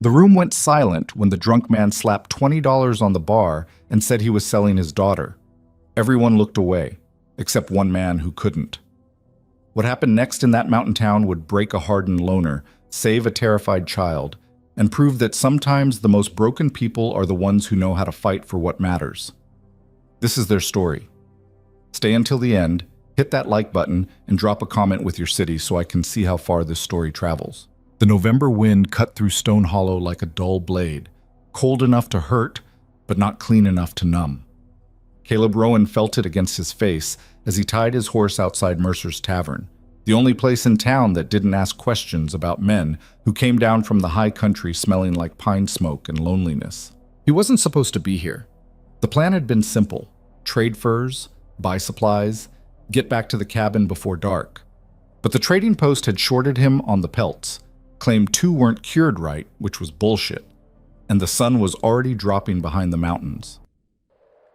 The room went silent when the drunk man slapped $20 on the bar and said he was selling his daughter. Everyone looked away, except one man who couldn't. What happened next in that mountain town would break a hardened loner, save a terrified child, and prove that sometimes the most broken people are the ones who know how to fight for what matters. This is their story. Stay until the end, hit that like button, and drop a comment with your city so I can see how far this story travels. The November wind cut through Stone Hollow like a dull blade, cold enough to hurt, but not clean enough to numb. Caleb Rowan felt it against his face as he tied his horse outside Mercer's Tavern, the only place in town that didn't ask questions about men who came down from the high country smelling like pine smoke and loneliness. He wasn't supposed to be here. The plan had been simple: trade furs, buy supplies, get back to the cabin before dark. But the trading post had shorted him on the pelts, claimed 2 weren't cured right, which was bullshit, and the sun was already dropping behind the mountains.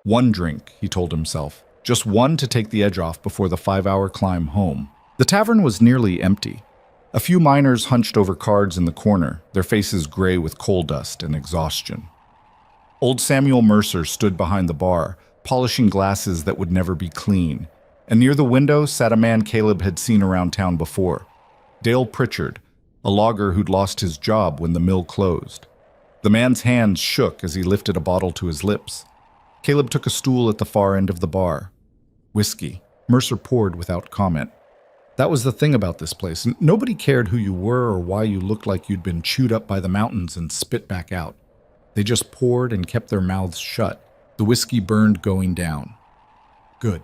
1 drink, he told himself, just 1 to take the edge off before the 5-hour climb home. The tavern was nearly empty. A few miners hunched over cards in the corner, their faces gray with coal dust and exhaustion. Old Samuel Mercer stood behind the bar, polishing glasses that would never be clean, and near the window sat a man Caleb had seen around town before, Dale Pritchard, a logger who'd lost his job when the mill closed. The man's hands shook as he lifted a bottle to his lips. Caleb took a stool at the far end of the bar. Whiskey. Mercer poured without comment. That was the thing about this place. Nobody cared who you were or why you looked like you'd been chewed up by the mountains and spit back out. They just poured and kept their mouths shut. The whiskey burned going down. Good.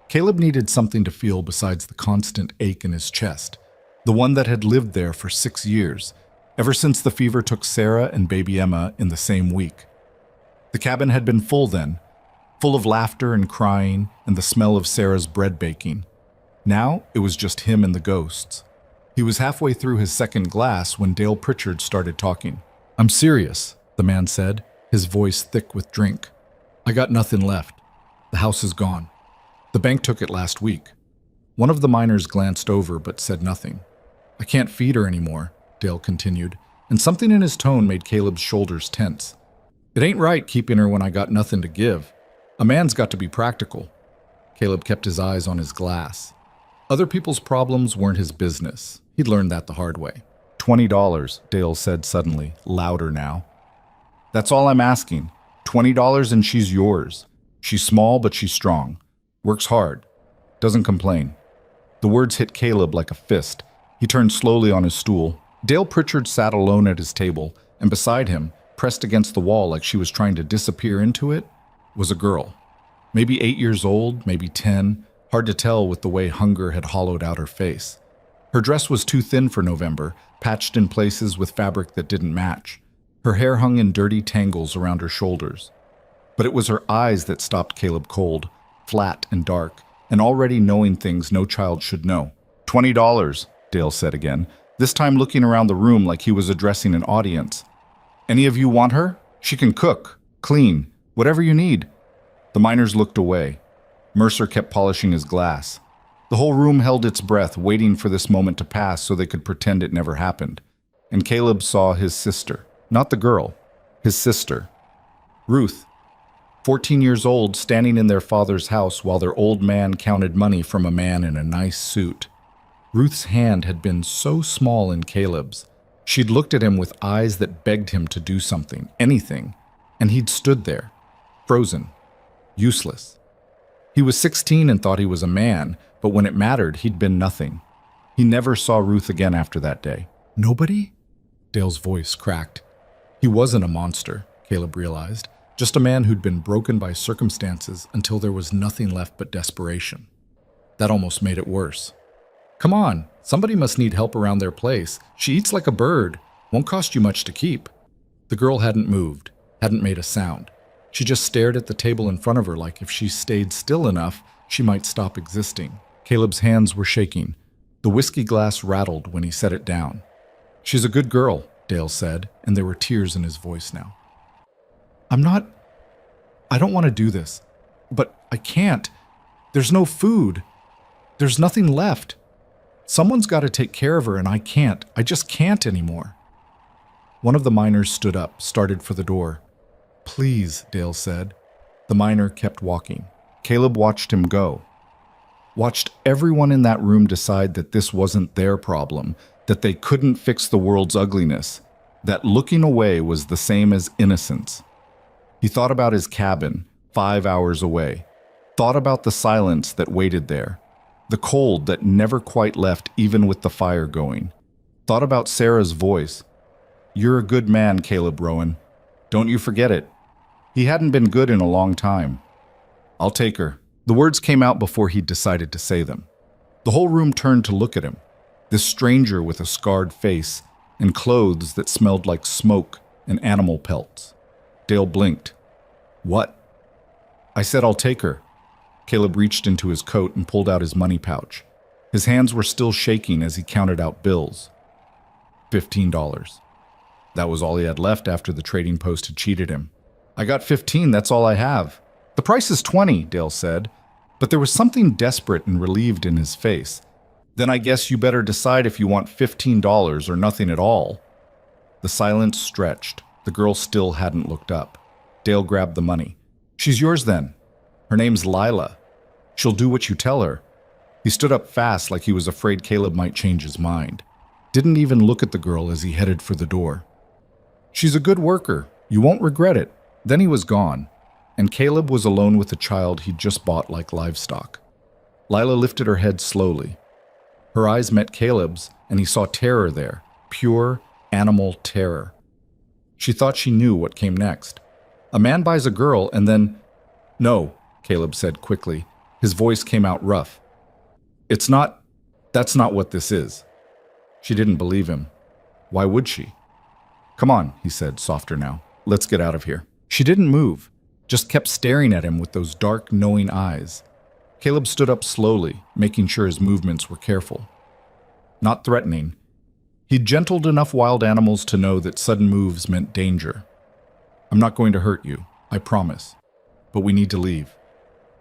Caleb needed something to feel besides the constant ache in his chest, the one that had lived there for 6 years, ever since the fever took Sarah and baby Emma in the same week. The cabin had been full then, full of laughter and crying and the smell of Sarah's bread baking. Now it was just him and the ghosts. He was halfway through his second glass when Dale Pritchard started talking. "I'm serious," the man said, his voice thick with drink. "I got nothing left. The house is gone. The bank took it last week." One of the miners glanced over but said nothing. "I can't feed her anymore," Dale continued, and something in his tone made Caleb's shoulders tense. "It ain't right keeping her when I got nothing to give. A man's got to be practical." Caleb kept his eyes on his glass. Other people's problems weren't his business. He'd learned that the hard way. $20, Dale said suddenly, louder now. "That's all I'm asking. $20 and she's yours. She's small, but she's strong. Works hard. Doesn't complain." The words hit Caleb like a fist. He turned slowly on his stool. Dale Pritchard sat alone at his table, and beside him, pressed against the wall like she was trying to disappear into it, was a girl. Maybe 8 years old, maybe 10, hard to tell with the way hunger had hollowed out her face. Her dress was too thin for November, patched in places with fabric that didn't match. Her hair hung in dirty tangles around her shoulders. But it was her eyes that stopped Caleb cold, flat and dark, and already knowing things no child should know. $20, Dale said again, this time looking around the room like he was addressing an audience. "Any of you want her? She can cook, clean, whatever you need." The miners looked away. Mercer kept polishing his glass. The whole room held its breath, waiting for this moment to pass so they could pretend it never happened. And Caleb saw his sister. Not the girl. His sister. Ruth. 14 years old, standing in their father's house while their old man counted money from a man in a nice suit. Ruth's hand had been so small in Caleb's. She'd looked at him with eyes that begged him to do something, anything, and he'd stood there, frozen, useless. He was 16 and thought he was a man, but when it mattered, he'd been nothing. He never saw Ruth again after that day. Nobody? Dale's voice cracked. He wasn't a monster, Caleb realized, just a man who'd been broken by circumstances until there was nothing left but desperation. That almost made it worse. "Come on, somebody must need help around their place. She eats like a bird. Won't cost you much to keep." The girl hadn't moved, hadn't made a sound. She just stared at the table in front of her like if she stayed still enough, she might stop existing. Caleb's hands were shaking. The whiskey glass rattled when he set it down. "She's a good girl," Dale said, and there were tears in his voice now. I don't want to do this, but I can't. There's no food. There's nothing left. Someone's got to take care of her and I can't. I just can't anymore." One of the miners stood up, started for the door. "Please," Dale said. The miner kept walking. Caleb watched him go. Watched everyone in that room decide that this wasn't their problem, that they couldn't fix the world's ugliness, that looking away was the same as innocence. He thought about his cabin, 5 hours away. Thought about the silence that waited there, the cold that never quite left even with the fire going. Thought about Sarah's voice. "You're a good man, Caleb Rowan. Don't you forget it." He hadn't been good in a long time. "I'll take her." The words came out before he'd decided to say them. The whole room turned to look at him, this stranger with a scarred face and clothes that smelled like smoke and animal pelts. Dale blinked. "What?" "I said I'll take her." Caleb reached into his coat and pulled out his money pouch. His hands were still shaking as he counted out bills. $15. That was all he had left after the trading post had cheated him. "I got 15, that's all I have." "The price is 20, Dale said, but there was something desperate and relieved in his face. "Then I guess you better decide if you want $15 or nothing at all." The silence stretched. The girl still hadn't looked up. Dale grabbed the money. "She's yours then. Her name's Lila. She'll do what you tell her." He stood up fast like he was afraid Caleb might change his mind. Didn't even look at the girl as he headed for the door. "She's a good worker. You won't regret it." Then he was gone, and Caleb was alone with a child he'd just bought like livestock. Lila lifted her head slowly. Her eyes met Caleb's, and he saw terror there, pure animal terror. She thought she knew what came next. A man buys a girl and then... "No," Caleb said quickly. His voice came out rough. That's not what this is." She didn't believe him. Why would she? "Come on," he said, softer now. "Let's get out of here." She didn't move, just kept staring at him with those dark, knowing eyes. Caleb stood up slowly, making sure his movements were careful. Not threatening. He'd gentled enough wild animals to know that sudden moves meant danger. "I'm not going to hurt you, I promise. But we need to leave.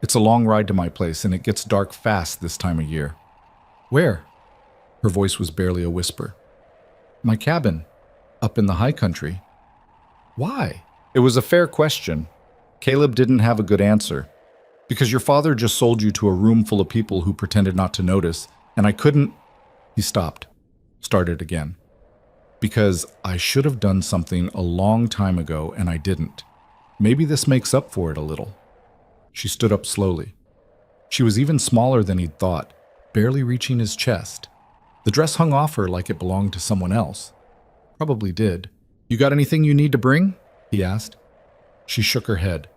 It's a long ride to my place, and it gets dark fast this time of year." "Where?" Her voice was barely a whisper. "My cabin, up in the high country." "Why?" It was a fair question. Caleb didn't have a good answer. "Because your father just sold you to a room full of people who pretended not to notice, and I couldn't..." He stopped, started again. "Because I should have done something a long time ago, and I didn't. Maybe this makes up for it a little." She stood up slowly. She was even smaller than he'd thought, barely reaching his chest. The dress hung off her like it belonged to someone else. Probably did. "You got anything you need to bring?" he asked. She shook her head.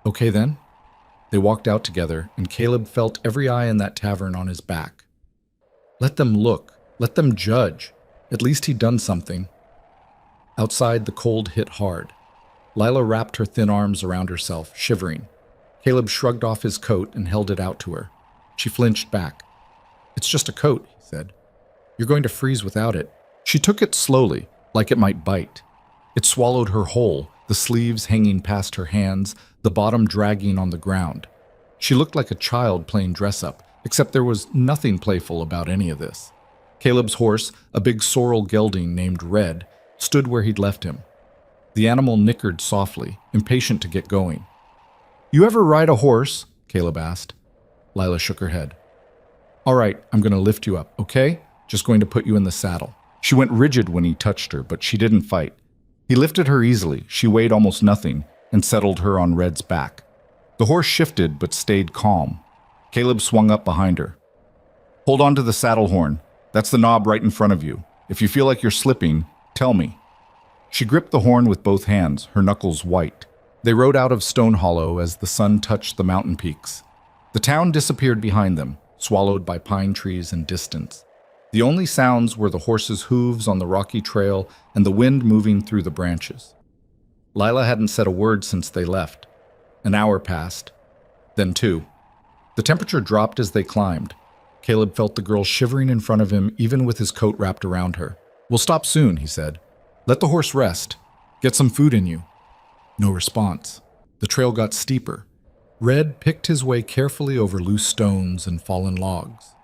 "Okay then." They walked out together, and Caleb felt every eye in that tavern on his back. Let them look. Let them judge. At least he'd done something. Outside, the cold hit hard. Lila wrapped her thin arms around herself, shivering. Caleb shrugged off his coat and held it out to her. She flinched back. "It's just a coat," he said. "You're going to freeze without it." She took it slowly, like it might bite. It swallowed her whole, the sleeves hanging past her hands, the bottom dragging on the ground. She looked like a child playing dress-up, except there was nothing playful about any of this. Caleb's horse, a big sorrel gelding named Red, stood where he'd left him. The animal nickered softly, impatient to get going. "You ever ride a horse?" Caleb asked. Lila shook her head. "All right, I'm going to lift you up, okay? Just going to put you in the saddle." She went rigid when he touched her, but she didn't fight. He lifted her easily, she weighed almost nothing, and settled her on Red's back. The horse shifted but stayed calm. Caleb swung up behind her. "Hold on to the saddle horn. That's the knob right in front of you. If you feel like you're slipping, tell me." She gripped the horn with both hands, her knuckles white. They rode out of Stone Hollow as the sun touched the mountain peaks. The town disappeared behind them, swallowed by pine trees and distance. The only sounds were the horses' hooves on the rocky trail and the wind moving through the branches. Lila hadn't said a word since they left. An hour passed, then 2. The temperature dropped as they climbed. Caleb felt the girl shivering in front of him, even with his coat wrapped around her. "We'll stop soon," he said. "Let the horse rest. Get some food in you." No response. The trail got steeper. Red picked his way carefully over loose stones and fallen logs.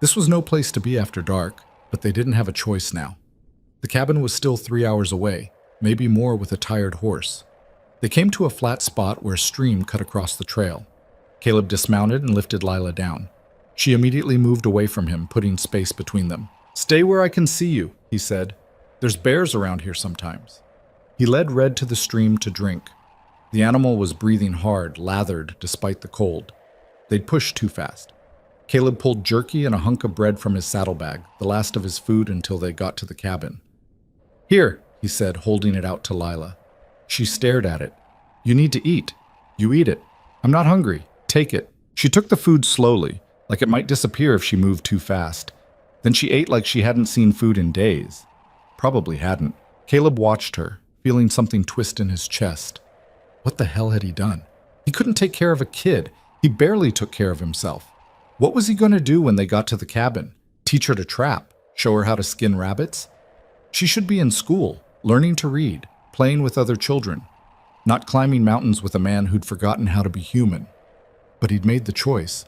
This was no place to be after dark, but they didn't have a choice now. The cabin was still 3 hours away, maybe more with a tired horse. They came to a flat spot where a stream cut across the trail. Caleb dismounted and lifted Lila down. She immediately moved away from him, putting space between them. "Stay where I can see you," he said. "There's bears around here sometimes." He led Red to the stream to drink. The animal was breathing hard, lathered despite the cold. They'd pushed too fast. Caleb pulled jerky and a hunk of bread from his saddlebag, the last of his food until they got to the cabin. "Here," he said, holding it out to Lila. She stared at it. "You need to eat. You eat it. I'm not hungry. Take it." She took the food slowly, like it might disappear if she moved too fast. Then she ate like she hadn't seen food in days. Probably hadn't. Caleb watched her, feeling something twist in his chest. What the hell had he done? He couldn't take care of a kid. He barely took care of himself. What was he going to do when they got to the cabin? Teach her to trap? Show her how to skin rabbits? She should be in school, learning to read, playing with other children, not climbing mountains with a man who'd forgotten how to be human. But he'd made the choice.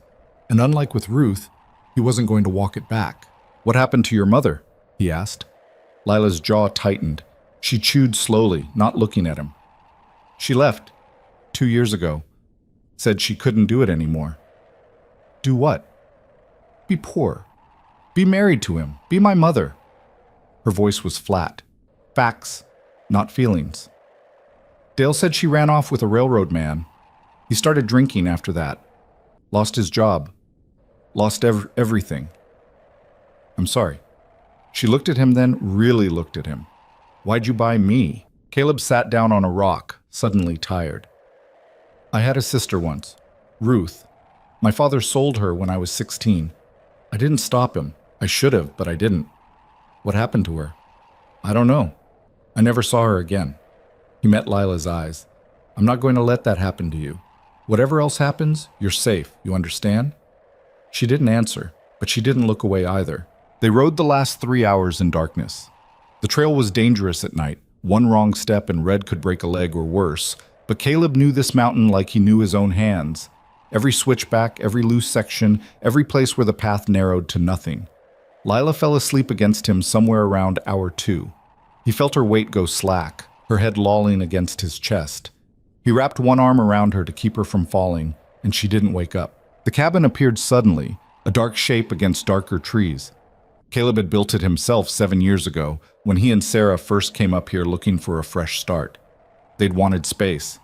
And unlike with Ruth, he wasn't going to walk it back. "What happened to your mother?" he asked. Lila's jaw tightened. She chewed slowly, not looking at him. "She left 2 years ago. Said she couldn't do it anymore." "Do what?" "Be poor. Be married to him. Be my mother." Her voice was flat. Facts, not feelings. "Dale said she ran off with a railroad man. He started drinking after that. Lost his job. Lost everything. I'm sorry." She looked at him then, really looked at him. "Why'd you buy me?" Caleb sat down on a rock, suddenly tired. "I had a sister once, Ruth. My father sold her when I was 16. I didn't stop him. I should have, but I didn't. What happened to her? I don't know. I never saw her again." He met Lila's eyes. "I'm not going to let that happen to you. Whatever else happens, you're safe, you understand?" She didn't answer, but she didn't look away either. They rode the last 3 hours in darkness. The trail was dangerous at night. One wrong step and Red could break a leg or worse, but Caleb knew this mountain like he knew his own hands. Every switchback, every loose section, every place where the path narrowed to nothing. Lila fell asleep against him somewhere around hour 2. He felt her weight go slack, her head lolling against his chest. He wrapped one arm around her to keep her from falling, and she didn't wake up. The cabin appeared suddenly, a dark shape against darker trees. Caleb had built it himself 7 years ago, when he and Sarah first came up here looking for a fresh start. They'd wanted space.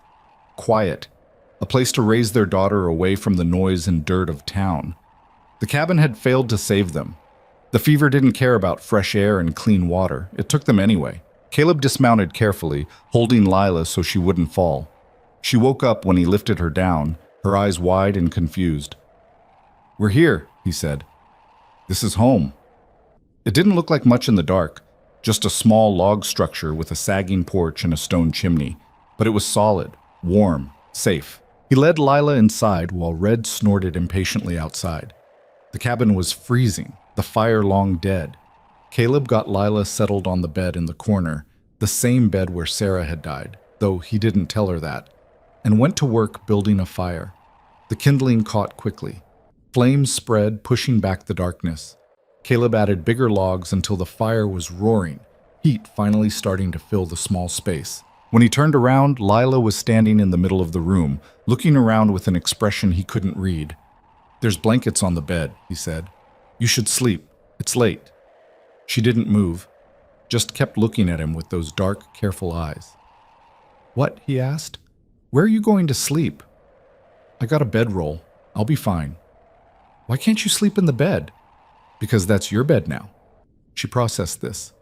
Quiet. A place to raise their daughter away from the noise and dirt of town. The cabin had failed to save them. The fever didn't care about fresh air and clean water. It took them anyway. Caleb dismounted carefully, holding Lila so she wouldn't fall. She woke up when he lifted her down, her eyes wide and confused. "We're here," he said. "This is home." It didn't look like much in the dark, just a small log structure with a sagging porch and a stone chimney. But it was solid, warm, safe. He led Lila inside while Red snorted impatiently outside. The cabin was freezing, the fire long dead. Caleb got Lila settled on the bed in the corner, the same bed where Sarah had died, though he didn't tell her that, and went to work building a fire. The kindling caught quickly. Flames spread, pushing back the darkness. Caleb added bigger logs until the fire was roaring, heat finally starting to fill the small space. When he turned around, Lila was standing in the middle of the room, looking around with an expression he couldn't read. "There's blankets on the bed," he said. "You should sleep. It's late." She didn't move, just kept looking at him with those dark, careful eyes. "What?" he asked. "Where are you going to sleep?" "I got a bedroll. I'll be fine." "Why can't you sleep in the bed?" "Because that's your bed now." She processed this.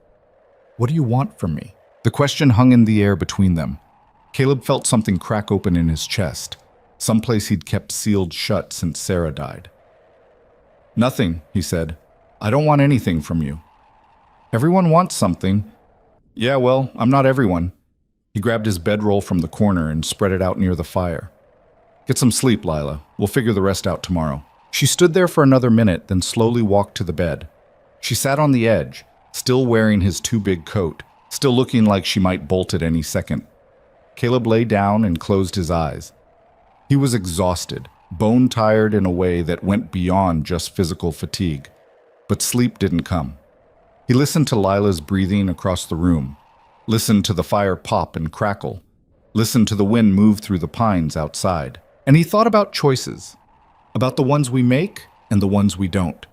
"What do you want from me?" The question hung in the air between them. Caleb felt something crack open in his chest, someplace he'd kept sealed shut since Sarah died. "Nothing," he said. "I don't want anything from you." "Everyone wants something." "Yeah, well, I'm not everyone." He grabbed his bedroll from the corner and spread it out near the fire. "Get some sleep, Lila. We'll figure the rest out tomorrow." She stood there for another minute, then slowly walked to the bed. She sat on the edge, still wearing his too big coat, still looking like she might bolt at any second. Caleb lay down and closed his eyes. He was exhausted, bone-tired in a way that went beyond just physical fatigue. But sleep didn't come. He listened to Lila's breathing across the room, listened to the fire pop and crackle, listened to the wind move through the pines outside. And he thought about choices, about the ones we make and the ones we don't,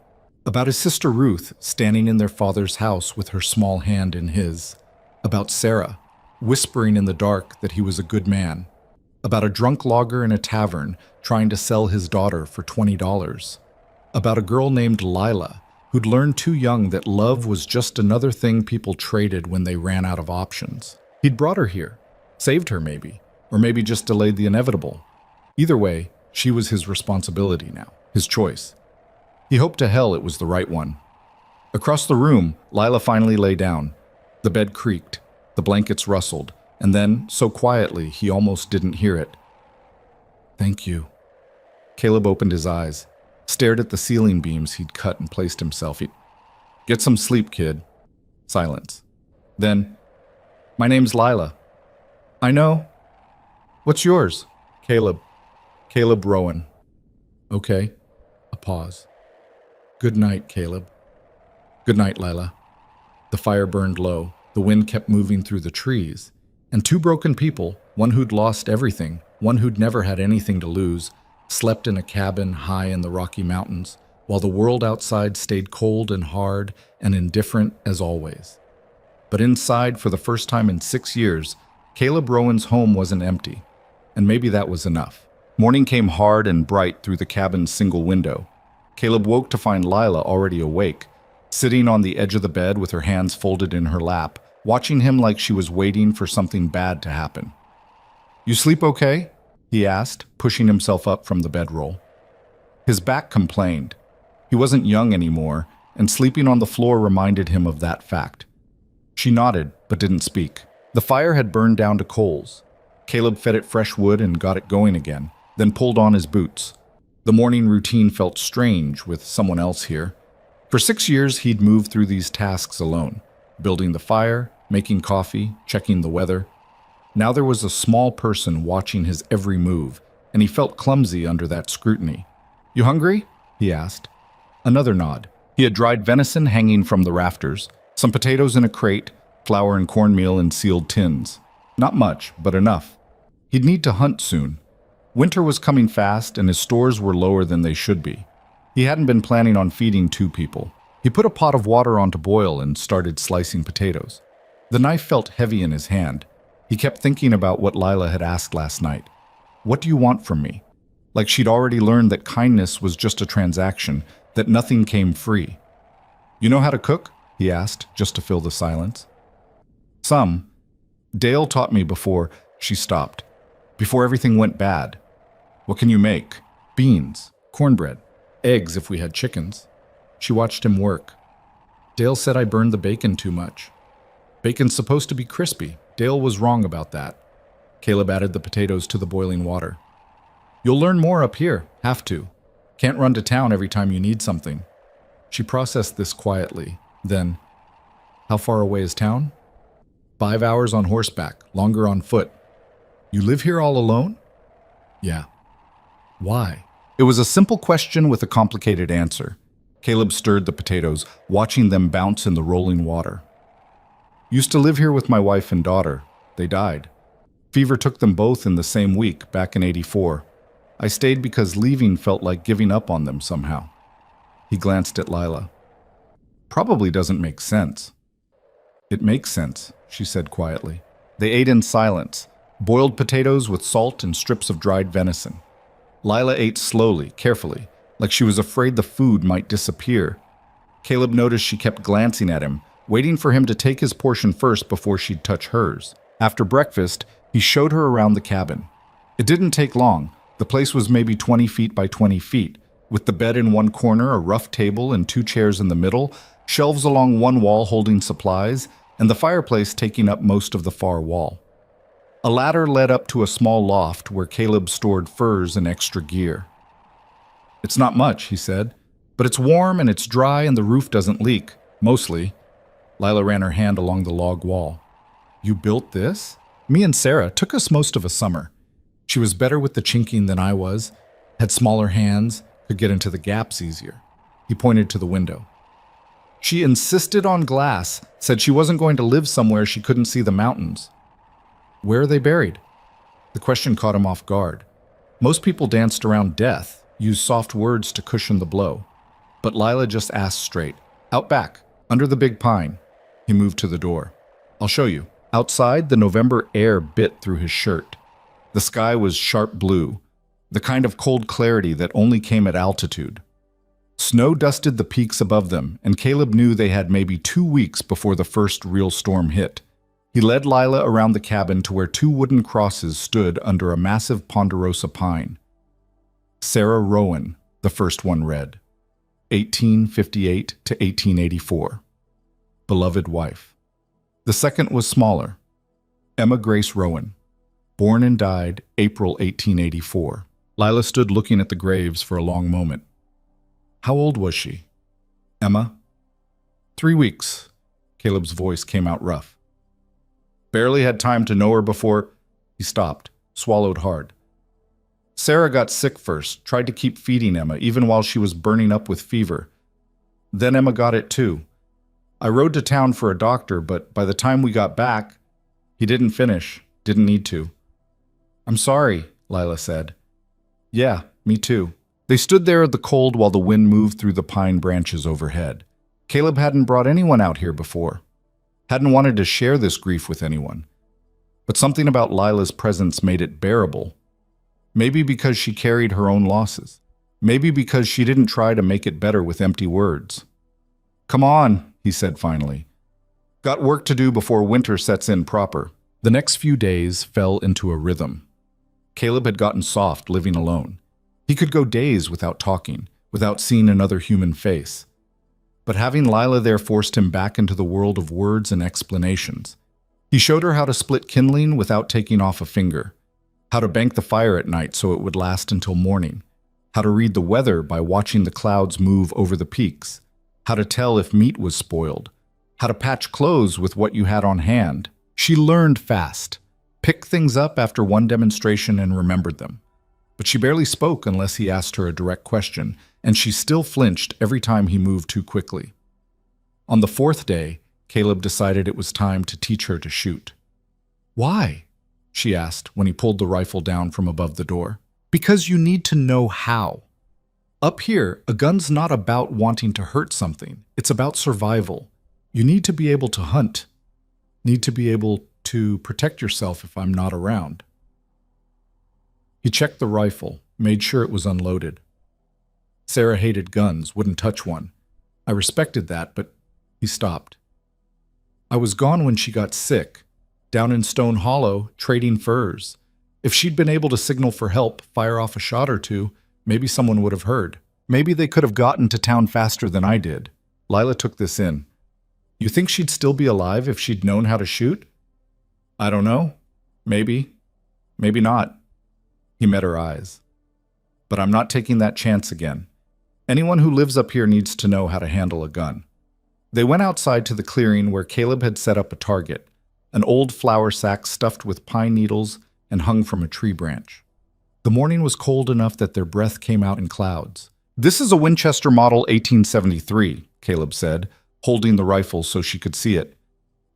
about his sister Ruth standing in their father's house with her small hand in his, about Sarah whispering in the dark that he was a good man, about a drunk logger in a tavern trying to sell his daughter for $20, about a girl named Lila who'd learned too young that love was just another thing people traded when they ran out of options. He'd brought her here, saved her maybe, or maybe just delayed the inevitable. Either way, she was his responsibility now, his choice. He hoped to hell it was the right one. Across the room, Lila finally lay down. The bed creaked, the blankets rustled, and then, so quietly, he almost didn't hear it. "Thank you." Caleb opened his eyes, stared at the ceiling beams he'd cut and placed himself. "Get some sleep, kid." Silence. Then, "My name's Lila." "I know. What's yours?" Caleb Rowan." "Okay." A pause. "Good night, Caleb." "Good night, Lila." The fire burned low. The wind kept moving through the trees. And two broken people, one who'd lost everything, one who'd never had anything to lose, slept in a cabin high in the Rocky Mountains, while the world outside stayed cold and hard and indifferent as always. But inside, for the first time in 6 years, Caleb Rowan's home wasn't empty. And maybe that was enough. Morning came hard and bright through the cabin's single window. Caleb woke to find Lila already awake, sitting on the edge of the bed with her hands folded in her lap, watching him like she was waiting for something bad to happen. "You sleep okay?" he asked, pushing himself up from the bedroll. His back complained. He wasn't young anymore, and sleeping on the floor reminded him of that fact. She nodded, but didn't speak. The fire had burned down to coals. Caleb fed it fresh wood and got it going again, then pulled on his boots. The morning routine felt strange with someone else here. For 6 years, he'd moved through these tasks alone, building the fire, making coffee, checking the weather. Now there was a small person watching his every move, and he felt clumsy under that scrutiny. "You hungry?" he asked. Another nod. He had dried venison hanging from the rafters, some potatoes in a crate, flour and cornmeal in sealed tins. Not much, but enough. He'd need to hunt soon. Winter was coming fast, and his stores were lower than they should be. He hadn't been planning on feeding 2 people. He put a pot of water on to boil and started slicing potatoes. The knife felt heavy in his hand. He kept thinking about what Lila had asked last night. "What do you want from me?" Like she'd already learned that kindness was just a transaction, that nothing came free. "You know how to cook?" he asked, just to fill the silence. "Some. Dale taught me before." She stopped. "Before everything went bad." "What can you make?" "Beans, cornbread, eggs if we had chickens." She watched him work. "Dale said I burned the bacon too much." "Bacon's supposed to be crispy." Dale was wrong about that. Caleb added the potatoes to the boiling water. "You'll learn more up here. Have to. Can't run to town every time you need something." She processed this quietly. Then, "How far away is town?" 5 hours on horseback, longer on foot." "You live here all alone?" "Yeah." "Why?" It was a simple question with a complicated answer. Caleb stirred the potatoes, watching them bounce in the rolling water. "Used to live here with my wife and daughter. They died. Fever took them both in the same week, back in '84. I stayed because leaving felt like giving up on them somehow." He glanced at Lila. "Probably doesn't make sense." "It makes sense," she said quietly. They ate in silence, boiled potatoes with salt and strips of dried venison. Lila ate slowly, carefully, like she was afraid the food might disappear. Caleb noticed she kept glancing at him, waiting for him to take his portion first before she'd touch hers. After breakfast, he showed her around the cabin. It didn't take long. The place was maybe 20 feet by 20 feet, with the bed in one corner, a rough table and 2 chairs in the middle, shelves along one wall holding supplies, and the fireplace taking up most of the far wall. A ladder led up to a small loft where Caleb stored furs and extra gear. "It's not much," he said, "but it's warm and it's dry and the roof doesn't leak, mostly." Lila ran her hand along the log wall. "You built this?" "Me and Sarah. Took us most of a summer. She was better with the chinking than I was, had smaller hands, could get into the gaps easier." He pointed to the window. She insisted on glass, said she wasn't going to live somewhere she couldn't see the mountains. Where are they buried? The question caught him off guard. Most people danced around death, used soft words to cushion the blow. But Lila just asked straight. Out back, under the big pine. He moved to the door. I'll show you. Outside, the November air bit through his shirt. The sky was sharp blue, the kind of cold clarity that only came at altitude. Snow dusted the peaks above them, and Caleb knew they had maybe 2 weeks before the first real storm hit. He led Lila around the cabin to where 2 wooden crosses stood under a massive ponderosa pine. Sarah Rowan, the first one read, 1858 to 1884. Beloved wife. The second was smaller. Emma Grace Rowan, born and died April 1884. Lila stood looking at the graves for a long moment. How old was she? Emma? 3 weeks. Caleb's voice came out rough. Barely had time to know her before he stopped, swallowed hard. Sarah got sick first, tried to keep feeding Emma even while she was burning up with fever. Then Emma got it too. I rode to town for a doctor, but by the time we got back, he didn't finish, didn't need to. I'm sorry, Lila said. Yeah, me too. They stood there in the cold while the wind moved through the pine branches overhead. Caleb hadn't brought anyone out here before. Hadn't wanted to share this grief with anyone. But something about Lila's presence made it bearable. Maybe because she carried her own losses. Maybe because she didn't try to make it better with empty words. Come on, he said finally. Got work to do before winter sets in proper. The next few days fell into a rhythm. Caleb had gotten soft living alone. He could go days without talking, without seeing another human face. But having Lila there forced him back into the world of words and explanations. He showed her how to split kindling without taking off a finger, how to bank the fire at night so it would last until morning, how to read the weather by watching the clouds move over the peaks, how to tell if meat was spoiled, how to patch clothes with what you had on hand. She learned fast, picked things up after one demonstration and remembered them. But she barely spoke unless he asked her a direct question, and she still flinched every time he moved too quickly. On the 4th day, Caleb decided it was time to teach her to shoot. Why? She asked when he pulled the rifle down from above the door. Because you need to know how. Up here, a gun's not about wanting to hurt something. It's about survival. You need to be able to hunt. Need to be able to protect yourself if I'm not around. He checked the rifle, made sure it was unloaded. Sarah hated guns, wouldn't touch one. I respected that, but he stopped. I was gone when she got sick, down in Stone Hollow, trading furs. If she'd been able to signal for help, fire off a shot or two, maybe someone would have heard. Maybe they could have gotten to town faster than I did. Lila took this in. You think she'd still be alive if she'd known how to shoot? I don't know. Maybe. Maybe not. He met her eyes. But I'm not taking that chance again. Anyone who lives up here needs to know how to handle a gun. They went outside to the clearing where Caleb had set up a target, an old flour sack stuffed with pine needles and hung from a tree branch. The morning was cold enough that their breath came out in clouds. This is a Winchester Model 1873, Caleb said, holding the rifle so she could see it.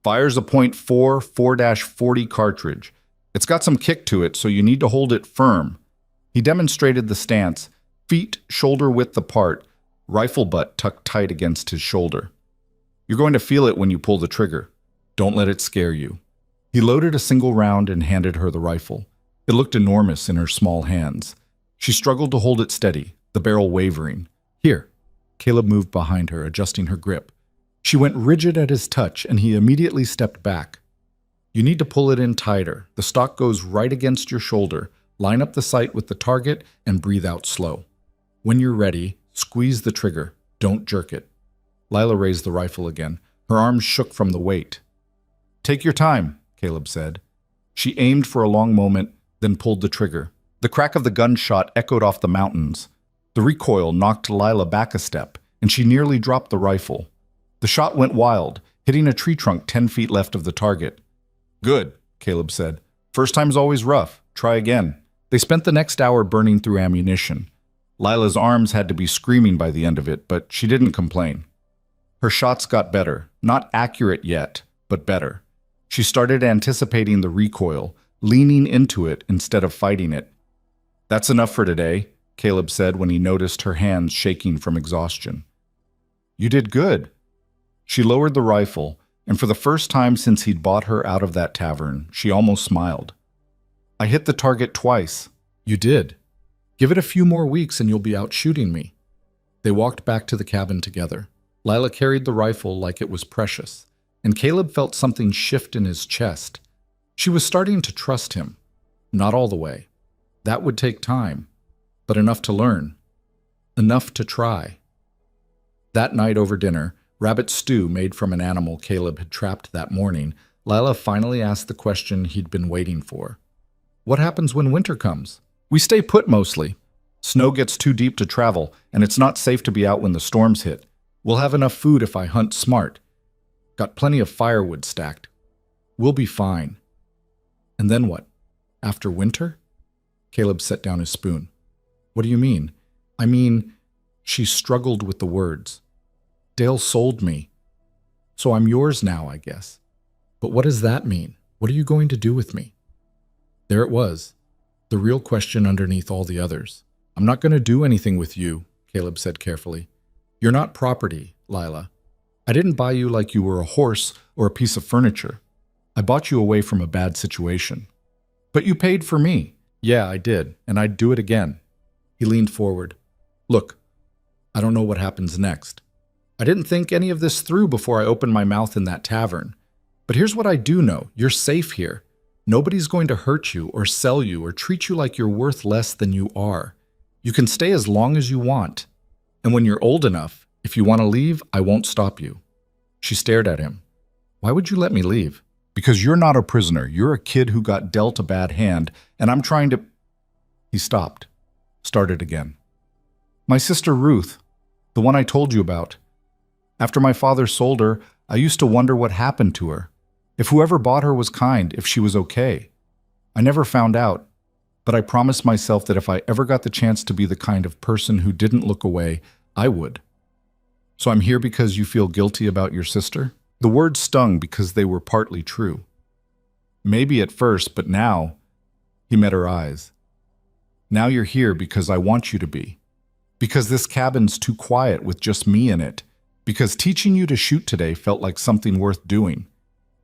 Fires a .4 4-40 cartridge. It's got some kick to it, so you need to hold it firm. He demonstrated the stance, feet shoulder-width apart, rifle butt tucked tight against his shoulder. You're going to feel it when you pull the trigger. Don't let it scare you. He loaded a single round and handed her the rifle. It looked enormous in her small hands. She struggled to hold it steady, the barrel wavering. Here. Caleb moved behind her, adjusting her grip. She went rigid at his touch, and he immediately stepped back. You need to pull it in tighter. The stock goes right against your shoulder. Line up the sight with the target and breathe out slow. When you're ready, squeeze the trigger. Don't jerk it. Lila raised the rifle again. Her arms shook from the weight. Take your time, Caleb said. She aimed for a long moment, then pulled the trigger. The crack of the gunshot echoed off the mountains. The recoil knocked Lila back a step, and she nearly dropped the rifle. The shot went wild, hitting a tree trunk 10 feet left of the target. Good, Caleb said. First time's always rough. Try again. They spent the next hour burning through ammunition. Lila's arms had to be screaming by the end of it, but she didn't complain. Her shots got better, not accurate yet, but better. She started anticipating the recoil, leaning into it instead of fighting it. "That's enough for today," Caleb said when he noticed her hands shaking from exhaustion. "You did good." She lowered the rifle, and for the first time since he'd bought her out of that tavern, she almost smiled. "I hit the target twice." "You did. Give it a few more weeks and you'll be out shooting me." They walked back to the cabin together. Lila carried the rifle like it was precious, and Caleb felt something shift in his chest. She was starting to trust him. Not all the way. That would take time, but enough to learn. Enough to try. That night over dinner, rabbit stew made from an animal Caleb had trapped that morning, Lila finally asked the question he'd been waiting for. "What happens when winter comes?" "We stay put mostly. Snow gets too deep to travel, and it's not safe to be out when the storms hit. We'll have enough food if I hunt smart. Got plenty of firewood stacked. We'll be fine." "And then what? After winter?" Caleb set down his spoon. "What do you mean?" "I mean," she struggled with the words. "Dale sold me. So I'm yours now, I guess. But what does that mean? What are you going to do with me?" There it was, the real question underneath all the others. "I'm not going to do anything with you," Caleb said carefully. "You're not property, Lila. I didn't buy you like you were a horse or a piece of furniture. I bought you away from a bad situation." "But you paid for me." "Yeah, I did, and I'd do it again." He leaned forward. "Look, I don't know what happens next. I didn't think any of this through before I opened my mouth in that tavern. But here's what I do know. You're safe here. Nobody's going to hurt you or sell you or treat you like you're worth less than you are. You can stay as long as you want. And when you're old enough, if you want to leave, I won't stop you." She stared at him. "Why would you let me leave?" "Because you're not a prisoner. You're a kid who got dealt a bad hand, and I'm trying to—" He stopped, started again. "My sister Ruth, the one I told you about. After my father sold her, I used to wonder what happened to her. If whoever bought her was kind, if she was okay. I never found out, but I promised myself that if I ever got the chance to be the kind of person who didn't look away, I would. So I'm here because you feel guilty about your sister?" The words stung because they were partly true. "Maybe at first, but now—" He met her eyes. "Now you're here because I want you to be. Because this cabin's too quiet with just me in it. Because teaching you to shoot today felt like something worth doing.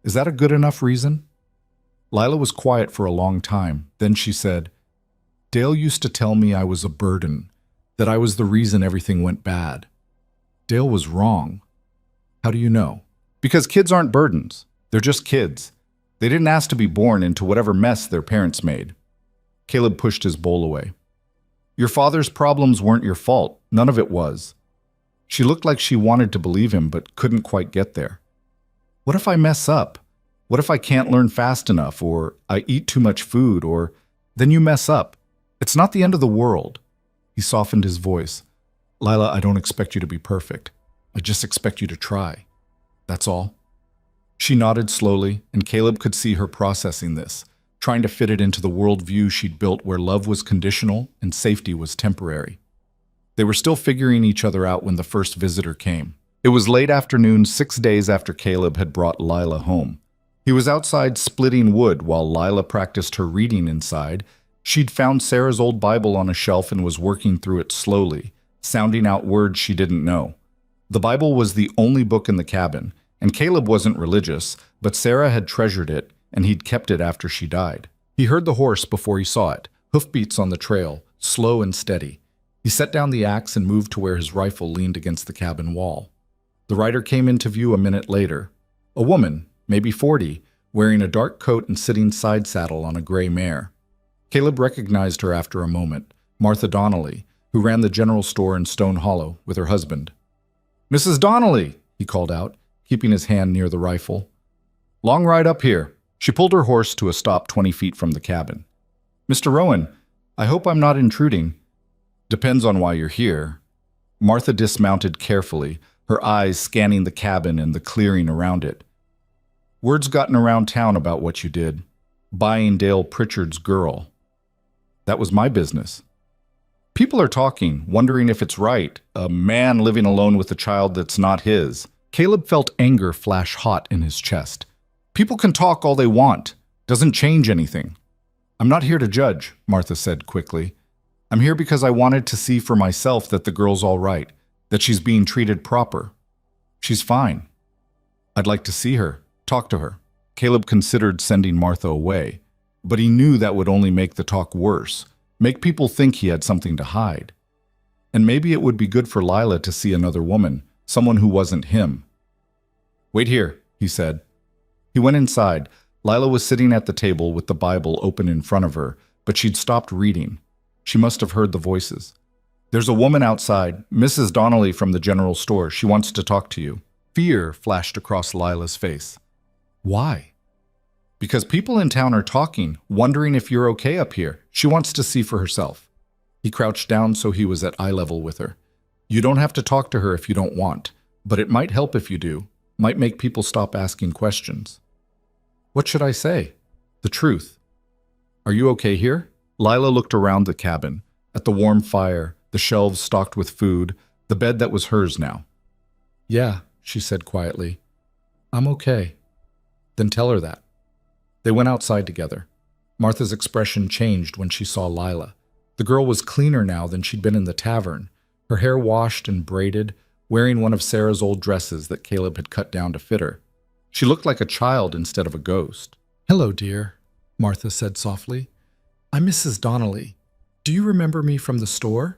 Is that a good enough reason?" Lila was quiet for a long time. Then she said, "Dale used to tell me I was a burden, that I was the reason everything went bad. Dale was wrong." "How do you know?" "Because kids aren't burdens. They're just kids. They didn't ask to be born into whatever mess their parents made." Caleb pushed his bowl away. "Your father's problems weren't your fault. None of it was." She looked like she wanted to believe him but couldn't quite get there. "What if I mess up? What if I can't learn fast enough, or I eat too much food, or—" "Then you mess up. It's not the end of the world." He softened his voice. "Lila, I don't expect you to be perfect. I just expect you to try. That's all." She nodded slowly, and Caleb could see her processing this, trying to fit it into the worldview she'd built where love was conditional and safety was temporary. They were still figuring each other out when the first visitor came. It was late afternoon, 6 days after Caleb had brought Lila home. He was outside splitting wood while Lila practiced her reading inside. She'd found Sarah's old Bible on a shelf and was working through it slowly, sounding out words she didn't know. The Bible was the only book in the cabin, and Caleb wasn't religious, but Sarah had treasured it, and he'd kept it after she died. He heard the horse before he saw it, hoofbeats on the trail, slow and steady. He set down the axe and moved to where his rifle leaned against the cabin wall. The rider came into view a minute later. A woman, maybe 40, wearing a dark coat and sitting side saddle on a gray mare. Caleb recognized her after a moment, Martha Donnelly, who ran the general store in Stone Hollow with her husband. "Mrs. Donnelly," he called out, keeping his hand near the rifle. "Long ride up here." She pulled her horse to a stop 20 feet from the cabin. "Mr. Rowan, I hope I'm not intruding." "Depends on why you're here." Martha dismounted carefully, her eyes scanning the cabin and the clearing around it. "Word's gotten around town about what you did, buying Dale Pritchard's girl. That was my business. People are talking, wondering if it's right, a man living alone with a child that's not his. Caleb felt anger flash hot in his chest. People can talk all they want. Doesn't change anything. I'm not here to judge, Martha said quickly. I'm here because I wanted to see for myself that the girl's all right, that she's being treated proper. She's fine. I'd like to see her, talk to her. Caleb considered sending Martha away, but he knew that would only make the talk worse, make people think he had something to hide. And maybe it would be good for Lila to see another woman, someone who wasn't him. Wait here, he said. He went inside. Lila was sitting at the table with the Bible open in front of her, but she'd stopped reading. She must have heard the voices. There's a woman outside, Mrs. Donnelly from the general store. She wants to talk to you. Fear flashed across Lila's face. Why? Because people in town are talking, wondering if you're okay up here. She wants to see for herself. He crouched down so he was at eye level with her. You don't have to talk to her if you don't want, but it might help if you do. Might make people stop asking questions. What should I say? The truth. Are you okay here? Lila looked around the cabin, at the warm fire, the shelves stocked with food, the bed that was hers now. Yeah, she said quietly. I'm okay. Then tell her that. They went outside together. Martha's expression changed when she saw Lila. The girl was cleaner now than she'd been in the tavern, her hair washed and braided, wearing one of Sarah's old dresses that Caleb had cut down to fit her. She looked like a child instead of a ghost. Hello, dear, Martha said softly. I'm Mrs. Donnelly. Do you remember me from the store?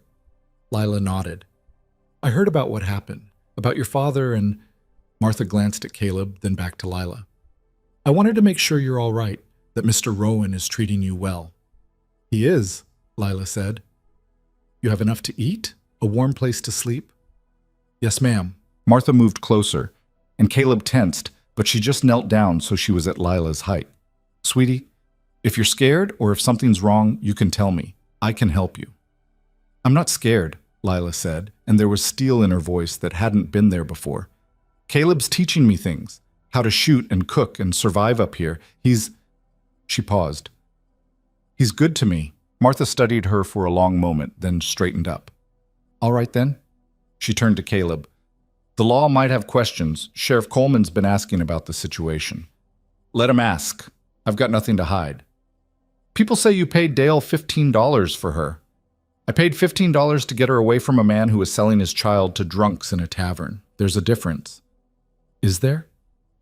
Lila nodded. I heard about what happened, about your father and... Martha glanced at Caleb, then back to Lila. I wanted to make sure you're all right, that Mr. Rowan is treating you well. He is, Lila said. You have enough to eat? A warm place to sleep? Yes, ma'am. Martha moved closer, and Caleb tensed, but she just knelt down so she was at Lila's height. Sweetie, if you're scared or if something's wrong, you can tell me. I can help you. I'm not scared, Lila said, and there was steel in her voice that hadn't been there before. Caleb's teaching me things, how to shoot and cook and survive up here. She paused. He's good to me. Martha studied her for a long moment, then straightened up. All right then. She turned to Caleb. The law might have questions. Sheriff Coleman's been asking about the situation. Let him ask. I've got nothing to hide. People say you paid Dale $15 for her. I paid $15 to get her away from a man who was selling his child to drunks in a tavern. There's a difference. Is there?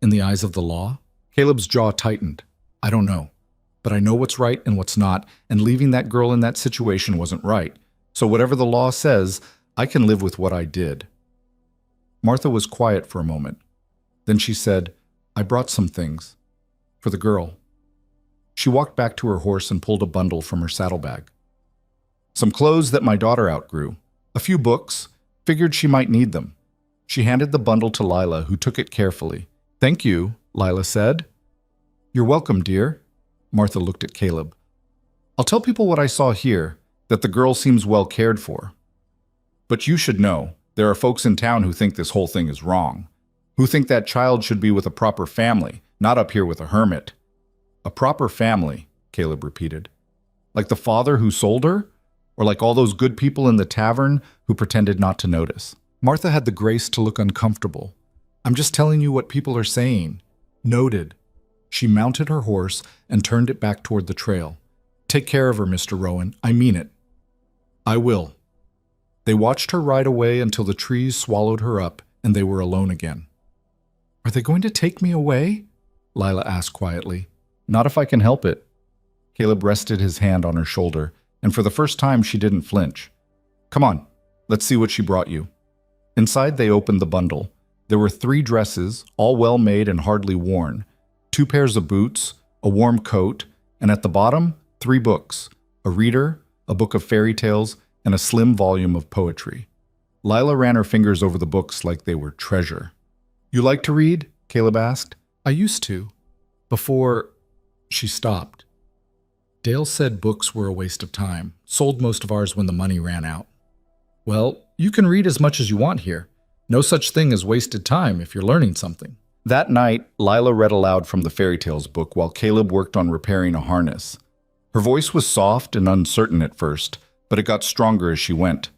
In the eyes of the law? Caleb's jaw tightened. I don't know. But I know what's right and what's not, and leaving that girl in that situation wasn't right. So whatever the law says, I can live with what I did. Martha was quiet for a moment. Then she said, I brought some things. For the girl. She walked back to her horse and pulled a bundle from her saddlebag. Some clothes that my daughter outgrew. A few books. Figured she might need them. She handed the bundle to Lila, who took it carefully. Thank you, Lila said. You're welcome, dear. Martha looked at Caleb. I'll tell people what I saw here, that the girl seems well cared for. But you should know, there are folks in town who think this whole thing is wrong, who think that child should be with a proper family, not up here with a hermit. A proper family, Caleb repeated. Like the father who sold her? Or like all those good people in the tavern who pretended not to notice? Martha had the grace to look uncomfortable. I'm just telling you what people are saying. Noted. She mounted her horse and turned it back toward the trail. Take care of her, Mr. Rowan. I mean it. I will. They watched her ride away until the trees swallowed her up and they were alone again. Are they going to take me away? Lila asked quietly. Not if I can help it. Caleb rested his hand on her shoulder, and for the first time she didn't flinch. Come on, let's see what she brought you. Inside they opened the bundle. There were 3 dresses, all well made and hardly worn, 2 pairs of boots, a warm coat, and at the bottom, 3 books, a reader, a book of fairy tales, and a slim volume of poetry. Lila ran her fingers over the books like they were treasure. You like to read? Caleb asked. I used to. Before... She stopped. Dale said books were a waste of time, sold most of ours when the money ran out. Well, you can read as much as you want here. No such thing as wasted time if you're learning something. That night, Lila read aloud from the fairy tales book while Caleb worked on repairing a harness. Her voice was soft and uncertain at first, but it got stronger as she went.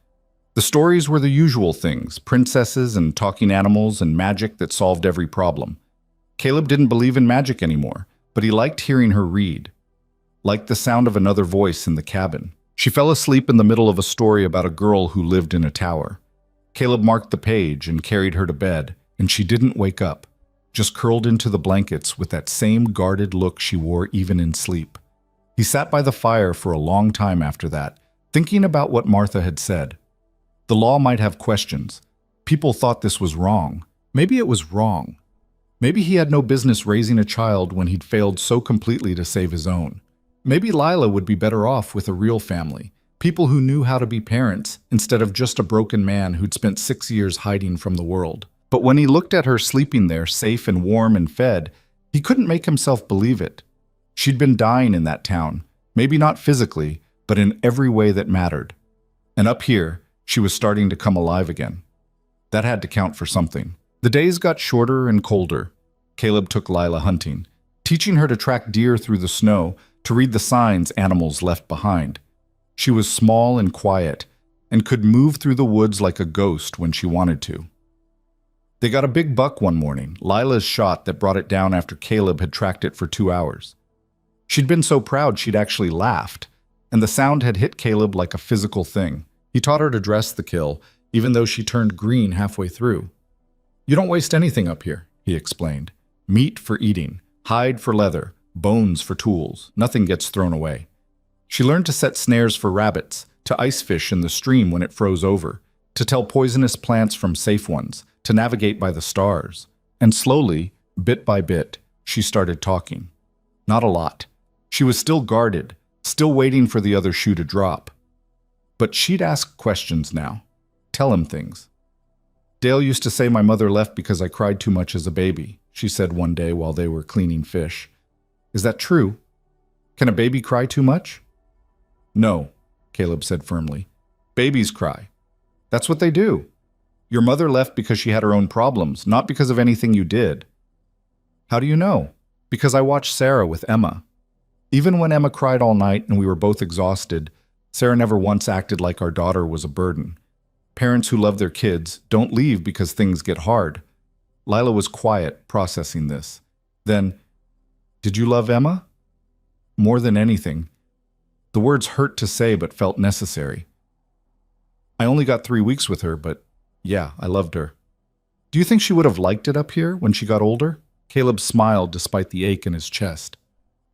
The stories were the usual things, princesses and talking animals and magic that solved every problem. Caleb didn't believe in magic anymore, but he liked hearing her read, liked the sound of another voice in the cabin. She fell asleep in the middle of a story about a girl who lived in a tower. Caleb marked the page and carried her to bed, and she didn't wake up, just curled into the blankets with that same guarded look she wore even in sleep. He sat by the fire for a long time after that, thinking about what Martha had said. The law might have questions. People thought this was wrong. Maybe it was wrong. Maybe he had no business raising a child when he'd failed so completely to save his own. Maybe Lila would be better off with a real family, people who knew how to be parents instead of just a broken man who'd spent 6 years hiding from the world. But when he looked at her sleeping there, safe and warm and fed, he couldn't make himself believe it. She'd been dying in that town, maybe not physically, but in every way that mattered. And up here, she was starting to come alive again. That had to count for something. The days got shorter and colder. Caleb took Lila hunting, teaching her to track deer through the snow, to read the signs animals left behind. She was small and quiet, and could move through the woods like a ghost when she wanted to. They got a big buck one morning, Lila's shot that brought it down after Caleb had tracked it for 2 hours. She'd been so proud she'd actually laughed, and the sound had hit Caleb like a physical thing. He taught her to dress the kill, even though she turned green halfway through. "You don't waste anything up here," he explained. "Meat for eating, hide for leather, bones for tools. Nothing gets thrown away." She learned to set snares for rabbits, to ice fish in the stream when it froze over, to tell poisonous plants from safe ones, to navigate by the stars. And slowly, bit by bit, she started talking. Not a lot. She was still guarded, still waiting for the other shoe to drop. But she'd ask questions now, tell him things. "Dale used to say my mother left because I cried too much as a baby," she said one day while they were cleaning fish. "Is that true? Can a baby cry too much?" "No," Caleb said firmly. "Babies cry. That's what they do. Your mother left because she had her own problems, not because of anything you did." "How do you know?" "Because I watched Sarah with Emma. Even when Emma cried all night and we were both exhausted, Sarah never once acted like our daughter was a burden. Parents who love their kids don't leave because things get hard." Lila was quiet, processing this. Then, "Did you love Emma?" "More than anything." The words hurt to say but felt necessary. "I only got 3 weeks with her, but yeah, I loved her." "Do you think she would have liked it up here when she got older?" Caleb smiled despite the ache in his chest.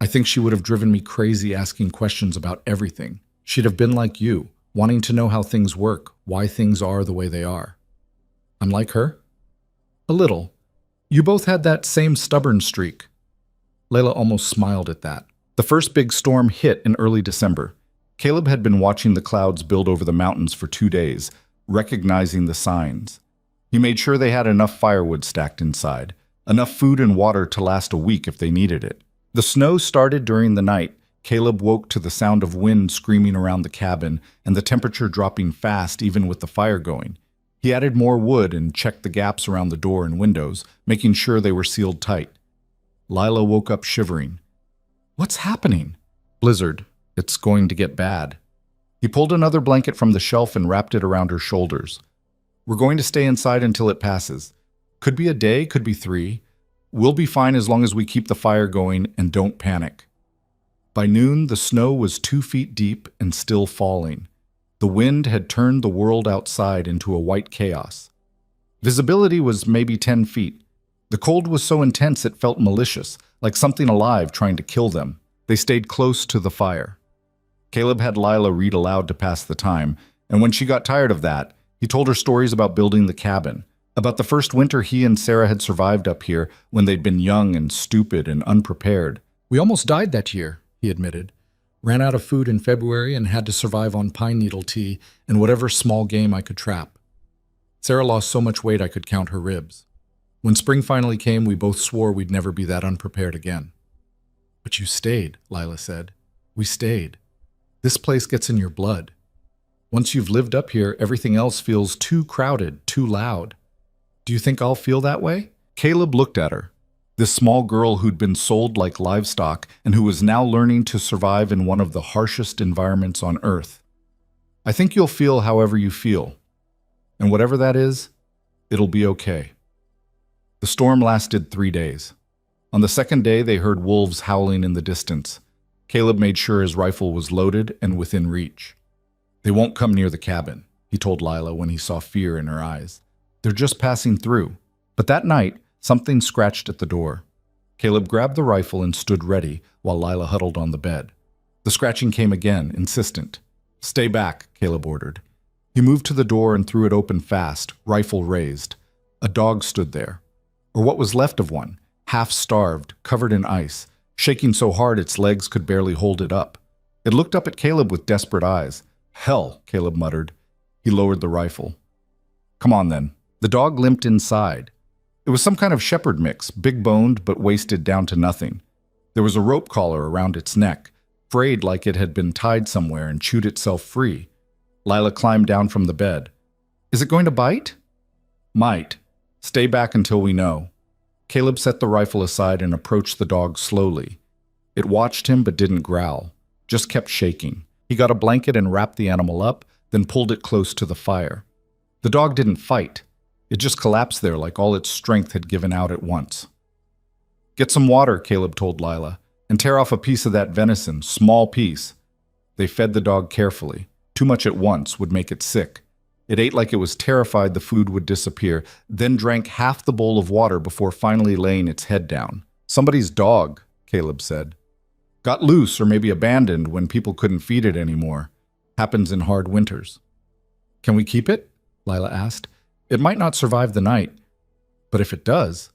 "I think she would have driven me crazy asking questions about everything. She'd have been like you, wanting to know how things work, why things are the way they are." "I'm like her?" "A little. You both had that same stubborn streak." Layla almost smiled at that. The first big storm hit in early December. Caleb had been watching the clouds build over the mountains for 2 days, recognizing the signs. He made sure they had enough firewood stacked inside, enough food and water to last a week if they needed it. The snow started during the night. Caleb woke to the sound of wind screaming around the cabin and the temperature dropping fast even with the fire going. He added more wood and checked the gaps around the door and windows, making sure they were sealed tight. Lila woke up shivering. "What's happening?" "Blizzard. It's going to get bad." He pulled another blanket from the shelf and wrapped it around her shoulders. "We're going to stay inside until it passes. Could be a day, could be 3. We'll be fine as long as we keep the fire going and don't panic." By noon, the snow was 2 feet deep and still falling. The wind had turned the world outside into a white chaos. Visibility was maybe 10 feet. The cold was so intense it felt malicious, like something alive trying to kill them. They stayed close to the fire. Caleb had Lila read aloud to pass the time, and when she got tired of that, he told her stories about building the cabin, about the first winter he and Sarah had survived up here when they'd been young and stupid and unprepared. "We almost died that year," he admitted. "Ran out of food in February and had to survive on pine needle tea and whatever small game I could trap. Sarah lost so much weight I could count her ribs. When spring finally came, we both swore we'd never be that unprepared again." "But you stayed," Lila said. "We stayed. This place gets in your blood. Once you've lived up here, everything else feels too crowded, too loud. Do you think I'll feel that way?" Caleb looked at her. This small girl who'd been sold like livestock and who was now learning to survive in one of the harshest environments on Earth. "I think you'll feel however you feel. And whatever that is, it'll be okay. The storm lasted 3 days. On the second day, they heard wolves howling in the distance. Caleb made sure his rifle was loaded and within reach. "They won't come near the cabin," he told Lila when he saw fear in her eyes. "They're just passing through." But that night, something scratched at the door. Caleb grabbed the rifle and stood ready while Lila huddled on the bed. The scratching came again, insistent. "Stay back," Caleb ordered. He moved to the door and threw it open fast, rifle raised. A dog stood there, or what was left of one, half-starved, covered in ice, shaking so hard its legs could barely hold it up. It looked up at Caleb with desperate eyes. "Hell," Caleb muttered. He lowered the rifle. "Come on, then." The dog limped inside. It was some kind of shepherd mix, big-boned but wasted down to nothing. There was a rope collar around its neck, frayed like it had been tied somewhere and chewed itself free. Lila climbed down from the bed. "Is it going to bite?" "Might. Stay back until we know." Caleb set the rifle aside and approached the dog slowly. It watched him but didn't growl, just kept shaking. He got a blanket and wrapped the animal up, then pulled it close to the fire. The dog didn't fight. It just collapsed there like all its strength had given out at once. "Get some water," Caleb told Lila, "and tear off a piece of that venison, small piece." They fed the dog carefully. Too much at once would make it sick. It ate like it was terrified the food would disappear, then drank half the bowl of water before finally laying its head down. "Somebody's dog," Caleb said. "Got loose or maybe abandoned when people couldn't feed it anymore. Happens in hard winters." "Can we keep it?" Lila asked. "It might not survive the night, but if it does..."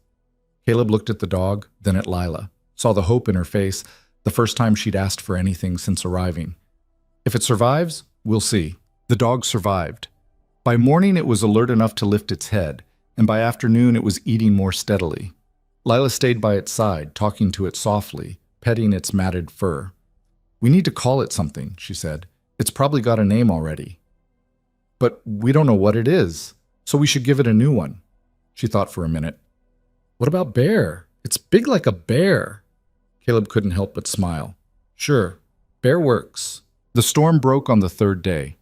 Caleb looked at the dog, then at Lila, saw the hope in her face, the first time she'd asked for anything since arriving. "If it survives, we'll see." The dog survived. By morning it was alert enough to lift its head, and by afternoon it was eating more steadily. Lila stayed by its side, talking to it softly, petting its matted fur. "We need to call it something," she said. "It's probably got a name already." "But we don't know what it is, so we should give it a new one." She thought for a minute. "What about Bear? It's big like a bear." Caleb couldn't help but smile. "Sure, Bear works." The storm broke on the third day.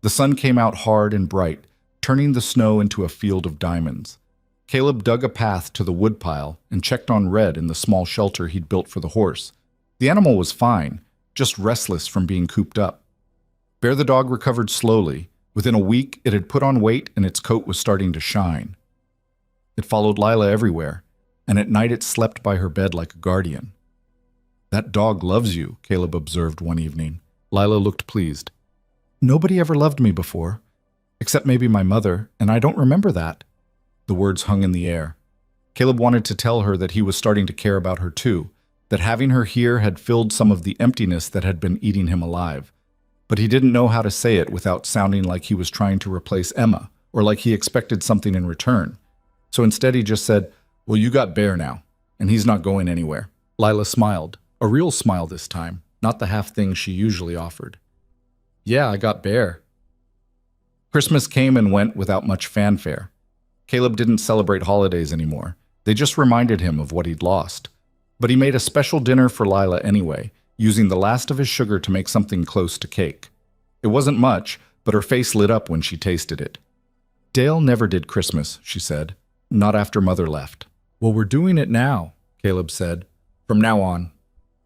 The sun came out hard and bright, turning the snow into a field of diamonds. Caleb dug a path to the woodpile and checked on Red in the small shelter he'd built for the horse. The animal was fine, just restless from being cooped up. Bear the dog recovered slowly. Within a week, it had put on weight and its coat was starting to shine. It followed Lila everywhere, and at night it slept by her bed like a guardian. "That dog loves you," Caleb observed one evening. Lila looked pleased. "Nobody ever loved me before, except maybe my mother, and I don't remember that." The words hung in the air. Caleb wanted to tell her that he was starting to care about her too, that having her here had filled some of the emptiness that had been eating him alive. But he didn't know how to say it without sounding like he was trying to replace Emma, or like he expected something in return. So instead he just said, "Well, you got Bear now, and he's not going anywhere." Lila smiled, a real smile this time, not the half thing she usually offered. "Yeah, I got Bear." Christmas came and went without much fanfare. Caleb didn't celebrate holidays anymore. They just reminded him of what he'd lost. But he made a special dinner for Lila anyway, using the last of his sugar to make something close to cake. It wasn't much, but her face lit up when she tasted it. "Dale never did Christmas," she said. "Not after Mother left." "Well, we're doing it now," Caleb said. "From now on."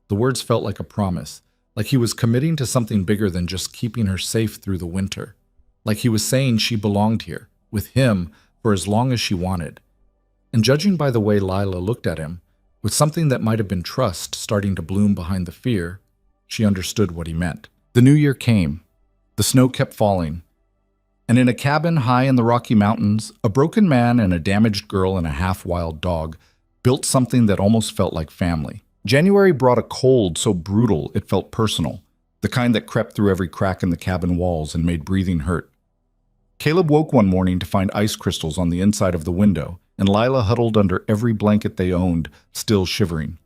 The words felt like a promise, like he was committing to something bigger than just keeping her safe through the winter. Like he was saying she belonged here, with him, for as long as she wanted. And judging by the way Lila looked at him, with something that might have been trust starting to bloom behind the fear, she understood what he meant. The new year came. The snow kept falling. And in a cabin high in the Rocky Mountains, a broken man and a damaged girl and a half-wild dog built something that almost felt like family. January brought a cold so brutal it felt personal, the kind that crept through every crack in the cabin walls and made breathing hurt. Caleb woke one morning to find ice crystals on the inside of the window, and Lila huddled under every blanket they owned, still shivering.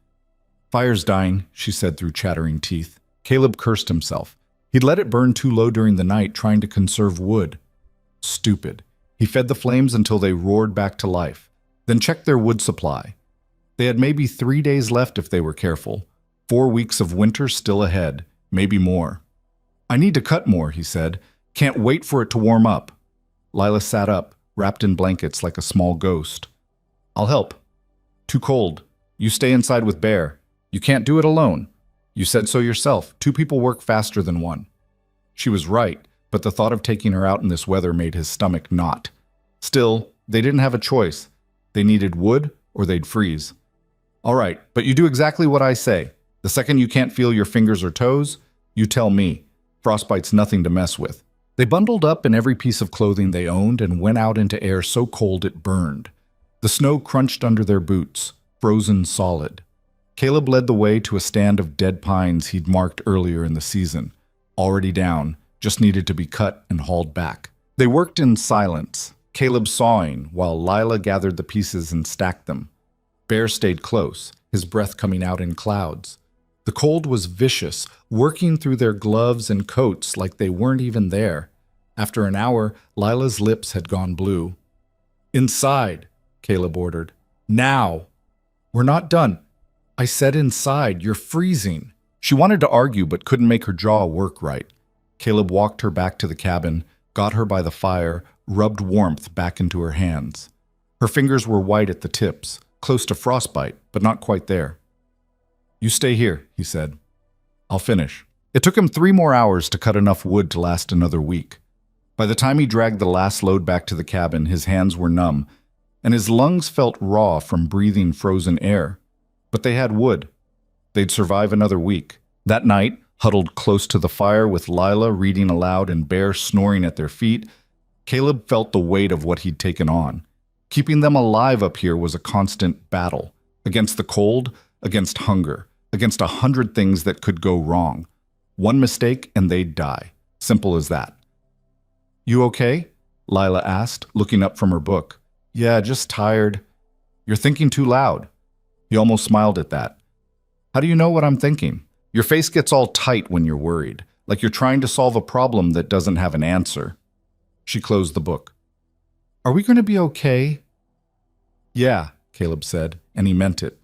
"Fire's dying," she said through chattering teeth. Caleb cursed himself. He'd let it burn too low during the night, trying to conserve wood. Stupid. He fed the flames until they roared back to life, then checked their wood supply. They had maybe 3 days left if they were careful. 4 weeks of winter still ahead, maybe more. "I need to cut more," he said. "Can't wait for it to warm up." Lila sat up, wrapped in blankets like a small ghost. I'll help. Too cold. You stay inside with Bear. You can't do it alone. You said so yourself. 2 people work faster than 1. She was right, but the thought of taking her out in this weather made his stomach knot. Still, they didn't have a choice. They needed wood or they'd freeze. All right, but you do exactly what I say. The second you can't feel your fingers or toes, you tell me. Frostbite's nothing to mess with. They bundled up in every piece of clothing they owned and went out into air so cold it burned. The snow crunched under their boots, frozen solid. Caleb led the way to a stand of dead pines he'd marked earlier in the season. Already down, just needed to be cut and hauled back. They worked in silence, Caleb sawing while Lila gathered the pieces and stacked them. Bear stayed close, his breath coming out in clouds. The cold was vicious, working through their gloves and coats like they weren't even there. After an hour, Lila's lips had gone blue. Inside, Caleb ordered. Now! We're not done. I said inside, you're freezing. She wanted to argue but couldn't make her jaw work right. Caleb walked her back to the cabin, got her by the fire, rubbed warmth back into her hands. Her fingers were white at the tips, close to frostbite, but not quite there. You stay here, he said. I'll finish. It took him 3 more hours to cut enough wood to last another week. By the time he dragged the last load back to the cabin, his hands were numb, and his lungs felt raw from breathing frozen air. But they had wood. They'd survive another week. That night, huddled close to the fire with Lila reading aloud and Bear snoring at their feet, Caleb felt the weight of what he'd taken on. Keeping them alive up here was a constant battle. Against the cold, against hunger, against 100 things that could go wrong. One mistake and they'd die. Simple as that. You okay? Lila asked, looking up from her book. Yeah, just tired. You're thinking too loud. He almost smiled at that. How do you know what I'm thinking? Your face gets all tight when you're worried, like you're trying to solve a problem that doesn't have an answer. She closed the book. Are we going to be okay? Yeah, Caleb said, and he meant it.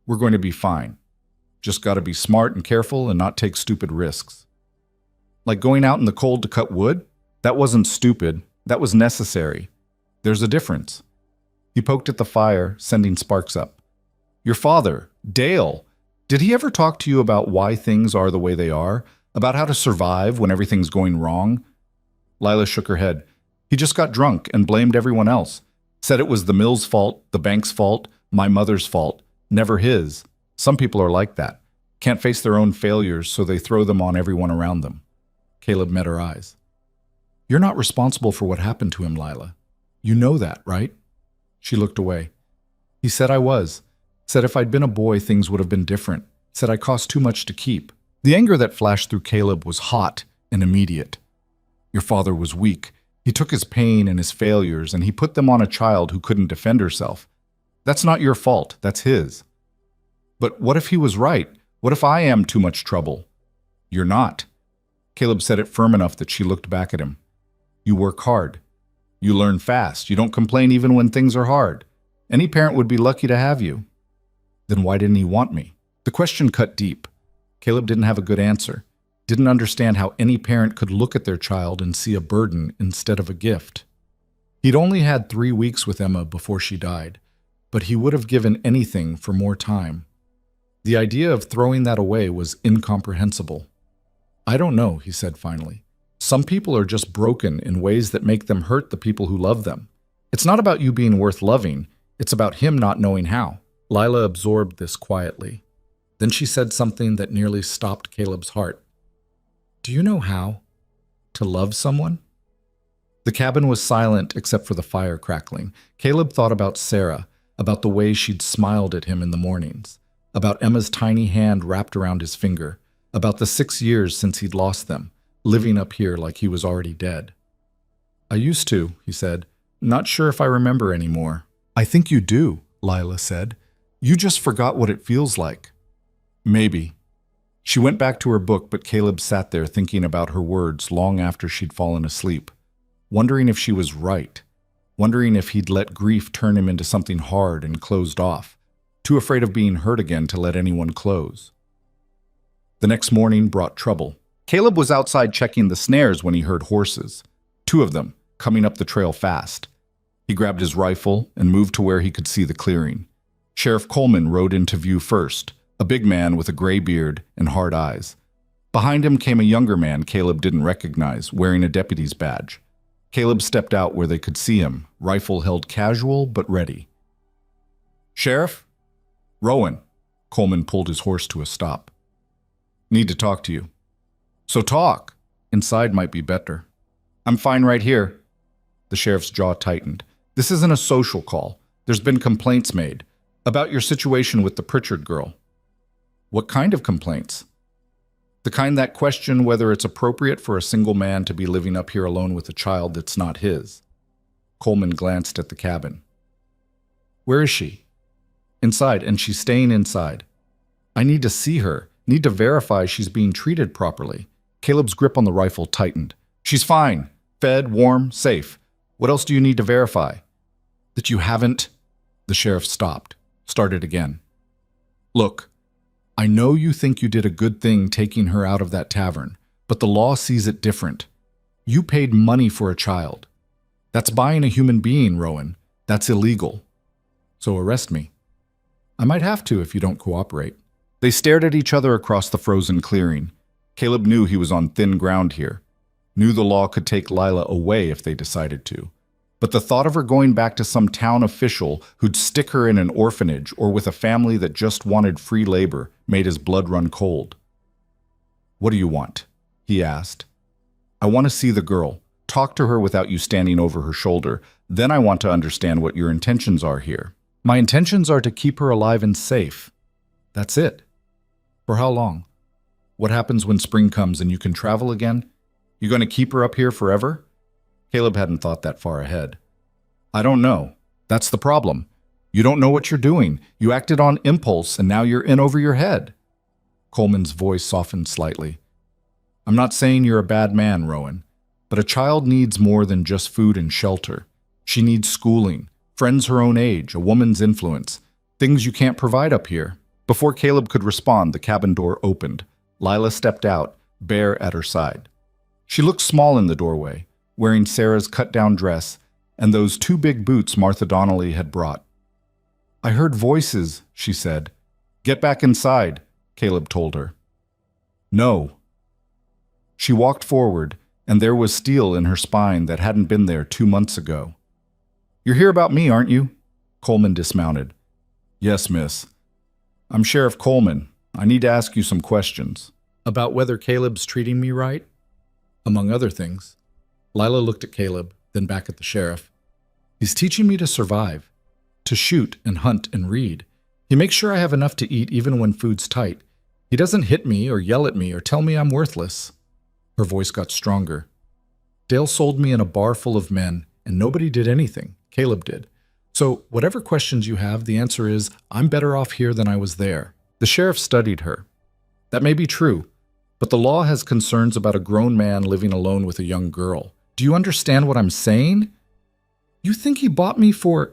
We're going to be fine. Just got to be smart and careful and not take stupid risks. Like going out in the cold to cut wood? That wasn't stupid. That was necessary. There's a difference. He poked at the fire, sending sparks up. Your father, Dale, did he ever talk to you about why things are the way they are? About how to survive when everything's going wrong? Lila shook her head. He just got drunk and blamed everyone else. Said it was the mill's fault, the bank's fault, my mother's fault. Never his. Some people are like that. Can't face their own failures, so they throw them on everyone around them. Caleb met her eyes. You're not responsible for what happened to him, Lila. You know that, right? She looked away. He said I was. Said if I'd been a boy, things would have been different. Said I cost too much to keep. The anger that flashed through Caleb was hot and immediate. Your father was weak. He took his pain and his failures, and he put them on a child who couldn't defend herself. That's not your fault. That's his. But what if he was right? What if I am too much trouble? You're not. Caleb said it firm enough that she looked back at him. You work hard. You learn fast. You don't complain even when things are hard. Any parent would be lucky to have you. Then why didn't he want me? The question cut deep. Caleb didn't have a good answer. Didn't understand how any parent could look at their child and see a burden instead of a gift. He'd only had 3 weeks with Emma before she died, but he would have given anything for more time. The idea of throwing that away was incomprehensible. I don't know, he said finally. Some people are just broken in ways that make them hurt the people who love them. It's not about you being worth loving, it's about him not knowing how. Lila absorbed this quietly. Then she said something that nearly stopped Caleb's heart. Do you know how to love someone? The cabin was silent except for the fire crackling. Caleb thought about Sarah, about the way she'd smiled at him in the mornings, about Emma's tiny hand wrapped around his finger, about the 6 years since he'd lost them, living up here like he was already dead. I used to, he said. Not sure if I remember anymore. I think you do, Lila said. You just forgot what it feels like. Maybe. She went back to her book, but Caleb sat there thinking about her words long after she'd fallen asleep, wondering if she was right, wondering if he'd let grief turn him into something hard and closed off, too afraid of being hurt again to let anyone close. The next morning brought trouble. Caleb was outside checking the snares when he heard horses. 2 of them, coming up the trail fast. He grabbed his rifle and moved to where he could see the clearing. Sheriff Coleman rode into view first, a big man with a gray beard and hard eyes. Behind him came a younger man Caleb didn't recognize, wearing a deputy's badge. Caleb stepped out where they could see him, rifle held casual but ready. "Sheriff?" "Rowan." Coleman pulled his horse to a stop. "Need to talk to you." "So talk. Inside might be better." "I'm fine right here." The sheriff's jaw tightened. "This isn't a social call. There's been complaints made about your situation with the Pritchard girl." "What kind of complaints?" "The kind that question whether it's appropriate for a single man to be living up here alone with a child that's not his." Coleman glanced at the cabin. "Where is she?" "Inside, and she's staying inside." "I need to see her. Need to verify she's being treated properly." Caleb's grip on the rifle tightened. "She's fine. Fed, warm, safe. What else do you need to verify?" "That you haven't—" The sheriff stopped, started again. "Look, I know you think you did a good thing taking her out of that tavern, but the law sees it different. You paid money for a child. That's buying a human being, Rowan. That's illegal. So arrest me." "I might have to if you don't cooperate." They stared at each other across the frozen clearing. Caleb knew he was on thin ground here, knew the law could take Lila away if they decided to. But the thought of her going back to some town official who'd stick her in an orphanage or with a family that just wanted free labor made his blood run cold. "What do you want?" he asked. "I want to see the girl, talk to her without you standing over her shoulder. Then I want to understand what your intentions are here." "My intentions are to keep her alive and safe. That's it." "For how long? What happens when spring comes and you can travel again? You going to keep her up here forever?" Caleb hadn't thought that far ahead. "I don't know. That's the problem. You don't know what you're doing. You acted on impulse and now you're in over your head." Coleman's voice softened slightly. "I'm not saying you're a bad man, Rowan, but a child needs more than just food and shelter. She needs schooling, friends her own age, a woman's influence, things you can't provide up here." Before Caleb could respond, the cabin door opened. Lila stepped out, bare at her side. She looked small in the doorway, wearing Sarah's cut-down dress and those 2 big boots Martha Donnelly had brought. "I heard voices," she said. "Get back inside," Caleb told her. "No." She walked forward, and there was steel in her spine that hadn't been there 2 months ago. "You're here about me, aren't you?" Coleman dismounted. "Yes, miss. I'm Sheriff Coleman. I need to ask you some questions." "About whether Caleb's treating me right?" "Among other things." Lila looked at Caleb, then back at the sheriff. "He's teaching me to survive, to shoot and hunt and read. He makes sure I have enough to eat even when food's tight. He doesn't hit me or yell at me or tell me I'm worthless." Her voice got stronger. "Dale sold me in a bar full of men, and nobody did anything. Caleb did. So whatever questions you have, the answer is, I'm better off here than I was there." The sheriff studied her. "That may be true, but the law has concerns about a grown man living alone with a young girl. Do you understand what I'm saying? You think he bought me for—"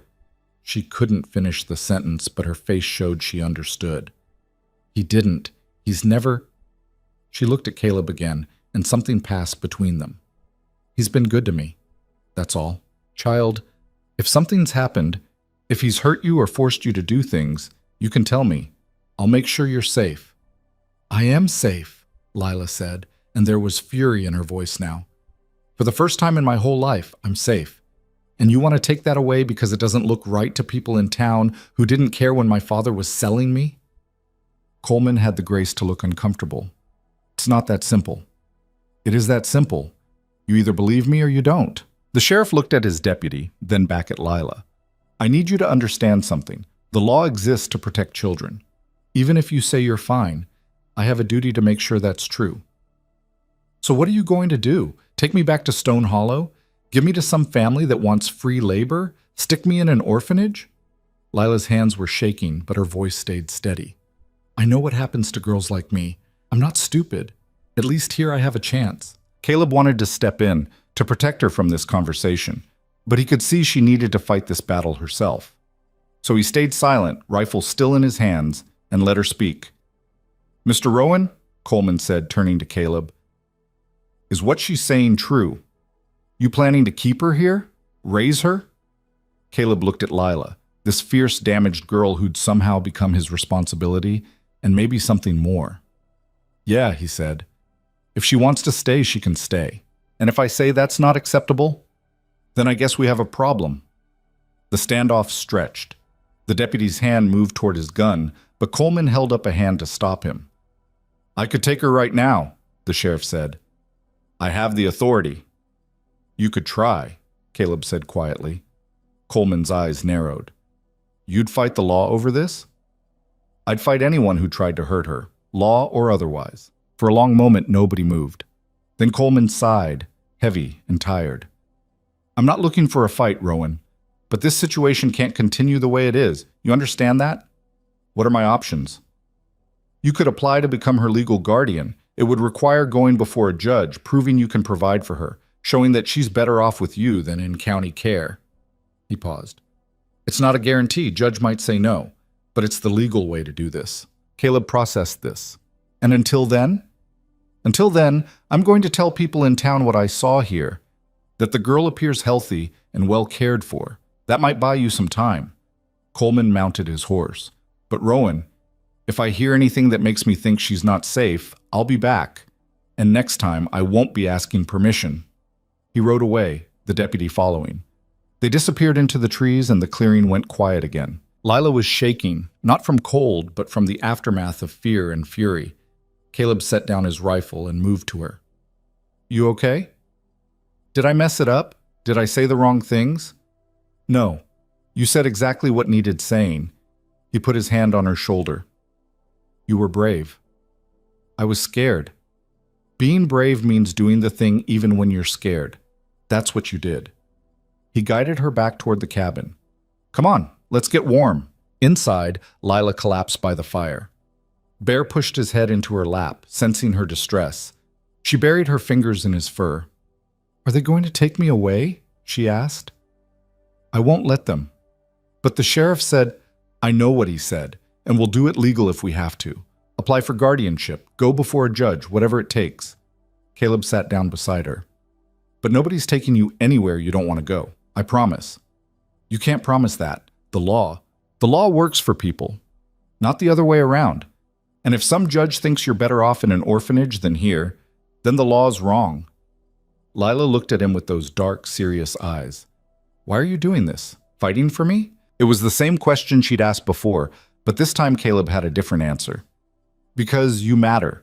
She couldn't finish the sentence, but her face showed she understood. "He didn't. He's never—" She looked at Caleb again, and something passed between them. "He's been good to me. That's all. Child, if something's happened, if he's hurt you or forced you to do things, you can tell me. I'll make sure you're safe." "I am safe," Lila said, and there was fury in her voice now. "For the first time in my whole life, I'm safe. And you want to take that away because it doesn't look right to people in town who didn't care when my father was selling me?" Coleman had the grace to look uncomfortable. "It's not that simple." "It is that simple. You either believe me or you don't." The sheriff looked at his deputy, then back at Lila. "I need you to understand something. The law exists to protect children. Even if you say you're fine, I have a duty to make sure that's true." "So what are you going to do? Take me back to Stone Hollow? Give me to some family that wants free labor? Stick me in an orphanage?" Lila's hands were shaking, but her voice stayed steady. "I know what happens to girls like me. I'm not stupid. At least here I have a chance." Caleb wanted to step in, to protect her from this conversation, but he could see she needed to fight this battle herself. So he stayed silent, rifle still in his hands, and let her speak. "Mr. Rowan," Coleman said, turning to Caleb, "is what she's saying true? You planning to keep her here? Raise her? Caleb looked at Lila, this fierce, damaged girl who'd somehow become his responsibility, and maybe something more. Yeah, he said. If she wants to stay, she can stay. And if I say that's not acceptable, then I guess we have a problem. The standoff stretched. The deputy's hand moved toward his gun, but Coleman held up a hand to stop him. I could take her right now, the sheriff said. I have the authority. You could try, Caleb said quietly. Coleman's eyes narrowed. You'd fight the law over this? I'd fight anyone who tried to hurt her, law or otherwise. For a long moment, nobody moved. Then Coleman sighed, heavy and tired. I'm not looking for a fight, Rowan, but this situation can't continue the way it is. You understand that? What are my options? You could apply to become her legal guardian. It would require going before a judge, proving you can provide for her, showing that she's better off with you than in county care. He paused. It's not a guarantee. Judge might say no, but it's the legal way to do this. Caleb processed this. And until then? Until then, I'm going to tell people in town what I saw here, that the girl appears healthy and well cared for. That might buy you some time. Coleman mounted his horse. But Rowan, if I hear anything that makes me think she's not safe, I'll be back. And next time, I won't be asking permission. He rode away, the deputy following. They disappeared into the trees and the clearing went quiet again. Lila was shaking, not from cold, but from the aftermath of fear and fury. Caleb set down his rifle and moved to her. You okay? Did I mess it up? Did I say the wrong things? No. You said exactly what needed saying. He put his hand on her shoulder. You were brave. I was scared. Being brave means doing the thing even when you're scared. That's what you did. He guided her back toward the cabin. Come on, let's get warm. Inside, Lila collapsed by the fire. Bear pushed his head into her lap, sensing her distress. She buried her fingers in his fur. Are they going to take me away? She asked. I won't let them. But the sheriff said, I know what he said, and we'll do it legal if we have to. Apply for guardianship, go before a judge, whatever it takes. Caleb sat down beside her. But nobody's taking you anywhere you don't want to go. I promise. You can't promise that. The law works for people, not the other way around. And if some judge thinks you're better off in an orphanage than here, then the law's wrong. Lila looked at him with those dark, serious eyes. Why are you doing this? Fighting for me? It was the same question she'd asked before, but this time Caleb had a different answer. Because you matter.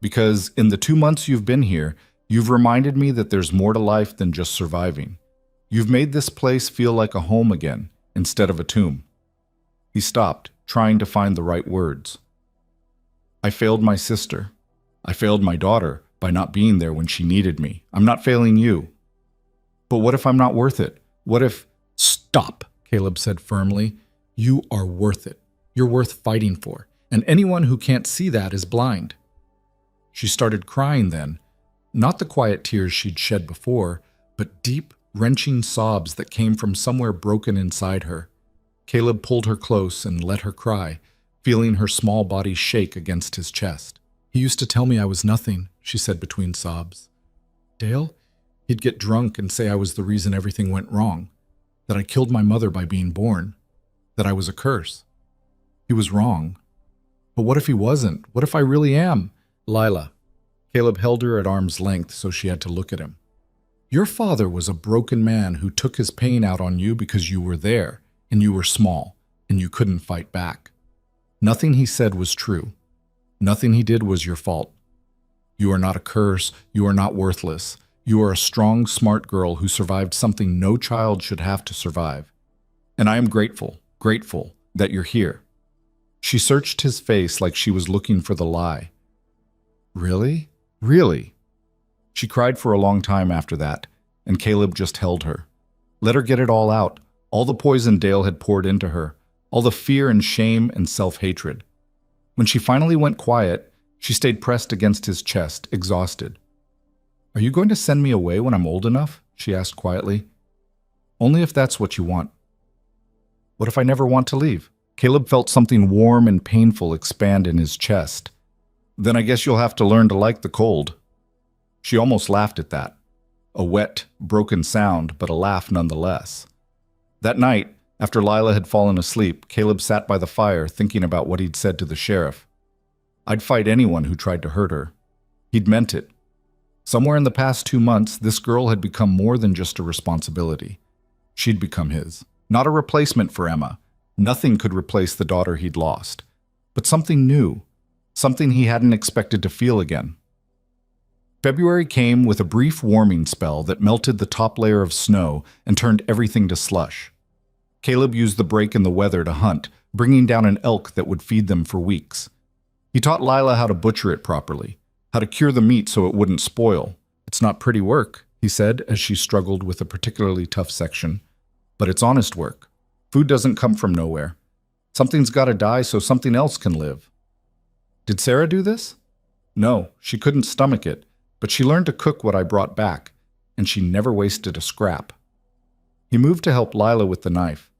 Because in the 2 months you've been here, you've reminded me that there's more to life than just surviving. You've made this place feel like a home again, instead of a tomb. He stopped, trying to find the right words. I failed my sister. I failed my daughter by not being there when she needed me. I'm not failing you. But what if I'm not worth it? What if... Stop, Caleb said firmly. You are worth it. You're worth fighting for. And anyone who can't see that is blind. She started crying then. Not the quiet tears she'd shed before, but deep, wrenching sobs that came from somewhere broken inside her. Caleb pulled her close and let her cry, feeling her small body shake against his chest. He used to tell me I was nothing, she said between sobs. Dale? He'd get drunk and say I was the reason everything went wrong, that I killed my mother by being born, that I was a curse. He was wrong. But what if he wasn't? What if I really am? Lila. Caleb held her at arm's length so she had to look at him. Your father was a broken man who took his pain out on you because you were there, and you were small, and you couldn't fight back. Nothing he said was true. Nothing he did was your fault. You are not a curse. You are not worthless. You are a strong, smart girl who survived something no child should have to survive. And I am grateful that you're here. She searched his face like she was looking for the lie. Really? Really? She cried for a long time after that, and Caleb just held her. Let her get it all out, all the poison Dale had poured into her, all the fear and shame and self-hatred. When she finally went quiet, she stayed pressed against his chest, exhausted. Are you going to send me away when I'm old enough? She asked quietly. Only if that's what you want. What if I never want to leave? Caleb felt something warm and painful expand in his chest. Then I guess you'll have to learn to like the cold. She almost laughed at that. a wet, broken sound, but a laugh nonetheless. That night, after Lila had fallen asleep, Caleb sat by the fire thinking about what he'd said to the sheriff. I'd fight anyone who tried to hurt her. He'd meant it. Somewhere in the past 2 months, this girl had become more than just a responsibility. She'd become his. Not a replacement for Emma. Nothing could replace the daughter he'd lost. But something new. Something he hadn't expected to feel again. February came with a brief warming spell that melted the top layer of snow and turned everything to slush. Caleb used the break in the weather to hunt, bringing down an elk that would feed them for weeks. He taught Lila how to butcher it properly, how to cure the meat so it wouldn't spoil. It's not pretty work, he said as she struggled with a particularly tough section. But it's honest work. Food doesn't come from nowhere. Something's got to die so something else can live. Did Sarah do this? No, she couldn't stomach it, but she learned to cook what I brought back, and she never wasted a scrap. He moved to help Lila with the knife.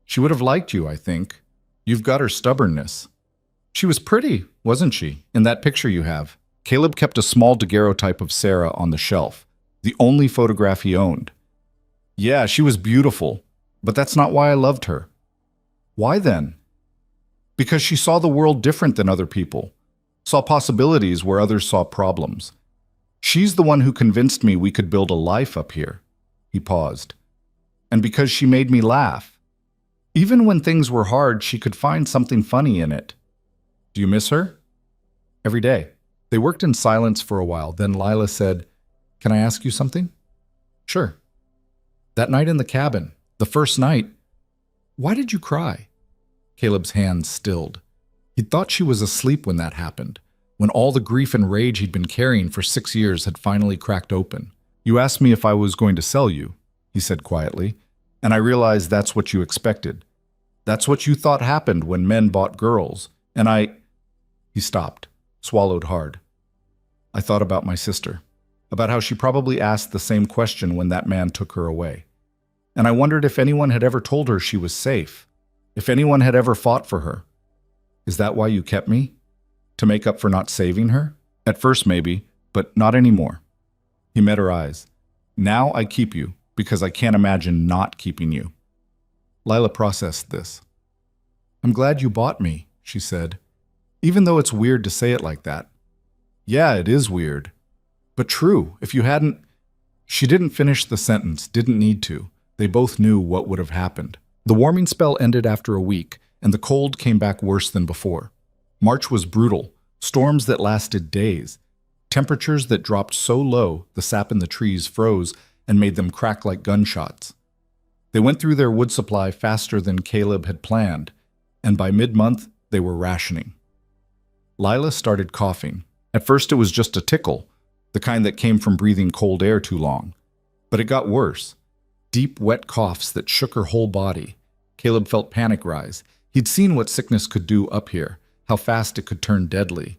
She would have liked you, I think. You've got her stubbornness. She was pretty, wasn't she, in that picture you have? Caleb kept a small daguerreotype of Sarah on the shelf, the only photograph he owned. Yeah, she was beautiful, but that's not why I loved her. Why then? Because she saw the world different than other people, saw possibilities where others saw problems. She's the one who convinced me we could build a life up here. He paused. And because she made me laugh. Even when things were hard, she could find something funny in it. Do you miss her? Every day. They worked in silence for a while, then Lila said, Can I ask you something? Sure. That night in the cabin, the first night, why did you cry? Caleb's hands stilled. He'd thought she was asleep when that happened, when all the grief and rage he'd been carrying for 6 years had finally cracked open. You asked me if I was going to sell you, he said quietly, and I realized that's what you expected. That's what you thought happened when men bought girls, and He stopped, swallowed hard. I thought about my sister, about how she probably asked the same question when that man took her away. And I wondered if anyone had ever told her she was safe, if anyone had ever fought for her. Is that why you kept me? To make up for not saving her? At first maybe, but not anymore. He met her eyes. Now I keep you, because I can't imagine not keeping you. Lila processed this. I'm glad you bought me, she said, even though it's weird to say it like that. Yeah, it is weird. But true, if you hadn't... She didn't finish the sentence, didn't need to. They both knew what would have happened. The warming spell ended after a week, and the cold came back worse than before. March was brutal, storms that lasted days, temperatures that dropped so low the sap in the trees froze and made them crack like gunshots. They went through their wood supply faster than Caleb had planned, and by mid-month they were rationing. Lila started coughing. At first it was just a tickle, the kind that came from breathing cold air too long. But it got worse. Deep, wet coughs that shook her whole body. Caleb felt panic rise. He'd seen what sickness could do up here, how fast it could turn deadly.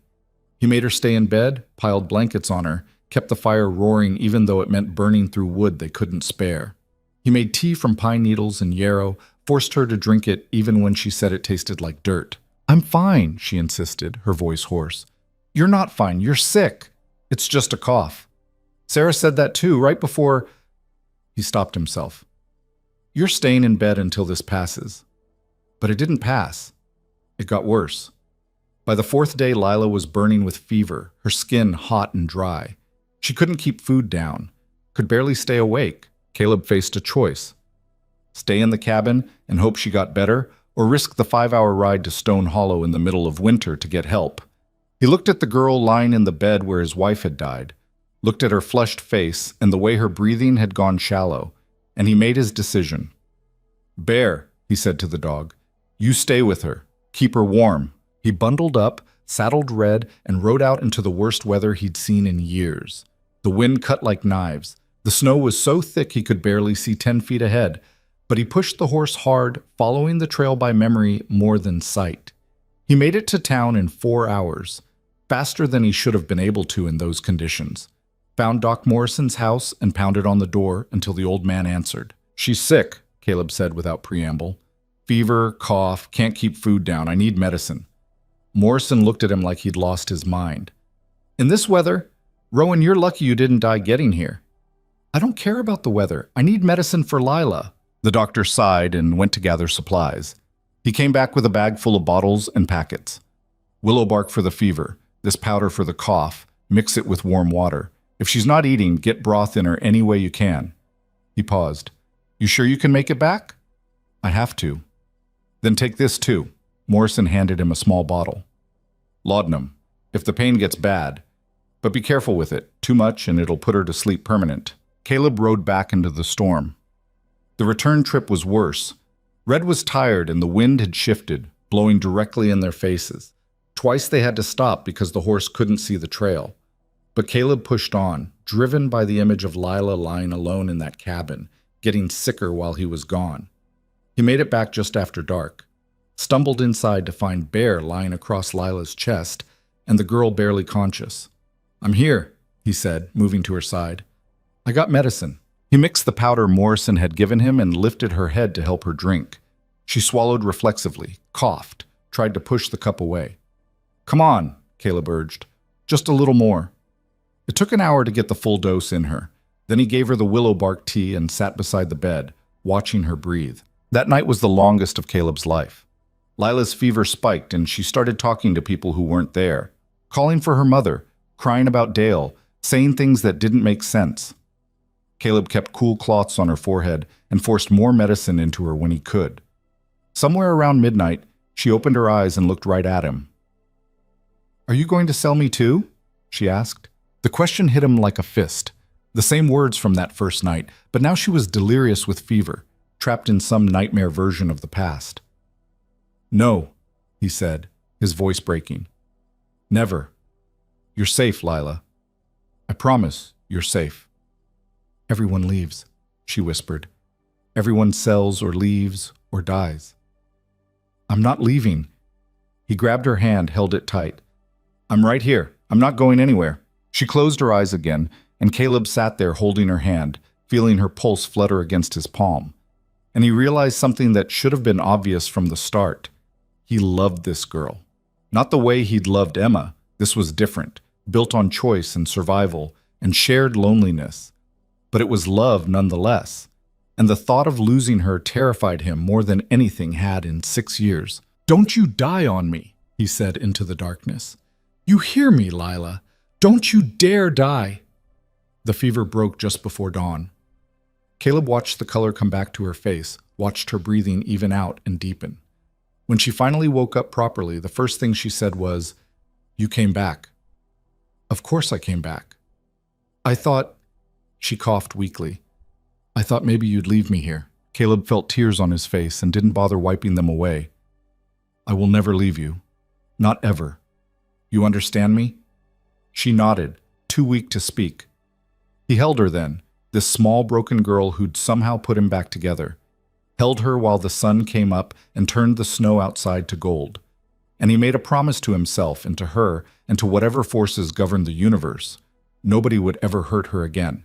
He made her stay in bed, piled blankets on her, kept the fire roaring even though it meant burning through wood they couldn't spare. He made tea from pine needles and yarrow, forced her to drink it even when she said it tasted like dirt. I'm fine, she insisted, her voice hoarse. You're not fine, you're sick. It's just a cough. Sarah said that too, right before... He stopped himself. You're staying in bed until this passes. But it didn't pass. It got worse. By the 4th day, Lila was burning with fever, her skin hot and dry. She couldn't keep food down, could barely stay awake. Caleb faced a choice. Stay in the cabin and hope she got better, or risk the 5-hour ride to Stone Hollow in the middle of winter to get help. He looked at the girl lying in the bed where his wife had died, looked at her flushed face and the way her breathing had gone shallow, and he made his decision. Bear, he said to the dog, you stay with her. Keep her warm. He bundled up, saddled Red, and rode out into the worst weather he'd seen in years. The wind cut like knives. The snow was so thick he could barely see 10 feet ahead, but he pushed the horse hard, following the trail by memory more than sight. He made it to town in 4 hours, faster than he should have been able to in those conditions. Found Doc Morrison's house and pounded on the door until the old man answered. She's sick, Caleb said without preamble. Fever, cough, can't keep food down, I need medicine. Morrison looked at him like he'd lost his mind. In this weather, Rowan, you're lucky you didn't die getting here. I don't care about the weather. I need medicine for Lila. The doctor sighed and went to gather supplies. He came back with a bag full of bottles and packets. Willow bark for the fever, this powder for the cough, mix it with warm water. If she's not eating, get broth in her any way you can. He paused. You sure you can make it back? I have to. Then take this too. Morrison handed him a small bottle. Laudanum, if the pain gets bad. But be careful with it. Too much and it'll put her to sleep permanent. Caleb rode back into the storm. The return trip was worse. Red was tired and the wind had shifted, blowing directly in their faces. Twice they had to stop because the horse couldn't see the trail. But Caleb pushed on, driven by the image of Lila lying alone in that cabin, getting sicker while he was gone. He made it back just after dark, stumbled inside to find Bear lying across Lila's chest and the girl barely conscious. I'm here, he said, moving to her side. I got medicine. He mixed the powder Morrison had given him and lifted her head to help her drink. She swallowed reflexively, coughed, tried to push the cup away. Come on, Caleb urged. Just a little more. It took an hour to get the full dose in her. Then he gave her the willow bark tea and sat beside the bed, watching her breathe. That night was the longest of Caleb's life. Lila's fever spiked and she started talking to people who weren't there, calling for her mother, crying about Dale, saying things that didn't make sense. Caleb kept cool cloths on her forehead and forced more medicine into her when he could. Somewhere around midnight, she opened her eyes and looked right at him. Are you going to sell me too? She asked. The question hit him like a fist. The same words from that first night, but now she was delirious with fever, trapped in some nightmare version of the past. No, he said, his voice breaking. Never. You're safe, Lila. I promise you're safe. Everyone leaves, she whispered. Everyone sells or leaves or dies. I'm not leaving. He grabbed her hand, held it tight. I'm right here. I'm not going anywhere. She closed her eyes again, and Caleb sat there holding her hand, feeling her pulse flutter against his palm. And he realized something that should have been obvious from the start. He loved this girl. Not the way he'd loved Emma. This was different, built on choice and survival and shared loneliness. But it was love nonetheless. And the thought of losing her terrified him more than anything had in 6 years. Don't you die on me, he said into the darkness. You hear me, Lila. Don't you dare die. The fever broke just before dawn. Caleb watched the color come back to her face, watched her breathing even out and deepen. When she finally woke up properly, the first thing she said was, You came back. Of course I came back. I thought, she coughed weakly. I thought maybe you'd leave me here. Caleb felt tears on his face and didn't bother wiping them away. I will never leave you. Not ever. You understand me? She nodded, too weak to speak. He held her then, this small broken girl who'd somehow put him back together. Held her while the sun came up and turned the snow outside to gold. And he made a promise to himself and to her and to whatever forces governed the universe. Nobody would ever hurt her again.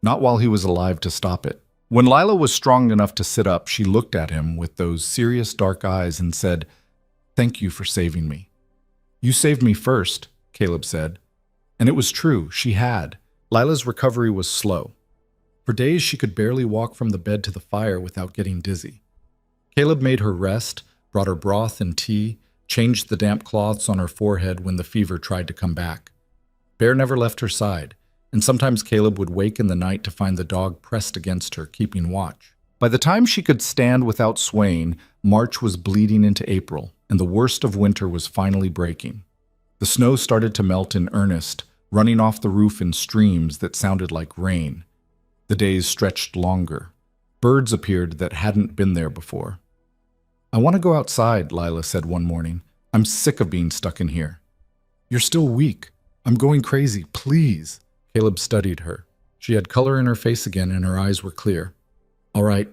Not while he was alive to stop it. When Lila was strong enough to sit up, she looked at him with those serious dark eyes and said, Thank you for saving me. You saved me first, Caleb said. And it was true, she had. Lila's recovery was slow. For days she could barely walk from the bed to the fire without getting dizzy. Caleb made her rest, brought her broth and tea, changed the damp cloths on her forehead when the fever tried to come back. Bear never left her side, and sometimes Caleb would wake in the night to find the dog pressed against her, keeping watch. By the time she could stand without swaying, March was bleeding into April, and the worst of winter was finally breaking. The snow started to melt in earnest, running off the roof in streams that sounded like rain. The days stretched longer. Birds appeared that hadn't been there before. I want to go outside, Lila said one morning. I'm sick of being stuck in here. You're still weak. I'm going crazy, please. Caleb studied her. She had color in her face again and her eyes were clear. All right,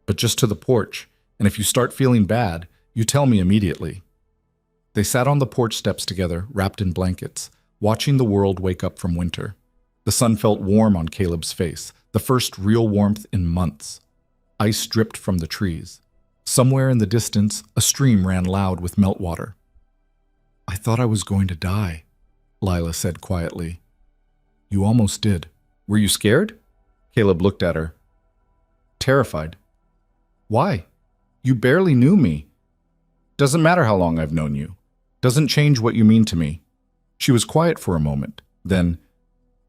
but just to the porch, and if you start feeling bad, you tell me immediately. They sat on the porch steps together, wrapped in blankets, watching the world wake up from winter. The sun felt warm on Caleb's face, the first real warmth in months. Ice dripped from the trees. Somewhere in the distance, a stream ran loud with meltwater. I thought I was going to die, Lila said quietly. You almost did. Were you scared? Caleb looked at her, terrified. Why? You barely knew me. Doesn't matter how long I've known you. Doesn't change what you mean to me. She was quiet for a moment. Then,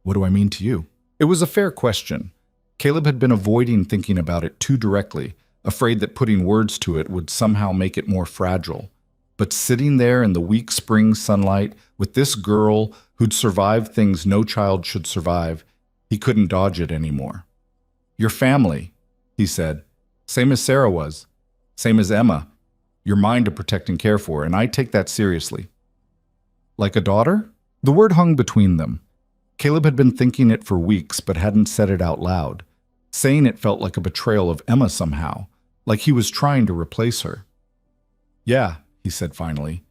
what do I mean to you? It was a fair question. Caleb had been avoiding thinking about it too directly, afraid that putting words to it would somehow make it more fragile. But sitting there in the weak spring sunlight with this girl who'd survived things no child should survive, he couldn't dodge it anymore. Your family, he said. Same as Sarah was. Same as Emma. You're mine to protect and care for, and I take that seriously. Like a daughter? The word hung between them. Caleb had been thinking it for weeks, but hadn't said it out loud. Saying it felt like a betrayal of Emma somehow, like he was trying to replace her. Yeah, he said finally.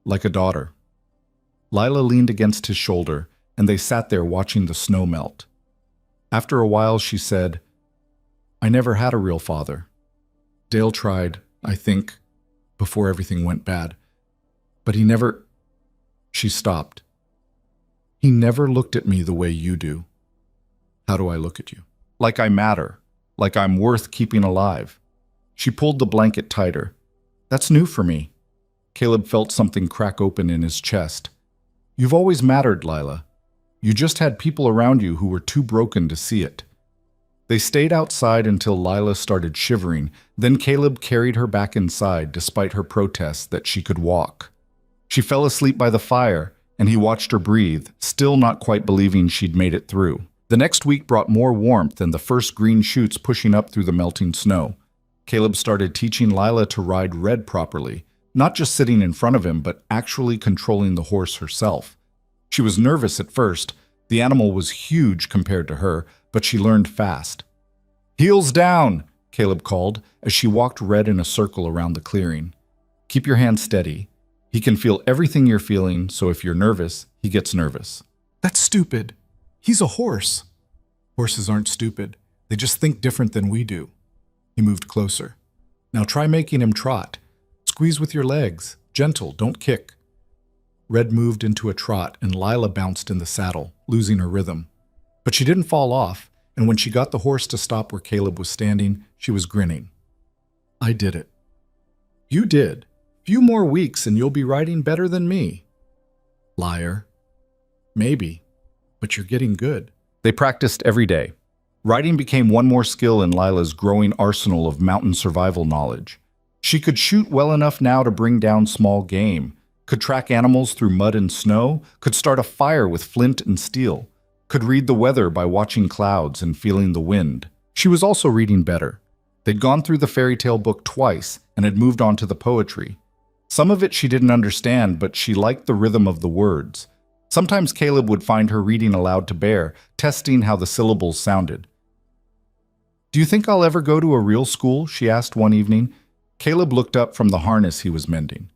Like a daughter. Lila leaned against his shoulder, and they sat there watching the snow melt. After a while, she said, I never had a real father. Dale tried, I think, before everything went bad. But he never... She stopped. He never looked at me the way you do. How do I look at you? Like I matter. Like I'm worth keeping alive. She pulled the blanket tighter. That's new for me. Caleb felt something crack open in his chest. You've always mattered, Lila. You just had people around you who were too broken to see it. They stayed outside until Lila started shivering, then Caleb carried her back inside despite her protests that she could walk. She fell asleep by the fire, and he watched her breathe, still not quite believing she'd made it through. The next week brought more warmth and the first green shoots pushing up through the melting snow. Caleb started teaching Lila to ride Red properly, not just sitting in front of him, but actually controlling the horse herself. She was nervous at first. The animal was huge compared to her, but she learned fast. Heels down, Caleb called as she walked Red in a circle around the clearing. Keep your hand steady. He can feel everything you're feeling, so if you're nervous, he gets nervous. That's stupid. He's a horse. Horses aren't stupid. They just think different than we do. He moved closer. Now try making him trot. Squeeze with your legs. Gentle, don't kick. Red moved into a trot, and Lila bounced in the saddle, losing her rhythm. But she didn't fall off, and when she got the horse to stop where Caleb was standing, she was grinning. I did it. You did. Few more weeks and you'll be riding better than me. Liar. Maybe, but you're getting good. They practiced every day. Riding became one more skill in Lila's growing arsenal of mountain survival knowledge. She could shoot well enough now to bring down small game, could track animals through mud and snow, could start a fire with flint and steel, could read the weather by watching clouds and feeling the wind. She was also reading better. They'd gone through the fairy tale book twice and had moved on to the poetry. Some of it she didn't understand, but she liked the rhythm of the words. Sometimes Caleb would find her reading aloud to Bear, testing how the syllables sounded. Do you think I'll ever go to a real school? She asked one evening. Caleb looked up from the harness he was mending.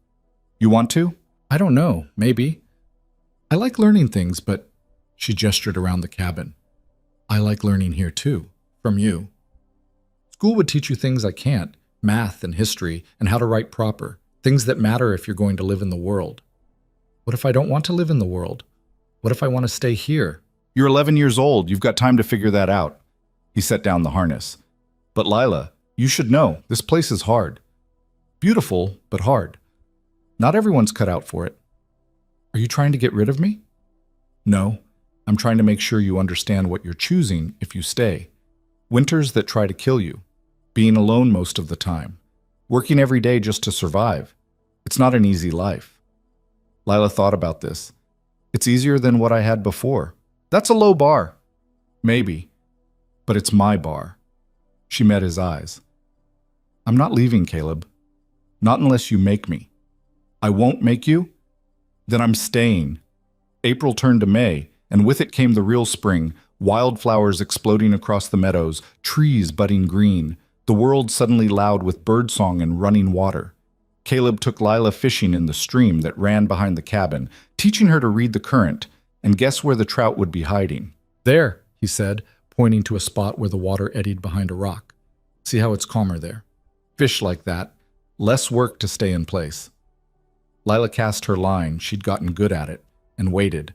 You want to? I don't know, maybe. I like learning things, but... She gestured around the cabin. I like learning here too, from you. School would teach you things I can't, math and history, and how to write proper. Things that matter if you're going to live in the world. What if I don't want to live in the world? What if I want to stay here? You're 11 years old. You've got time to figure that out. He set down the harness. But Lila, you should know, this place is hard. Beautiful, but hard. Not everyone's cut out for it. Are you trying to get rid of me? No, I'm trying to make sure you understand what you're choosing if you stay. Winters that try to kill you. Being alone most of the time. Working every day just to survive. It's not an easy life. Lila thought about this. It's easier than what I had before. That's a low bar. Maybe. But it's my bar. She met his eyes. I'm not leaving, Caleb. Not unless you make me. I won't make you? Then I'm staying. April turned to May, and with it came the real spring, wildflowers exploding across the meadows, trees budding green, the world suddenly loud with birdsong and running water. Caleb took Lila fishing in the stream that ran behind the cabin, teaching her to read the current, and guess where the trout would be hiding. There, he said, pointing to a spot where the water eddied behind a rock. See how it's calmer there. Fish like that. Less work to stay in place. Lila cast her line, she'd gotten good at it, and waited.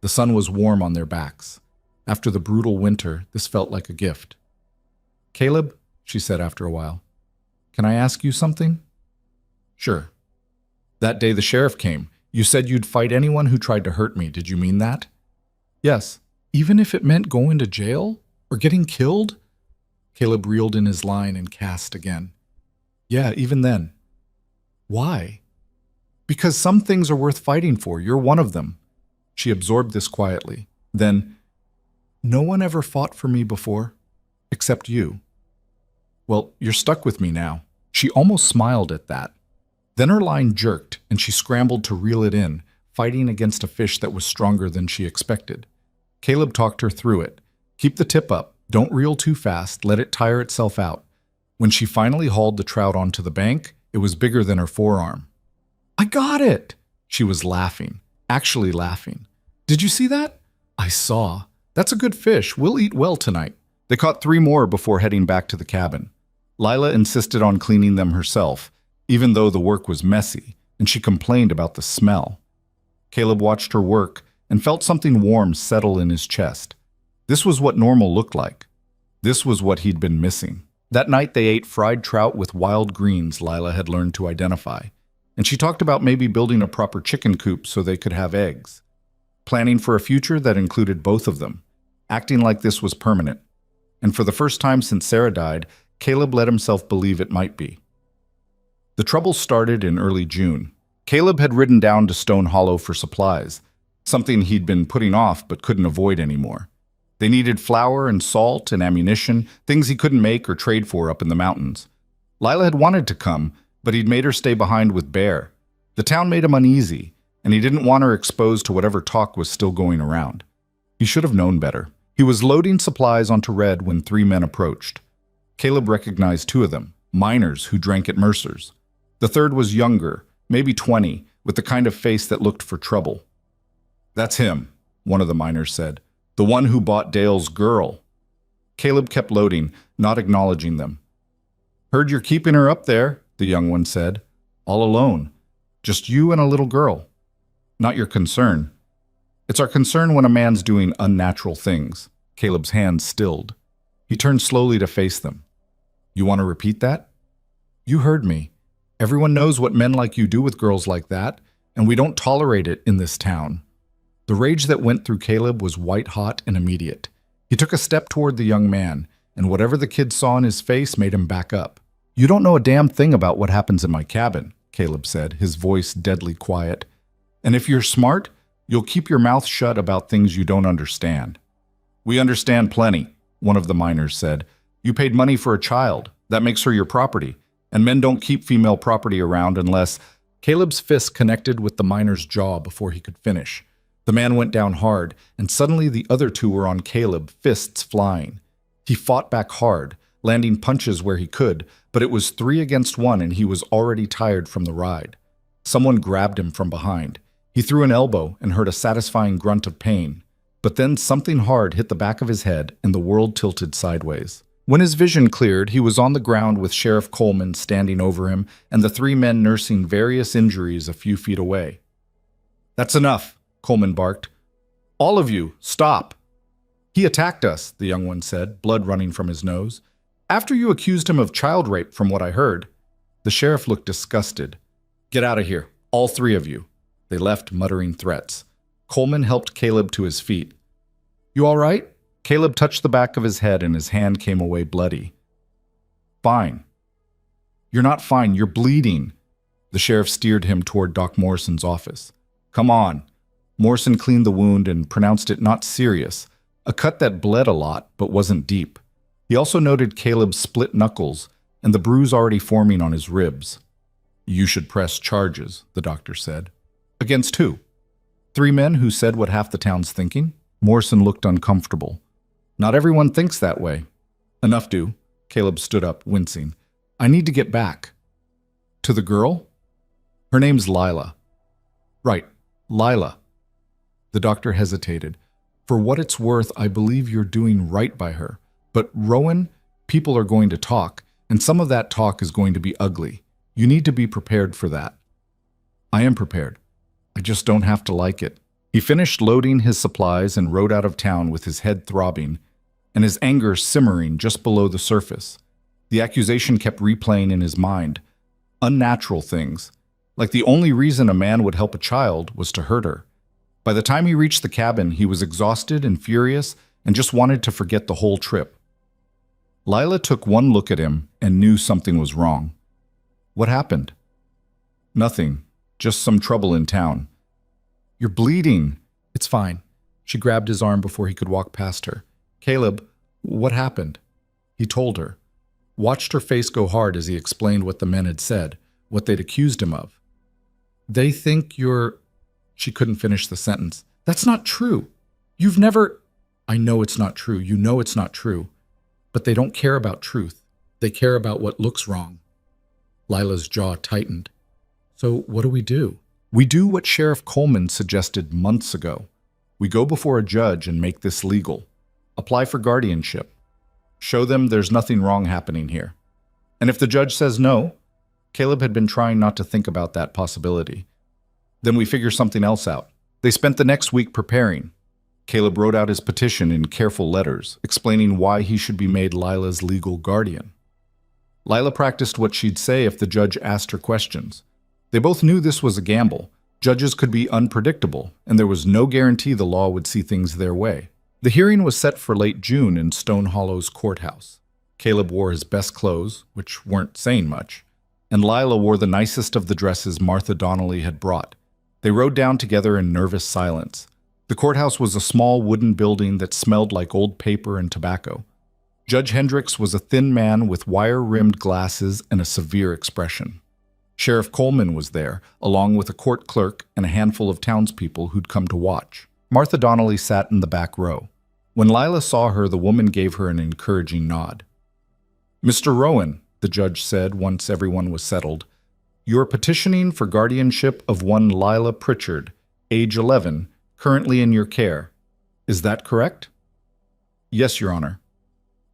The sun was warm on their backs. After the brutal winter, this felt like a gift. "Caleb," she said after a while, "can I ask you something?" "Sure." "That day the sheriff came, you said you'd fight anyone who tried to hurt me. Did you mean that?" "Yes. Even if it meant going to jail? Or getting killed?" Caleb reeled in his line and cast again. "Yeah, even then." "Why?" "Because some things are worth fighting for. You're one of them." She absorbed this quietly. Then, "No one ever fought for me before, except you." "Well, you're stuck with me now." She almost smiled at that. Then her line jerked, and she scrambled to reel it in, fighting against a fish that was stronger than she expected. Caleb talked her through it. "Keep the tip up. Don't reel too fast. Let it tire itself out." When she finally hauled the trout onto the bank, it was bigger than her forearm. "I got it!" She was laughing, actually laughing. "Did you see that?" "I saw. That's a good fish. We'll eat well tonight." They caught 3 more before heading back to the cabin. Lila insisted on cleaning them herself, even though the work was messy, and she complained about the smell. Caleb watched her work and felt something warm settle in his chest. This was what normal looked like. This was what he'd been missing. That night they ate fried trout with wild greens Lila had learned to identify, and she talked about maybe building a proper chicken coop so they could have eggs. Planning for a future that included both of them, acting like this was permanent. And for the first time since Sarah died, Caleb let himself believe it might be. The trouble started in early June. Caleb had ridden down to Stone Hollow for supplies, something he'd been putting off but couldn't avoid anymore. They needed flour and salt and ammunition, things he couldn't make or trade for up in the mountains. Lila had wanted to come, but he'd made her stay behind with Bear. The town made him uneasy, and he didn't want her exposed to whatever talk was still going around. He should have known better. He was loading supplies onto Red when 3 men approached. Caleb recognized 2 of them, miners who drank at Mercer's. The third was younger, maybe 20, with the kind of face that looked for trouble. "That's him," one of the miners said. "The one who bought Dale's girl." Caleb kept loading, not acknowledging them. "Heard you're keeping her up there," the young one said. "All alone. Just you and a little girl." "Not your concern." "It's our concern when a man's doing unnatural things." Caleb's hands stilled. He turned slowly to face them. "You want to repeat that?" "You heard me. Everyone knows what men like you do with girls like that, and we don't tolerate it in this town." The rage that went through Caleb was white-hot and immediate. He took a step toward the young man, and whatever the kid saw in his face made him back up. "You don't know a damn thing about what happens in my cabin," Caleb said, his voice deadly quiet. "And if you're smart, you'll keep your mouth shut about things you don't understand." "We understand plenty," one of the miners said. "You paid money for a child. That makes her your property. And men don't keep female property around unless—" Caleb's fist connected with the miner's jaw before he could finish. The man went down hard, and suddenly the other 2 were on Caleb, fists flying. He fought back hard, landing punches where he could, but it was 3 against 1 and he was already tired from the ride. Someone grabbed him from behind. He threw an elbow and heard a satisfying grunt of pain. But then something hard hit the back of his head and the world tilted sideways. When his vision cleared, he was on the ground with Sheriff Coleman standing over him and the 3 men nursing various injuries a few feet away. "That's enough," Coleman barked. "All of you, stop." "He attacked us," the young one said, blood running from his nose. "After you accused him of child rape, from what I heard." The sheriff looked disgusted. "Get out of here, all 3 of you." They left, muttering threats. Coleman helped Caleb to his feet. "You all right?" Caleb touched the back of his head and his hand came away bloody. "Fine." "You're not fine, you're bleeding." The sheriff steered him toward Doc Morrison's office. "Come on." Morrison cleaned the wound and pronounced it not serious, a cut that bled a lot but wasn't deep. He also noted Caleb's split knuckles and the bruise already forming on his ribs. "You should press charges," the doctor said. "Against who?" 3 men who said what half the town's thinking? Morrison looked uncomfortable. "Not everyone thinks that way." "Enough do." Caleb stood up, wincing. "I need to get back." "To the girl?" "Her name's Lila." "Right, Lila." The doctor hesitated. "For what it's worth, I believe you're doing right by her. But Rowan, people are going to talk, and some of that talk is going to be ugly. You need to be prepared for that." "I am prepared. I just don't have to like it." He finished loading his supplies and rode out of town with his head throbbing and his anger simmering just below the surface. The accusation kept replaying in his mind. Unnatural things, like the only reason a man would help a child was to hurt her. By the time he reached the cabin, he was exhausted and furious and just wanted to forget the whole trip. Lila took one look at him and knew something was wrong. What happened? Nothing, just some trouble in town. You're bleeding. It's fine. She grabbed his arm before he could walk past her. Caleb, what happened? He told her. Watched her face go hard as he explained what the men had said, what they'd accused him of. They think you're... She couldn't finish the sentence. That's not true. You've never... I know it's not true. You know it's not true. But they don't care about truth. They care about what looks wrong. Lila's jaw tightened. So what do? We do what Sheriff Coleman suggested months ago. We go before a judge and make this legal. Apply for guardianship. Show them there's nothing wrong happening here. And if the judge says no, Caleb had been trying not to think about that possibility. Then we figure something else out. They spent the next week preparing. Caleb wrote out his petition in careful letters, explaining why he should be made Lila's legal guardian. Lila practiced what she'd say if the judge asked her questions. They both knew this was a gamble. Judges could be unpredictable, and there was no guarantee the law would see things their way. The hearing was set for late June in Stone Hollow's courthouse. Caleb wore his best clothes, which weren't saying much, and Lila wore the nicest of the dresses Martha Donnelly had brought. They rode down together in nervous silence. The courthouse was a small wooden building that smelled like old paper and tobacco. Judge Hendricks was a thin man with wire-rimmed glasses and a severe expression. Sheriff Coleman was there, along with a court clerk and a handful of townspeople who'd come to watch. Martha Donnelly sat in the back row. When Lila saw her, the woman gave her an encouraging nod. Mr. Rowan, the judge said once everyone was settled, you're petitioning for guardianship of one Lila Pritchard, age 11, currently in your care. Is that correct? Yes, Your Honor.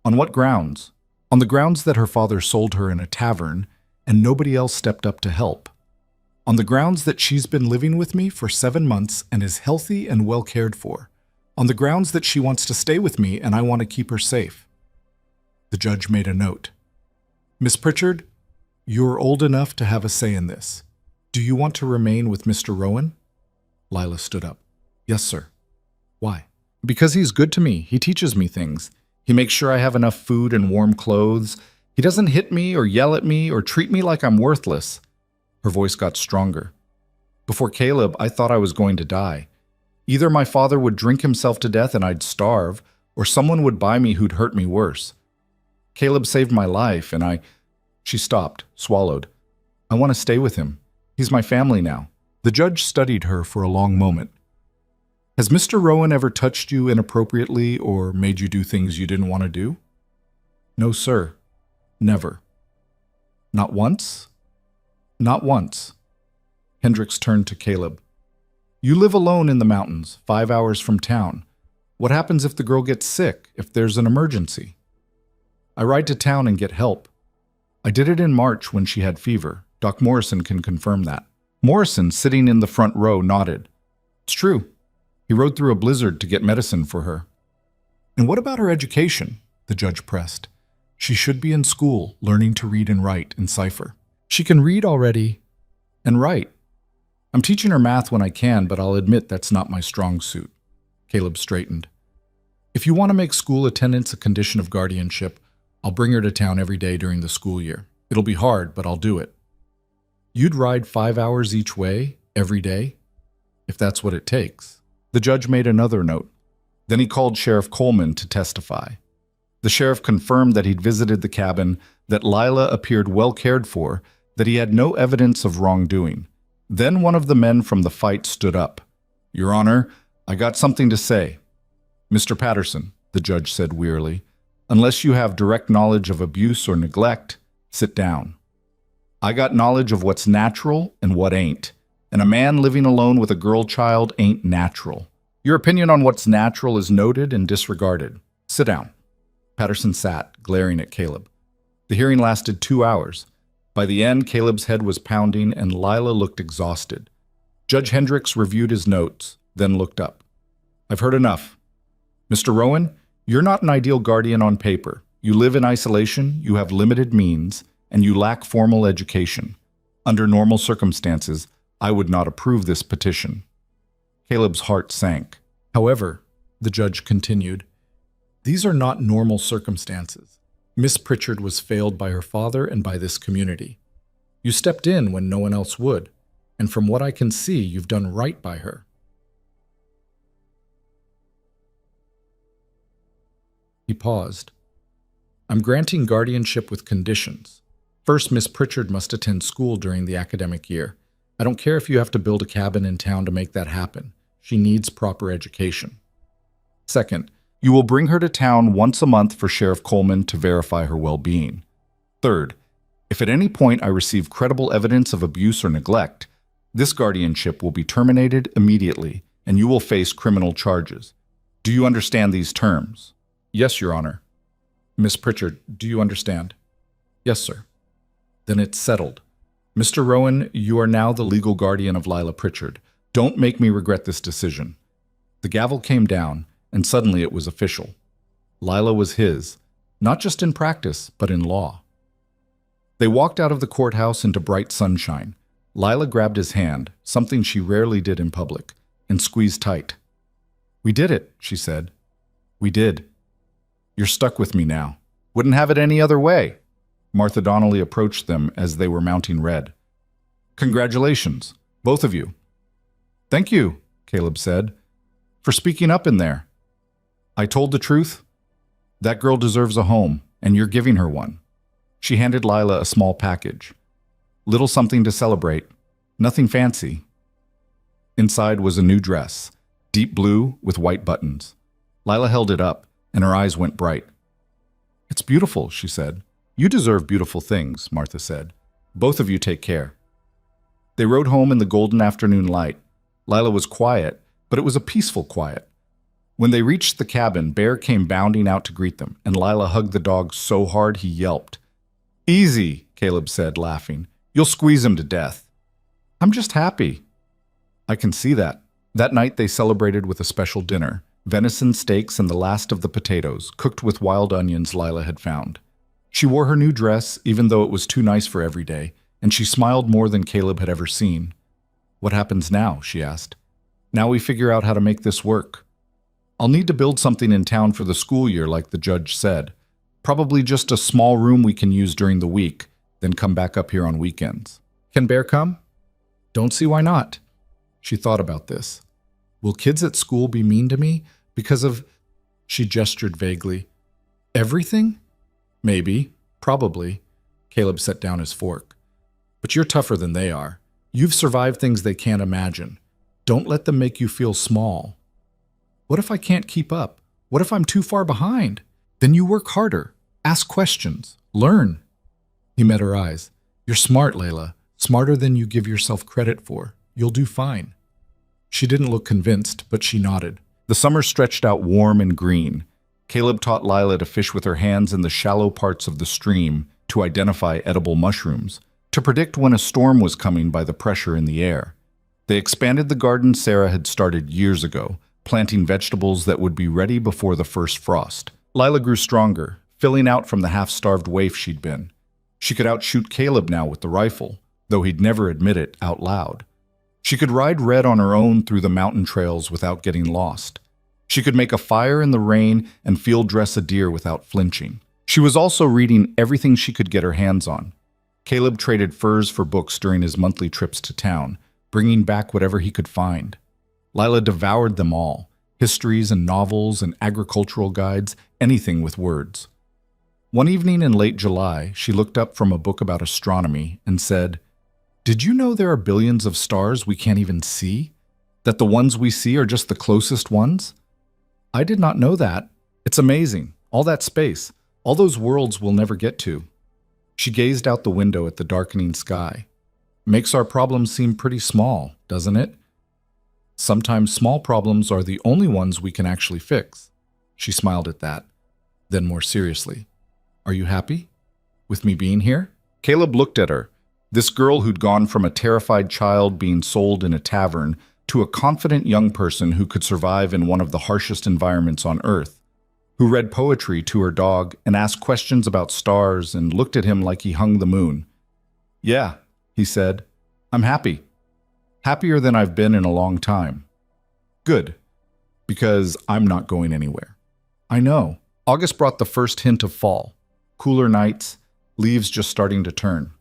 On what grounds? On the grounds that her father sold her in a tavern and nobody else stepped up to help. On the grounds that she's been living with me for 7 months and is healthy and well cared for. On the grounds that she wants to stay with me and I want to keep her safe. The judge made a note. Miss Pritchard, you're old enough to have a say in this. Do you want to remain with Mr. Rowan? Lila stood up. Yes, sir. Why? Because he's good to me. He teaches me things. He makes sure I have enough food and warm clothes. He doesn't hit me or yell at me or treat me like I'm worthless. Her voice got stronger. Before Caleb, I thought I was going to die. Either my father would drink himself to death and I'd starve, or someone would buy me who'd hurt me worse. Caleb saved my life, and She stopped, swallowed. I want to stay with him. He's my family now. The judge studied her for a long moment. Has Mr. Rowan ever touched you inappropriately or made you do things you didn't want to do? No, sir. Never. Not once? Not once. Hendricks turned to Caleb. You live alone in the mountains, 5 hours from town. What happens if the girl gets sick, if there's an emergency? I ride to town and get help. I did it in March when she had fever. Doc Morrison can confirm that. Morrison, sitting in the front row, nodded. It's true. He rode through a blizzard to get medicine for her. And what about her education? The judge pressed. She should be in school, learning to read and write in cipher. She can read already and write. I'm teaching her math when I can, but I'll admit that's not my strong suit. Caleb straightened. If you want to make school attendance a condition of guardianship, I'll bring her to town every day during the school year. It'll be hard, but I'll do it. You'd ride 5 hours each way, every day? If that's what it takes. The judge made another note. Then he called Sheriff Coleman to testify. The sheriff confirmed that he'd visited the cabin, that Lila appeared well cared for, that he had no evidence of wrongdoing. Then one of the men from the fight stood up. Your Honor, I got something to say. Mr. Patterson, the judge said wearily, unless you have direct knowledge of abuse or neglect, sit down. I got knowledge of what's natural and what ain't, and a man living alone with a girl child ain't natural. Your opinion on what's natural is noted and disregarded. Sit down. Patterson sat, glaring at Caleb. The hearing lasted 2 hours. By the end, Caleb's head was pounding and Lila looked exhausted. Judge Hendricks reviewed his notes. then looked up. I've heard enough. Mr. Rowan, you're not an ideal guardian on paper. You live in isolation, you have limited means, and you lack formal education. Under normal circumstances, I would not approve this petition. Caleb's heart sank. However, the judge continued, these are not normal circumstances. Miss Pritchard was failed by her father and by this community. You stepped in when no one else would, and from what I can see, you've done right by her. He paused. I'm granting guardianship with conditions. First, Miss Pritchard must attend school during the academic year. I don't care if you have to build a cabin in town to make that happen. She needs proper education. Second, you will bring her to town once a month for Sheriff Coleman to verify her well-being. Third, if at any point I receive credible evidence of abuse or neglect, this guardianship will be terminated immediately, and you will face criminal charges. Do you understand these terms? Yes, Your Honor. Miss Pritchard, do you understand? Yes, sir. Then it's settled. Mr. Rowan, you are now the legal guardian of Lila Pritchard. Don't make me regret this decision. The gavel came down, and suddenly it was official. Lila was his, not just in practice, but in law. They walked out of the courthouse into bright sunshine. Lila grabbed his hand, something she rarely did in public, and squeezed tight. We did it, she said. We did. You're stuck with me now. Wouldn't have it any other way. Martha Donnelly approached them as they were mounting red. Congratulations, both of you. Thank you, Caleb said, for speaking up in there. I told the truth. That girl deserves a home, and you're giving her one. She handed Lila a small package. Little something to celebrate. Nothing fancy. Inside was a new dress, deep blue with white buttons. Lila held it up, and her eyes went bright. It's beautiful, she said. You deserve beautiful things, Martha said. Both of you take care. They rode home in the golden afternoon light. Lila was quiet, but it was a peaceful quiet. When they reached the cabin, Bear came bounding out to greet them, and Lila hugged the dog so hard he yelped. Easy, Caleb said, laughing. You'll squeeze him to death. I'm just happy. I can see that. That night they celebrated with a special dinner, venison steaks and the last of the potatoes, cooked with wild onions Lila had found. She wore her new dress, even though it was too nice for every day, and she smiled more than Caleb had ever seen. What happens now? She asked. Now we figure out how to make this work. I'll need to build something in town for the school year, like the judge said. Probably just a small room we can use during the week, then come back up here on weekends. Can Bear come? Don't see why not. She thought about this. Will kids at school be mean to me because of... She gestured vaguely. Everything? Maybe. Probably. Caleb set down his fork. But you're tougher than they are. You've survived things they can't imagine. Don't let them make you feel small. What if I can't keep up? What if I'm too far behind? Then you work harder. Ask questions. Learn. He met her eyes. You're smart, Layla. Smarter than you give yourself credit for. You'll do fine. She didn't look convinced, but she nodded. The summer stretched out warm and green. Caleb taught Lila to fish with her hands in the shallow parts of the stream, to identify edible mushrooms, to predict when a storm was coming by the pressure in the air. They expanded the garden Sarah had started years ago, planting vegetables that would be ready before the first frost. Lila grew stronger, filling out from the half-starved waif she'd been. She could outshoot Caleb now with the rifle, though he'd never admit it out loud. She could ride Red on her own through the mountain trails without getting lost. She could make a fire in the rain and field dress a deer without flinching. She was also reading everything she could get her hands on. Caleb traded furs for books during his monthly trips to town, bringing back whatever he could find. Lila devoured them all, histories and novels and agricultural guides, anything with words. One evening in late July, she looked up from a book about astronomy and said, "Did you know there are billions of stars we can't even see? That the ones we see are just the closest ones? I did not know that. It's amazing. All that space, all those worlds we'll never get to." She gazed out the window at the darkening sky. Makes our problems seem pretty small, doesn't it? Sometimes small problems are the only ones we can actually fix. She smiled at that. Then more seriously, "Are you happy with me being here?" Caleb looked at her. This girl who'd gone from a terrified child being sold in a tavern to a confident young person who could survive in one of the harshest environments on Earth, who read poetry to her dog and asked questions about stars and looked at him like he hung the moon. "Yeah," he said, "I'm happy. Happier than I've been in a long time." "Good, because I'm not going anywhere." "I know." August brought the first hint of fall. Cooler nights, leaves just starting to turn.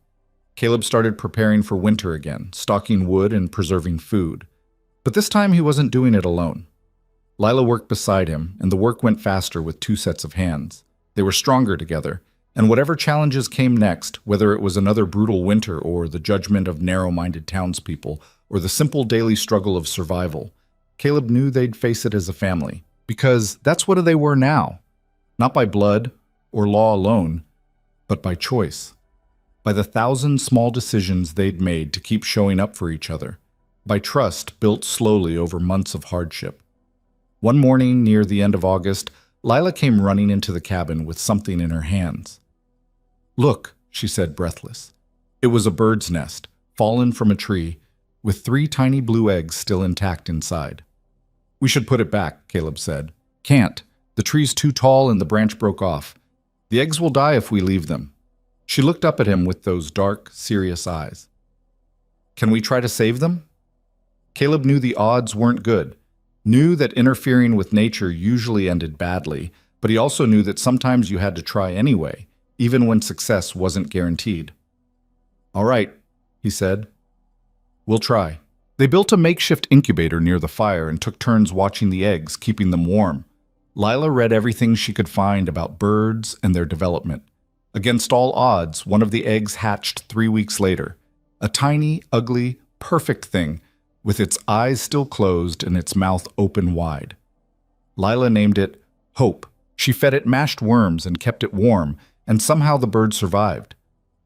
Caleb started preparing for winter again, stocking wood and preserving food. But this time he wasn't doing it alone. Lila worked beside him, and the work went faster with two sets of hands. They were stronger together, and whatever challenges came next, whether it was another brutal winter or the judgment of narrow-minded townspeople or the simple daily struggle of survival, Caleb knew they'd face it as a family, because that's what they were now. Not by blood or law alone, but by choice. By the thousand small decisions they'd made to keep showing up for each other. By trust built slowly over months of hardship. One morning near the end of August, Lila came running into the cabin with something in her hands. "Look," she said, breathless. It was a bird's nest, fallen from a tree, with 3 tiny blue eggs still intact inside. "We should put it back," Caleb said. "Can't. The tree's too tall and the branch broke off. The eggs will die if we leave them." She looked up at him with those dark, serious eyes. "Can we try to save them?" Caleb knew the odds weren't good, knew that interfering with nature usually ended badly, but he also knew that sometimes you had to try anyway, even when success wasn't guaranteed. "All right," he said. "We'll try." They built a makeshift incubator near the fire and took turns watching the eggs, keeping them warm. Lila read everything she could find about birds and their development. Against all odds, one of the eggs hatched 3 weeks later. A tiny, ugly, perfect thing, with its eyes still closed and its mouth open wide. Lila named it Hope. She fed it mashed worms and kept it warm, and somehow the bird survived.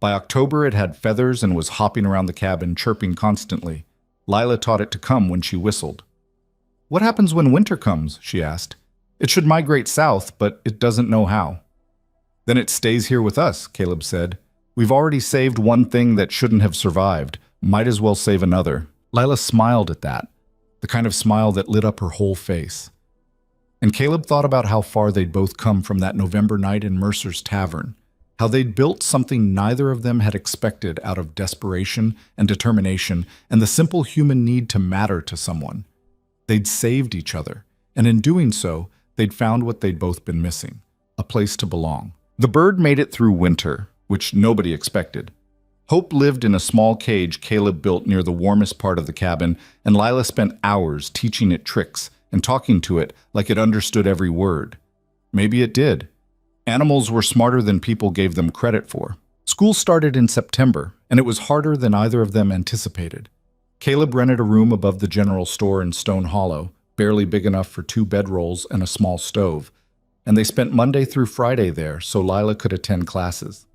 By October, it had feathers and was hopping around the cabin, chirping constantly. Lila taught it to come when she whistled. "What happens when winter comes?" she asked. "It should migrate south, but it doesn't know how." "Then it stays here with us," Caleb said. "We've already saved one thing that shouldn't have survived. Might as well save another." Lila smiled at that, the kind of smile that lit up her whole face. And Caleb thought about how far they'd both come from that November night in Mercer's tavern, how they'd built something neither of them had expected out of desperation and determination and the simple human need to matter to someone. They'd saved each other, and in doing so, they'd found what they'd both been missing, a place to belong. The bird made it through winter, which nobody expected. Hope lived in a small cage Caleb built near the warmest part of the cabin, and Lila spent hours teaching it tricks and talking to it like it understood every word. Maybe it did. Animals were smarter than people gave them credit for. School started in September, and it was harder than either of them anticipated. Caleb rented a room above the general store in Stone Hollow, barely big enough for 2 bedrolls and a small stove, and they spent Monday through Friday there so Lila could attend classes.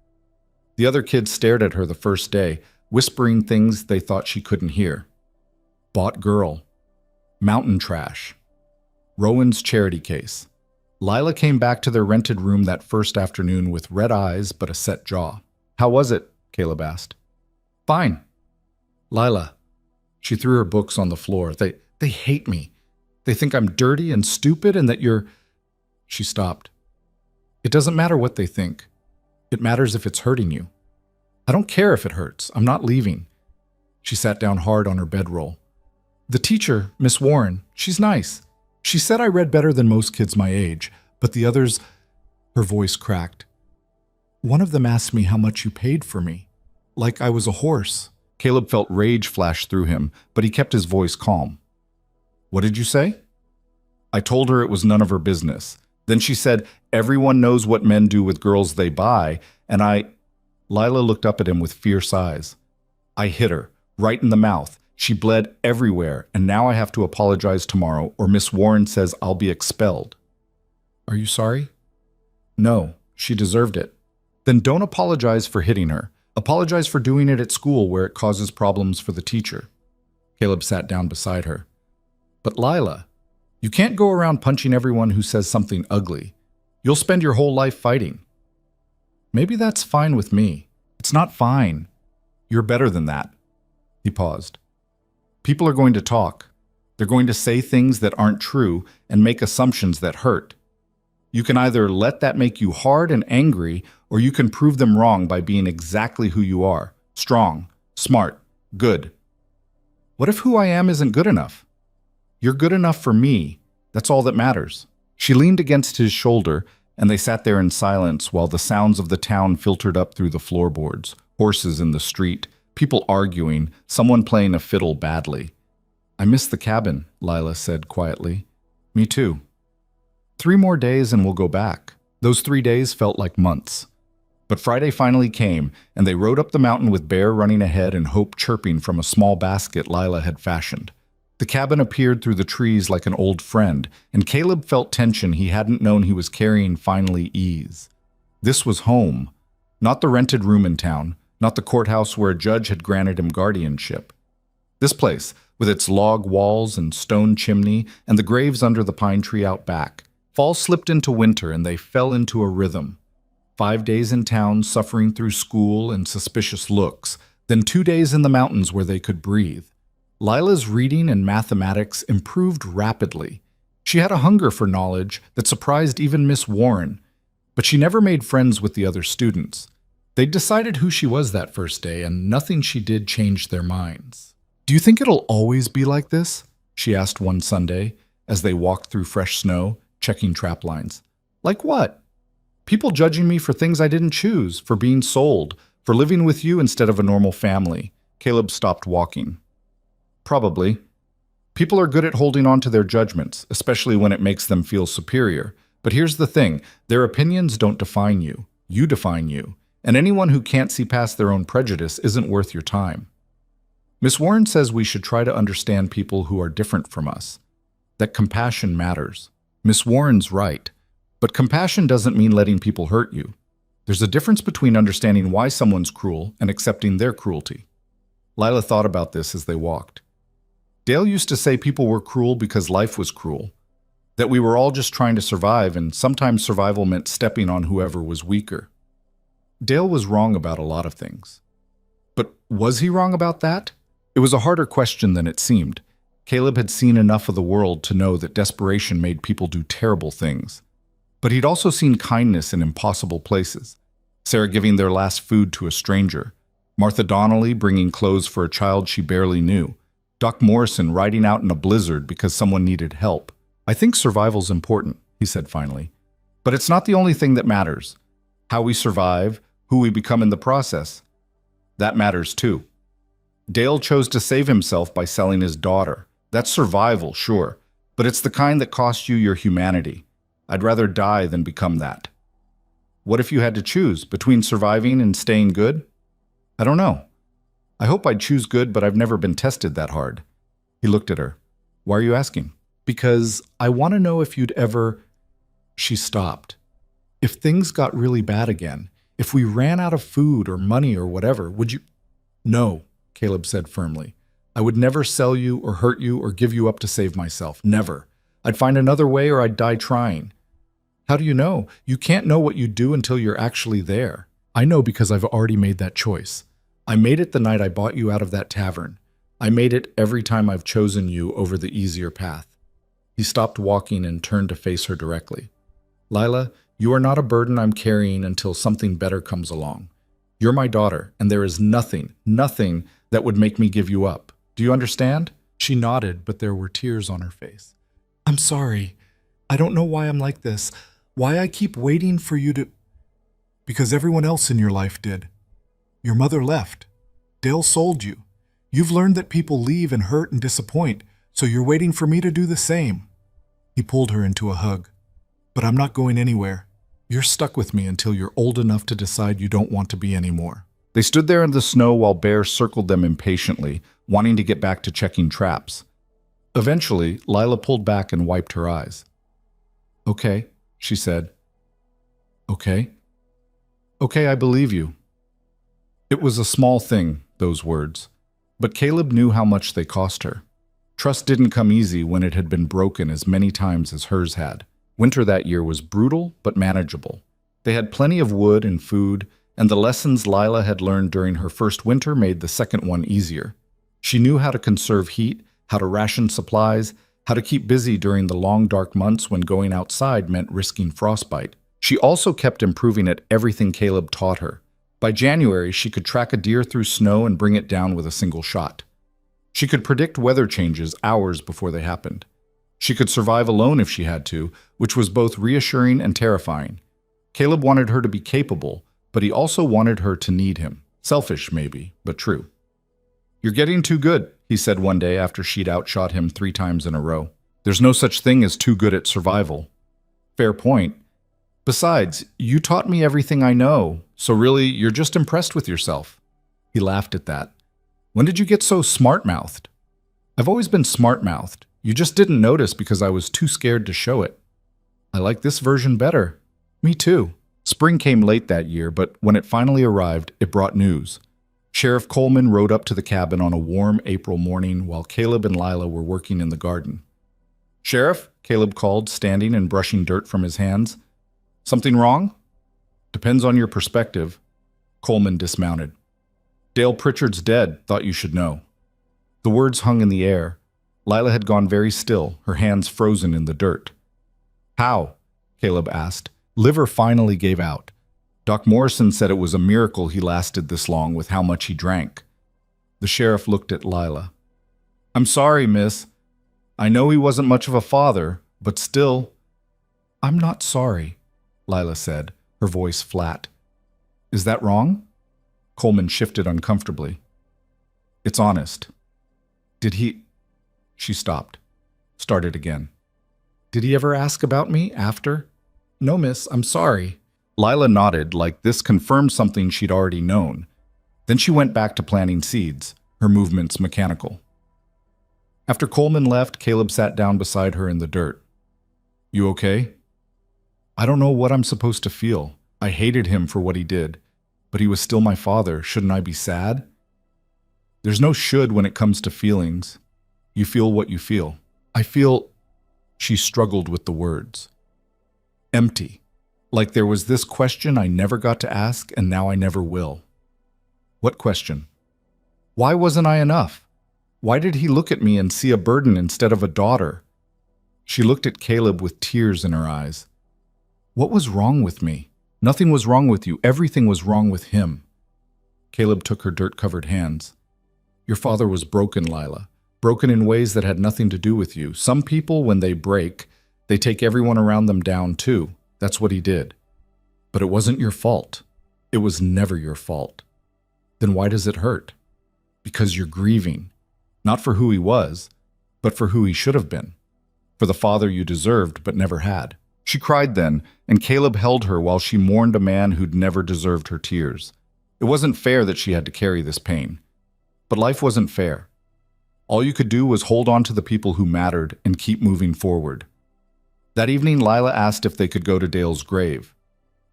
The other kids stared at her the first day, whispering things they thought she couldn't hear. Bought girl. Mountain trash. Rowan's charity case. Lila came back to their rented room that first afternoon with red eyes but a set jaw. "How was it?" Caleb asked. "Fine." "Lila." She threw her books on the floor. They hate me. They think I'm dirty and stupid and that you're... She stopped. "It doesn't matter what they think. It matters if it's hurting you. I don't care if it hurts. I'm not leaving." She sat down hard on her bedroll. "The teacher, Miss Warren, she's nice. She said I read better than most kids my age, but the others..." Her voice cracked. "One of them asked me how much you paid for me. Like I was a horse." Caleb felt rage flash through him, but he kept his voice calm. "What did you say?" "I told her it was none of her business. Then she said, 'Everyone knows what men do with girls they buy,' and I..." Lila looked up at him with fierce eyes. "I hit her, right in the mouth. She bled everywhere, and now I have to apologize tomorrow, or Miss Warren says I'll be expelled." "Are you sorry?" "No, she deserved it." "Then don't apologize for hitting her. Apologize for doing it at school where it causes problems for the teacher." Caleb sat down beside her. "But Lila, you can't go around punching everyone who says something ugly. You'll spend your whole life fighting." "Maybe that's fine with me." "It's not fine. You're better than that." He paused. "People are going to talk. They're going to say things that aren't true and make assumptions that hurt. You can either let that make you hard and angry, or you can prove them wrong by being exactly who you are: strong, smart, good. What if who I am isn't good enough? You're good enough for me. That's all that matters. She leaned against his shoulder, and they sat there in silence while the sounds of the town filtered up through the floorboards: horses in the street, people arguing, someone playing a fiddle badly. "I miss the cabin," Lila said quietly. "Me too." 3 more days and we'll go back. Those 3 days felt like months. But Friday finally came, and they rode up the mountain with Bear running ahead and Hope chirping from a small basket Lila had fashioned. The cabin appeared through the trees like an old friend, and Caleb felt tension he hadn't known he was carrying finally ease. This was home, not the rented room in town, not the courthouse where a judge had granted him guardianship. This place, with its log walls and stone chimney and the graves under the pine tree out back. Fall slipped into winter and they fell into a rhythm. 5 days in town suffering through school and suspicious looks, then 2 days in the mountains where they could breathe. Lila's reading and mathematics improved rapidly. She had a hunger for knowledge that surprised even Miss Warren, but she never made friends with the other students. They'd decided who she was that first day, and nothing she did changed their minds. "Do you think it'll always be like this?" she asked one Sunday as they walked through fresh snow, checking trap lines. "Like what?" "People judging me for things I didn't choose, for being sold, for living with you instead of a normal family." Caleb stopped walking. "Probably. People are good at holding on to their judgments, especially when it makes them feel superior. But here's the thing, their opinions don't define you. You define you. And anyone who can't see past their own prejudice isn't worth your time." Miss Warren says we should try to understand people who are different from us. That compassion matters. Miss Warren's right. But compassion doesn't mean letting people hurt you. There's a difference between understanding why someone's cruel and accepting their cruelty. Lila thought about this as they walked. Dale used to say people were cruel because life was cruel, that we were all just trying to survive, and sometimes survival meant stepping on whoever was weaker. Dale was wrong about a lot of things. But was he wrong about that? It was a harder question than it seemed. Caleb had seen enough of the world to know that desperation made people do terrible things. But he'd also seen kindness in impossible places. Sarah giving their last food to a stranger. Martha Donnelly bringing clothes for a child she barely knew. Doc Morrison riding out in a blizzard because someone needed help. "I think survival's important," he said finally. "But it's not the only thing that matters. How we survive, who we become in the process. That matters too." Dale chose to save himself by selling his daughter. That's survival, sure, but it's the kind that costs you your humanity. I'd rather die than become that. What if you had to choose between surviving and staying good? I don't know. I hope I'd choose good, but I've never been tested that hard. He looked at her. "Why are you asking?" "Because I want to know if you'd ever—" She stopped. "If things got really bad again, if we ran out of food or money or whatever, would you—" "No," Caleb said firmly. "I would never sell you or hurt you or give you up to save myself. Never. I'd find another way or I'd die trying." "How do you know? You can't know what you'd do until you're actually there." "I know because I've already made that choice. I made it the night I bought you out of that tavern. I made it every time I've chosen you over the easier path." He stopped walking and turned to face her directly. "Lila, you are not a burden I'm carrying until something better comes along. You're my daughter, and there is nothing that would make me give you up. Do you understand?" She nodded, but there were tears on her face. "I'm sorry. I don't know why I'm like this. Why I keep waiting for you to—" "Because everyone else in your life did. Your mother left. Dale sold you. You've learned that people leave and hurt and disappoint, so you're waiting for me to do the same." He pulled her into a hug. "But I'm not going anywhere. You're stuck with me until you're old enough to decide you don't want to be anymore." They stood there in the snow while Bear circled them impatiently, wanting to get back to checking traps. Eventually, Lila pulled back and wiped her eyes. "Okay," she said. "Okay. Okay, I believe you." It was a small thing, those words, but Caleb knew how much they cost her. Trust didn't come easy when it had been broken as many times as hers had. Winter that year was brutal but manageable. They had plenty of wood and food, and the lessons Lila had learned during her first winter made the second one easier. She knew how to conserve heat, how to ration supplies, how to keep busy during the long dark months when going outside meant risking frostbite. She also kept improving at everything Caleb taught her. By January, she could track a deer through snow and bring it down with a single shot. She could predict weather changes hours before they happened. She could survive alone if she had to, which was both reassuring and terrifying. Caleb wanted her to be capable, but he also wanted her to need him. Selfish, maybe, but true. "You're getting too good," he said one day after she'd outshot him 3 times in a row. "There's no such thing as too good at survival." Fair point. "Besides, you taught me everything I know, so really, you're just impressed with yourself." He laughed at that. "When did you get so smart-mouthed?" "I've always been smart-mouthed. You just didn't notice because I was too scared to show it." "I like this version better." "Me too." Spring came late that year, but when it finally arrived, it brought news. Sheriff Coleman rode up to the cabin on a warm April morning while Caleb and Lila were working in the garden. "Sheriff," Caleb called, standing and brushing dirt from his hands. "Something wrong?" "Depends on your perspective." Coleman dismounted. "Dale Pritchard's dead, thought you should know." The words hung in the air. Lila had gone very still, her hands frozen in the dirt. "How?" Caleb asked. "Liver finally gave out. Doc Morrison said it was a miracle he lasted this long with how much he drank." The sheriff looked at Lila. "I'm sorry, miss. I know he wasn't much of a father, but still—" "I'm not sorry," Lila said, her voice flat. "Is that wrong?" Coleman shifted uncomfortably. "It's honest." "Did he—" She stopped. Started again. "Did he ever ask about me after?" "No, miss, I'm sorry." Lila nodded, like this confirmed something she'd already known. Then she went back to planting seeds, her movements mechanical. After Coleman left, Caleb sat down beside her in the dirt. "You okay?" "I don't know what I'm supposed to feel. I hated him for what he did. But he was still my father. Shouldn't I be sad?" "There's no should when it comes to feelings. You feel what you feel." "I feel—" She struggled with the words. "Empty. Like there was this question I never got to ask and now I never will." "What question?" "Why wasn't I enough? Why did he look at me and see a burden instead of a daughter?" She looked at Caleb with tears in her eyes. "What was wrong with me?" "Nothing was wrong with you. Everything was wrong with him." Caleb took her dirt-covered hands. "Your father was broken, Lila. Broken in ways that had nothing to do with you. Some people, when they break, they take everyone around them down too. That's what he did. But it wasn't your fault. It was never your fault. Then why does it hurt? Because you're grieving. Not for who he was, but for who he should have been. For the father you deserved but never had." She cried then, and Caleb held her while she mourned a man who'd never deserved her tears. It wasn't fair that she had to carry this pain. But life wasn't fair. All you could do was hold on to the people who mattered and keep moving forward. That evening, Lila asked if they could go to Dale's grave.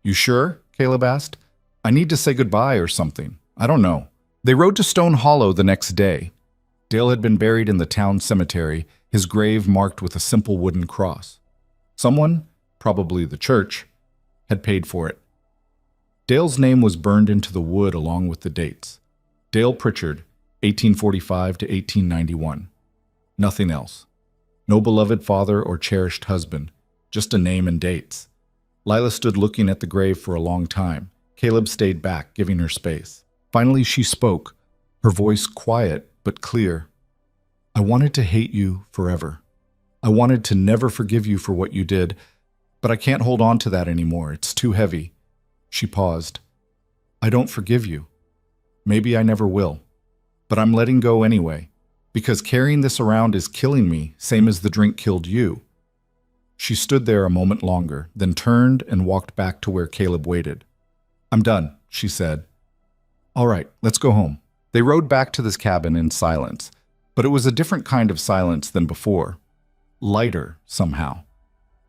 "You sure?" Caleb asked. "I need to say goodbye or something. I don't know." They rode to Stone Hollow the next day. Dale had been buried in the town cemetery, his grave marked with a simple wooden cross. Someone, probably the church, had paid for it. Dale's name was burned into the wood along with the dates. Dale Pritchard, 1845 to 1891. Nothing else. No beloved father or cherished husband, just a name and dates. Lila stood looking at the grave for a long time. Caleb stayed back, giving her space. Finally she spoke, her voice quiet but clear. "I wanted to hate you forever. I wanted to never forgive you for what you did, but I can't hold on to that anymore. It's too heavy." She paused. "I don't forgive you. Maybe I never will. But I'm letting go anyway, because carrying this around is killing me, same as the drink killed you." She stood there a moment longer, then turned and walked back to where Caleb waited. "I'm done," she said. "All right, let's go home." They rode back to this cabin in silence, but it was a different kind of silence than before. Lighter, somehow.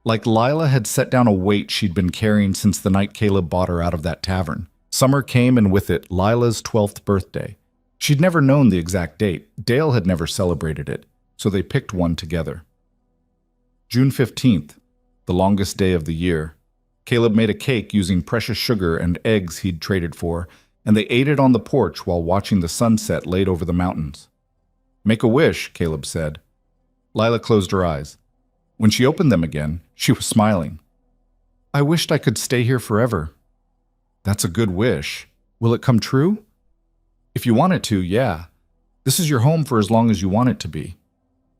Like Lila had set down a weight she'd been carrying since the night Caleb bought her out of that tavern. Summer came, and with it, Lila's 12th birthday. She'd never known the exact date. Dale had never celebrated it, so they picked one together. June 15th, the longest day of the year. Caleb made a cake using precious sugar and eggs he'd traded for, and they ate it on the porch while watching the sunset laid over the mountains. Make a wish, Caleb said. Lila closed her eyes. When she opened them again, she was smiling. I wished I could stay here forever. That's a good wish. Will it come true? If you want it to, yeah. This is your home for as long as you want it to be.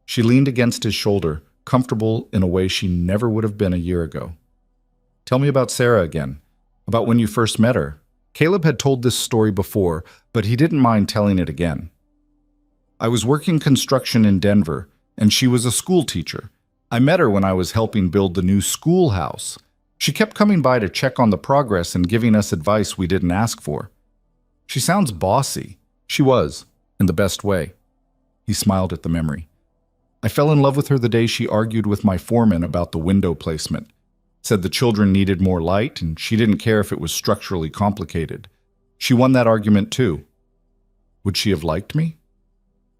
She leaned against his shoulder, comfortable in a way she never would have been a year ago. Tell me about Sarah again, about when you first met her. Caleb had told this story before, but he didn't mind telling it again. I was working construction in Denver, and she was a school teacher. I met her when I was helping build the new schoolhouse. She kept coming by to check on the progress and giving us advice we didn't ask for. She sounds bossy. She was, in the best way. He smiled at the memory. I fell in love with her the day she argued with my foreman about the window placement. Said the children needed more light, and she didn't care if it was structurally complicated. She won that argument too. Would she have liked me?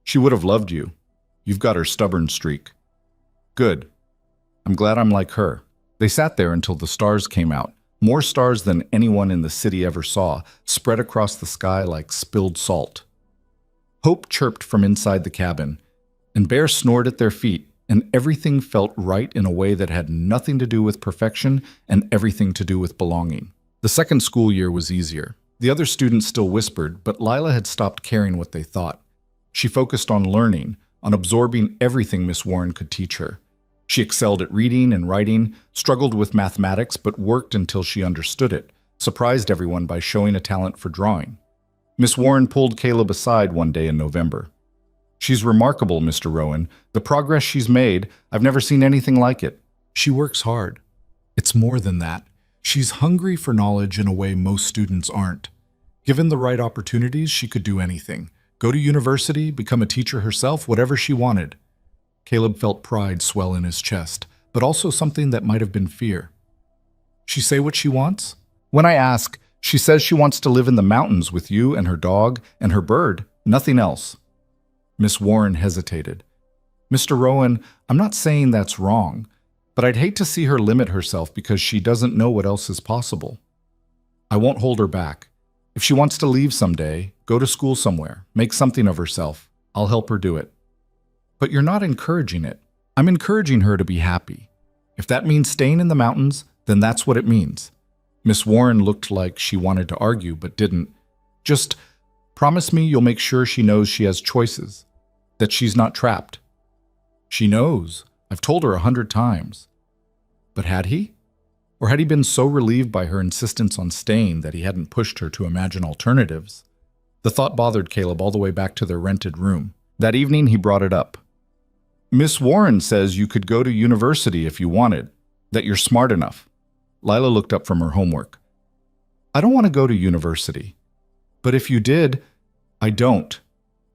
She would have loved you. You've got her stubborn streak. Good. I'm glad I'm like her. They sat there until the stars came out. More stars than anyone in the city ever saw, spread across the sky like spilled salt. Hope chirped from inside the cabin, and Bear snored at their feet, and everything felt right in a way that had nothing to do with perfection and everything to do with belonging. The second school year was easier. The other students still whispered, but Lila had stopped caring what they thought. She focused on learning, on absorbing everything Miss Warren could teach her. She excelled at reading and writing, struggled with mathematics, but worked until she understood it, surprised everyone by showing a talent for drawing. Miss Warren pulled Caleb aside one day in November. She's remarkable, Mr. Rowan. The progress she's made, I've never seen anything like it. She works hard. It's more than that. She's hungry for knowledge in a way most students aren't. Given the right opportunities, she could do anything. Go to university, become a teacher herself, whatever she wanted. Caleb felt pride swell in his chest, but also something that might have been fear. She say what she wants? When I ask, she says she wants to live in the mountains with you and her dog and her bird, nothing else. Miss Warren hesitated. Mr. Rowan, I'm not saying that's wrong, but I'd hate to see her limit herself because she doesn't know what else is possible. I won't hold her back. If she wants to leave someday, go to school somewhere, make something of herself, I'll help her do it. But you're not encouraging it. I'm encouraging her to be happy. If that means staying in the mountains, then that's what it means. Miss Warren looked like she wanted to argue, but didn't. Just promise me you'll make sure she knows she has choices, that she's not trapped. She knows. I've told her 100 times. But had he? Or had he been so relieved by her insistence on staying that he hadn't pushed her to imagine alternatives? The thought bothered Caleb all the way back to their rented room. That evening, he brought it up. Miss Warren says you could go to university if you wanted, that you're smart enough. Lila looked up from her homework. I don't want to go to university. But if you did, I don't.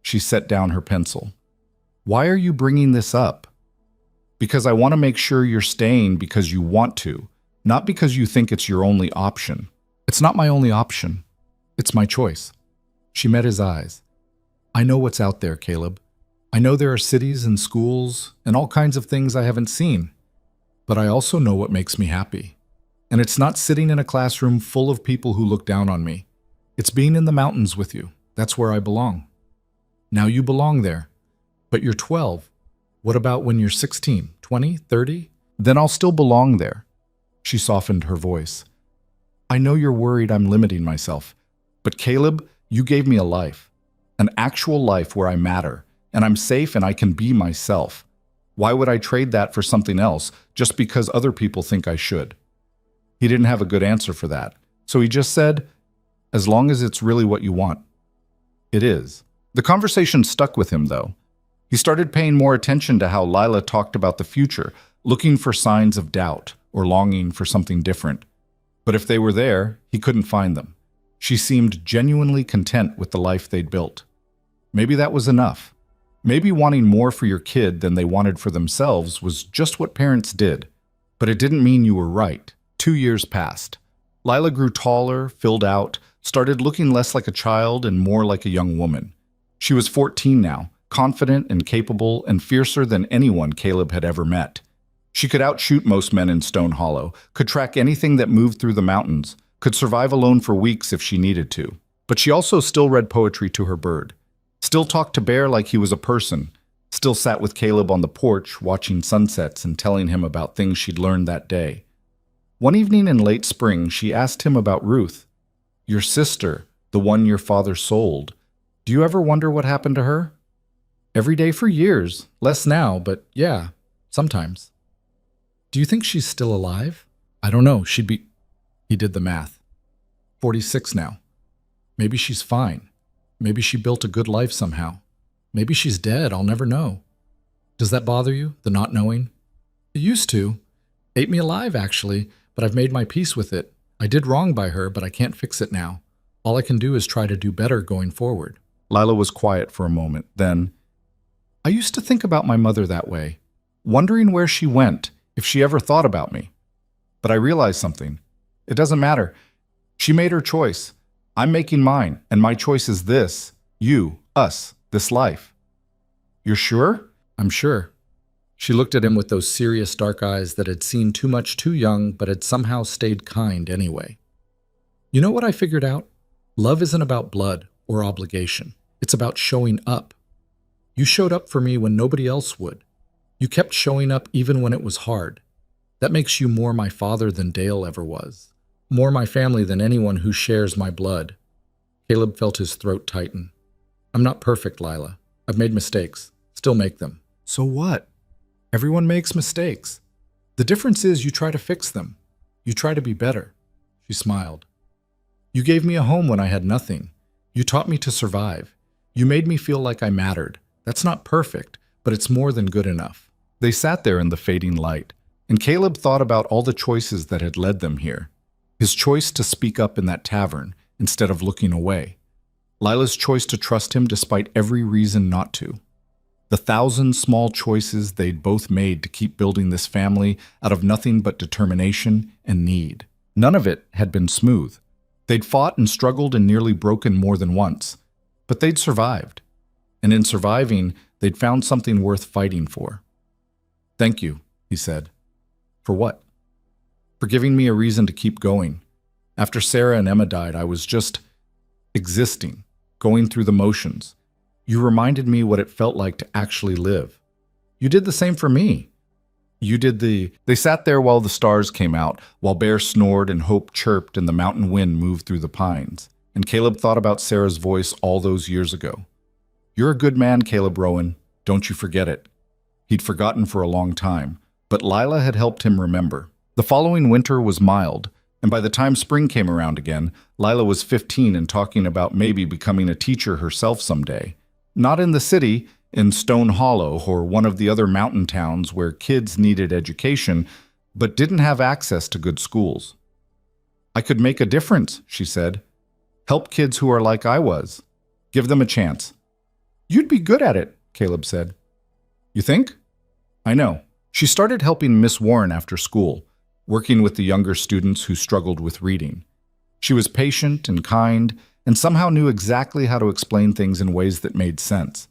She set down her pencil. Why are you bringing this up? Because I want to make sure you're staying because you want to, not because you think it's your only option. It's not my only option. It's my choice. She met his eyes. I know what's out there, Caleb. I know there are cities and schools and all kinds of things I haven't seen. But I also know what makes me happy. And it's not sitting in a classroom full of people who look down on me. It's being in the mountains with you. That's where I belong. Now you belong there. But you're 12. What about when you're 16, 20, 30? Then I'll still belong there. She softened her voice. I know you're worried I'm limiting myself. But Caleb, you gave me a life. An actual life where I matter. And I'm safe and I can be myself. Why would I trade that for something else just because other people think I should? He didn't have a good answer for that. So he just said, as long as it's really what you want. It is. The conversation stuck with him, though. He started paying more attention to how Lila talked about the future, looking for signs of doubt or longing for something different. But if they were there, he couldn't find them. She seemed genuinely content with the life they'd built. Maybe that was enough. Maybe wanting more for your kid than they wanted for themselves was just what parents did. But it didn't mean you were right. 2 years passed. Lila grew taller, filled out, started looking less like a child and more like a young woman. She was 14 now, confident and capable and fiercer than anyone Caleb had ever met. She could outshoot most men in Stone Hollow, could track anything that moved through the mountains, could survive alone for weeks if she needed to. But she also still read poetry to her bird. Still talked to Bear like he was a person. Still sat with Caleb on the porch, watching sunsets and telling him about things she'd learned that day. One evening in late spring, she asked him about Ruth. "Your sister, the one your father sold. Do you ever wonder what happened to her?" "Every day for years. Less now, but yeah, sometimes." "Do you think she's still alive?" "I don't know. She'd be..." He did the math. 46 now. Maybe she's fine. Maybe she built a good life somehow. Maybe she's dead. I'll never know. Does that bother you, the not knowing? It used to. Ate me alive, actually, but I've made my peace with it. I did wrong by her, but I can't fix it now. All I can do is try to do better going forward. Lila was quiet for a moment. Then, "I used to think about my mother that way, wondering where she went, if she ever thought about me. But I realized something. It doesn't matter. She made her choice. I'm making mine, and my choice is this. You, us, this life." "You're sure?" "I'm sure." She looked at him with those serious dark eyes that had seen too much too young but had somehow stayed kind anyway. "You know what I figured out? Love isn't about blood or obligation. It's about showing up. You showed up for me when nobody else would. You kept showing up even when it was hard. That makes you more my father than Dale ever was. More my family than anyone who shares my blood." Caleb felt his throat tighten. "I'm not perfect, Lila. I've made mistakes. Still make them." "So what? Everyone makes mistakes. The difference is you try to fix them. You try to be better." She smiled. "You gave me a home when I had nothing. You taught me to survive. You made me feel like I mattered. That's not perfect, but it's more than good enough." They sat there in the fading light, and Caleb thought about all the choices that had led them here. His choice to speak up in that tavern instead of looking away. Lila's choice to trust him despite every reason not to. The 1,000 small choices they'd both made to keep building this family out of nothing but determination and need. None of it had been smooth. They'd fought and struggled and nearly broken more than once, but they'd survived. And in surviving, they'd found something worth fighting for. "Thank you," he said. "For what?" "For giving me a reason to keep going. After Sarah and Emma died, I was just existing, going through the motions. You reminded me what it felt like to actually live. You did the same for me. You did the..." They sat there while the stars came out, while Bear snored and Hope chirped and the mountain wind moved through the pines. And Caleb thought about Sarah's voice all those years ago. "You're a good man, Caleb Rowan. Don't you forget it." He'd forgotten for a long time, but Lila had helped him remember. The following winter was mild, and by the time spring came around again, Lila was 15 and talking about maybe becoming a teacher herself someday. Not in the city, in Stone Hollow or one of the other mountain towns where kids needed education, but didn't have access to good schools. "I could make a difference," she said. "Help kids who are like I was. Give them a chance." "You'd be good at it," Caleb said. "You think?" "I know." She started helping Miss Warren after school, working with the younger students who struggled with reading. She was patient and kind, and somehow knew exactly how to explain things in ways that made sense.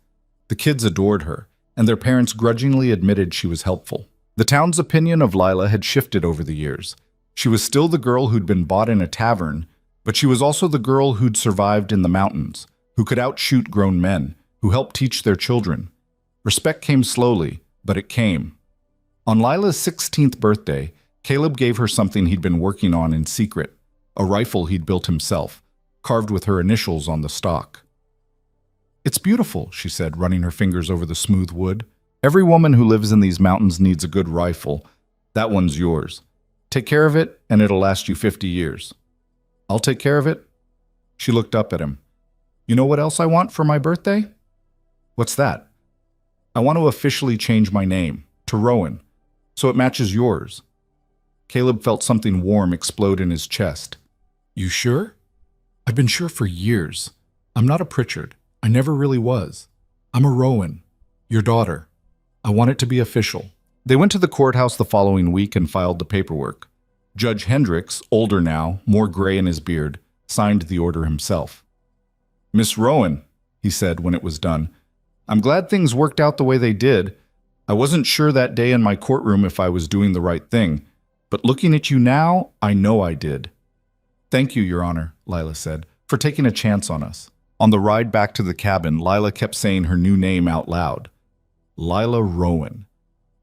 The kids adored her, and their parents grudgingly admitted she was helpful. The town's opinion of Lila had shifted over the years. She was still the girl who'd been bought in a tavern, but she was also the girl who'd survived in the mountains, who could outshoot grown men, who helped teach their children. Respect came slowly, but it came. On Lila's 16th birthday, Caleb gave her something he'd been working on in secret, a rifle he'd built himself, carved with her initials on the stock. "It's beautiful," she said, running her fingers over the smooth wood. "Every woman who lives in these mountains needs a good rifle. That one's yours. Take care of it, and it'll last you 50 years. "I'll take care of it." She looked up at him. "You know what else I want for my birthday?" "What's that?" "I want to officially change my name to Rowan, so it matches yours." Caleb felt something warm explode in his chest. "You sure?" "I've been sure for years. I'm not a Pritchard. I never really was. I'm a Rowan, your daughter. I want it to be official." They went to the courthouse the following week and filed the paperwork. Judge Hendricks, older now, more gray in his beard, signed the order himself. "Miss Rowan," he said when it was done, "I'm glad things worked out the way they did. I wasn't sure that day in my courtroom if I was doing the right thing, but looking at you now, I know I did." "Thank you, Your Honor," Lila said, "for taking a chance on us. On the ride back to the cabin, Lila kept saying her new name out loud. Lila Rowan.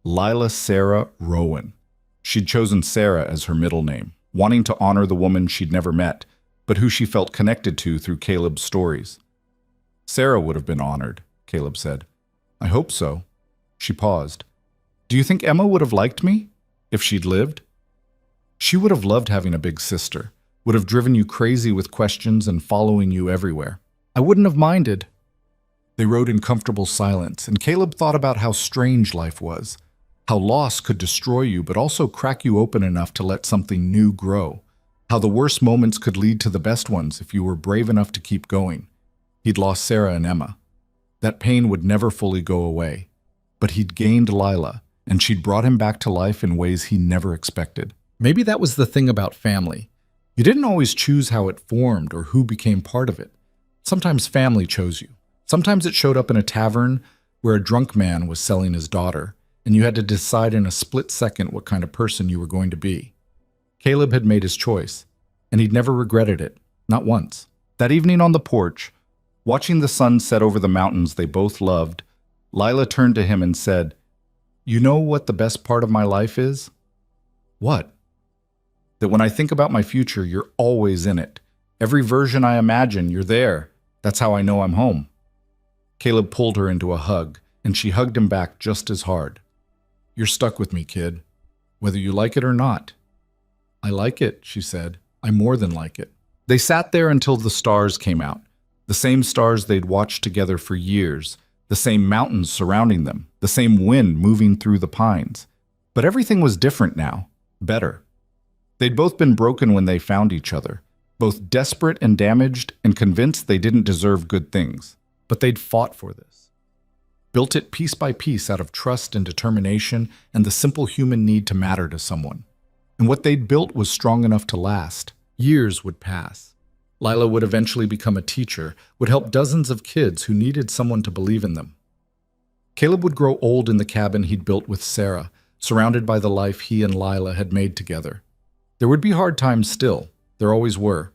Lila Sarah Rowan. She'd chosen Sarah as her middle name, wanting to honor the woman she'd never met, but who she felt connected to through Caleb's stories. Sarah would have been honored, Caleb said. I hope so. She paused. Do you think Emma would have liked me if she'd lived? She would have loved having a big sister, would have driven you crazy with questions and following you everywhere. I wouldn't have minded. They rode in comfortable silence, and Caleb thought about how strange life was, how loss could destroy you but also crack you open enough to let something new grow, how the worst moments could lead to the best ones if you were brave enough to keep going. He'd lost Sarah and Emma. That pain would never fully go away, but he'd gained Lila, and she'd brought him back to life in ways he never expected. Maybe that was the thing about family. You didn't always choose how it formed or who became part of it. Sometimes family chose you. Sometimes it showed up in a tavern where a drunk man was selling his daughter, and you had to decide in a split second what kind of person you were going to be. Caleb had made his choice, and he'd never regretted it, not once. That evening on the porch, watching the sun set over the mountains they both loved, Lila turned to him and said, You know what the best part of my life is? What? That when I think about my future, you're always in it. Every version I imagine, you're there. That's how I know I'm home. Caleb pulled her into a hug, and she hugged him back just as hard. You're stuck with me, kid, whether you like it or not. I like it, she said. I more than like it. They sat there until the stars came out, the same stars they'd watched together for years, the same mountains surrounding them, the same wind moving through the pines. But everything was different now, better. They'd both been broken when they found each other, both desperate and damaged and convinced they didn't deserve good things. But they'd fought for this. Built it piece by piece out of trust and determination and the simple human need to matter to someone. And what they'd built was strong enough to last. Years would pass. Lila would eventually become a teacher, would help dozens of kids who needed someone to believe in them. Caleb would grow old in the cabin he'd built with Sarah, surrounded by the life he and Lila had made together. There would be hard times still, there always were,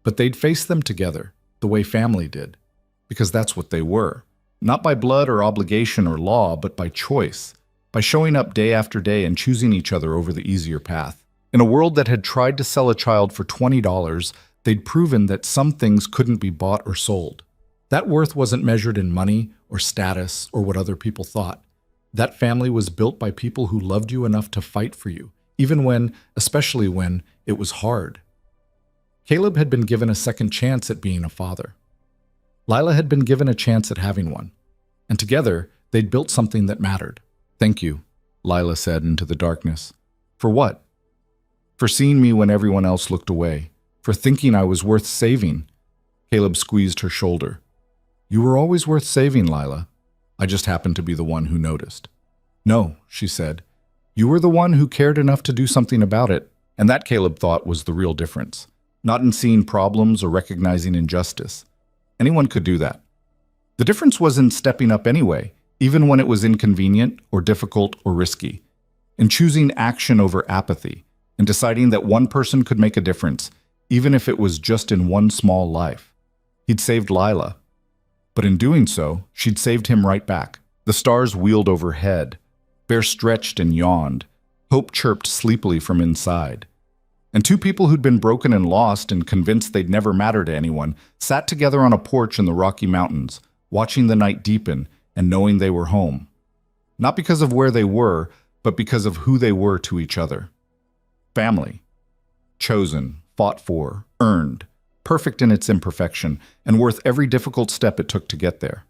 but they'd face them together, the way family did, because that's what they were. Not by blood or obligation or law, but by choice, by showing up day after day and choosing each other over the easier path. In a world that had tried to sell a child for $20, they'd proven that some things couldn't be bought or sold. That worth wasn't measured in money or status or what other people thought. That family was built by people who loved you enough to fight for you, even when, especially when, it was hard. Caleb had been given a second chance at being a father. Lila had been given a chance at having one. And together, they'd built something that mattered. Thank you, Lila said into the darkness. For what? For seeing me when everyone else looked away. For thinking I was worth saving. Caleb squeezed her shoulder. You were always worth saving, Lila. I just happened to be the one who noticed. No, she said. You were the one who cared enough to do something about it, and that, Caleb thought, was the real difference. Not in seeing problems or recognizing injustice. Anyone could do that. The difference was in stepping up anyway, even when it was inconvenient or difficult or risky. In choosing action over apathy, and deciding that one person could make a difference, even if it was just in one small life. He'd saved Lila. But in doing so, she'd saved him right back. The stars wheeled overhead. Bear stretched and yawned. Hope chirped sleepily from inside. And two people who'd been broken and lost and convinced they'd never matter to anyone sat together on a porch in the Rocky Mountains, watching the night deepen and knowing they were home. Not because of where they were, but because of who they were to each other. Family. Chosen, fought for, earned, perfect in its imperfection, and worth every difficult step it took to get there.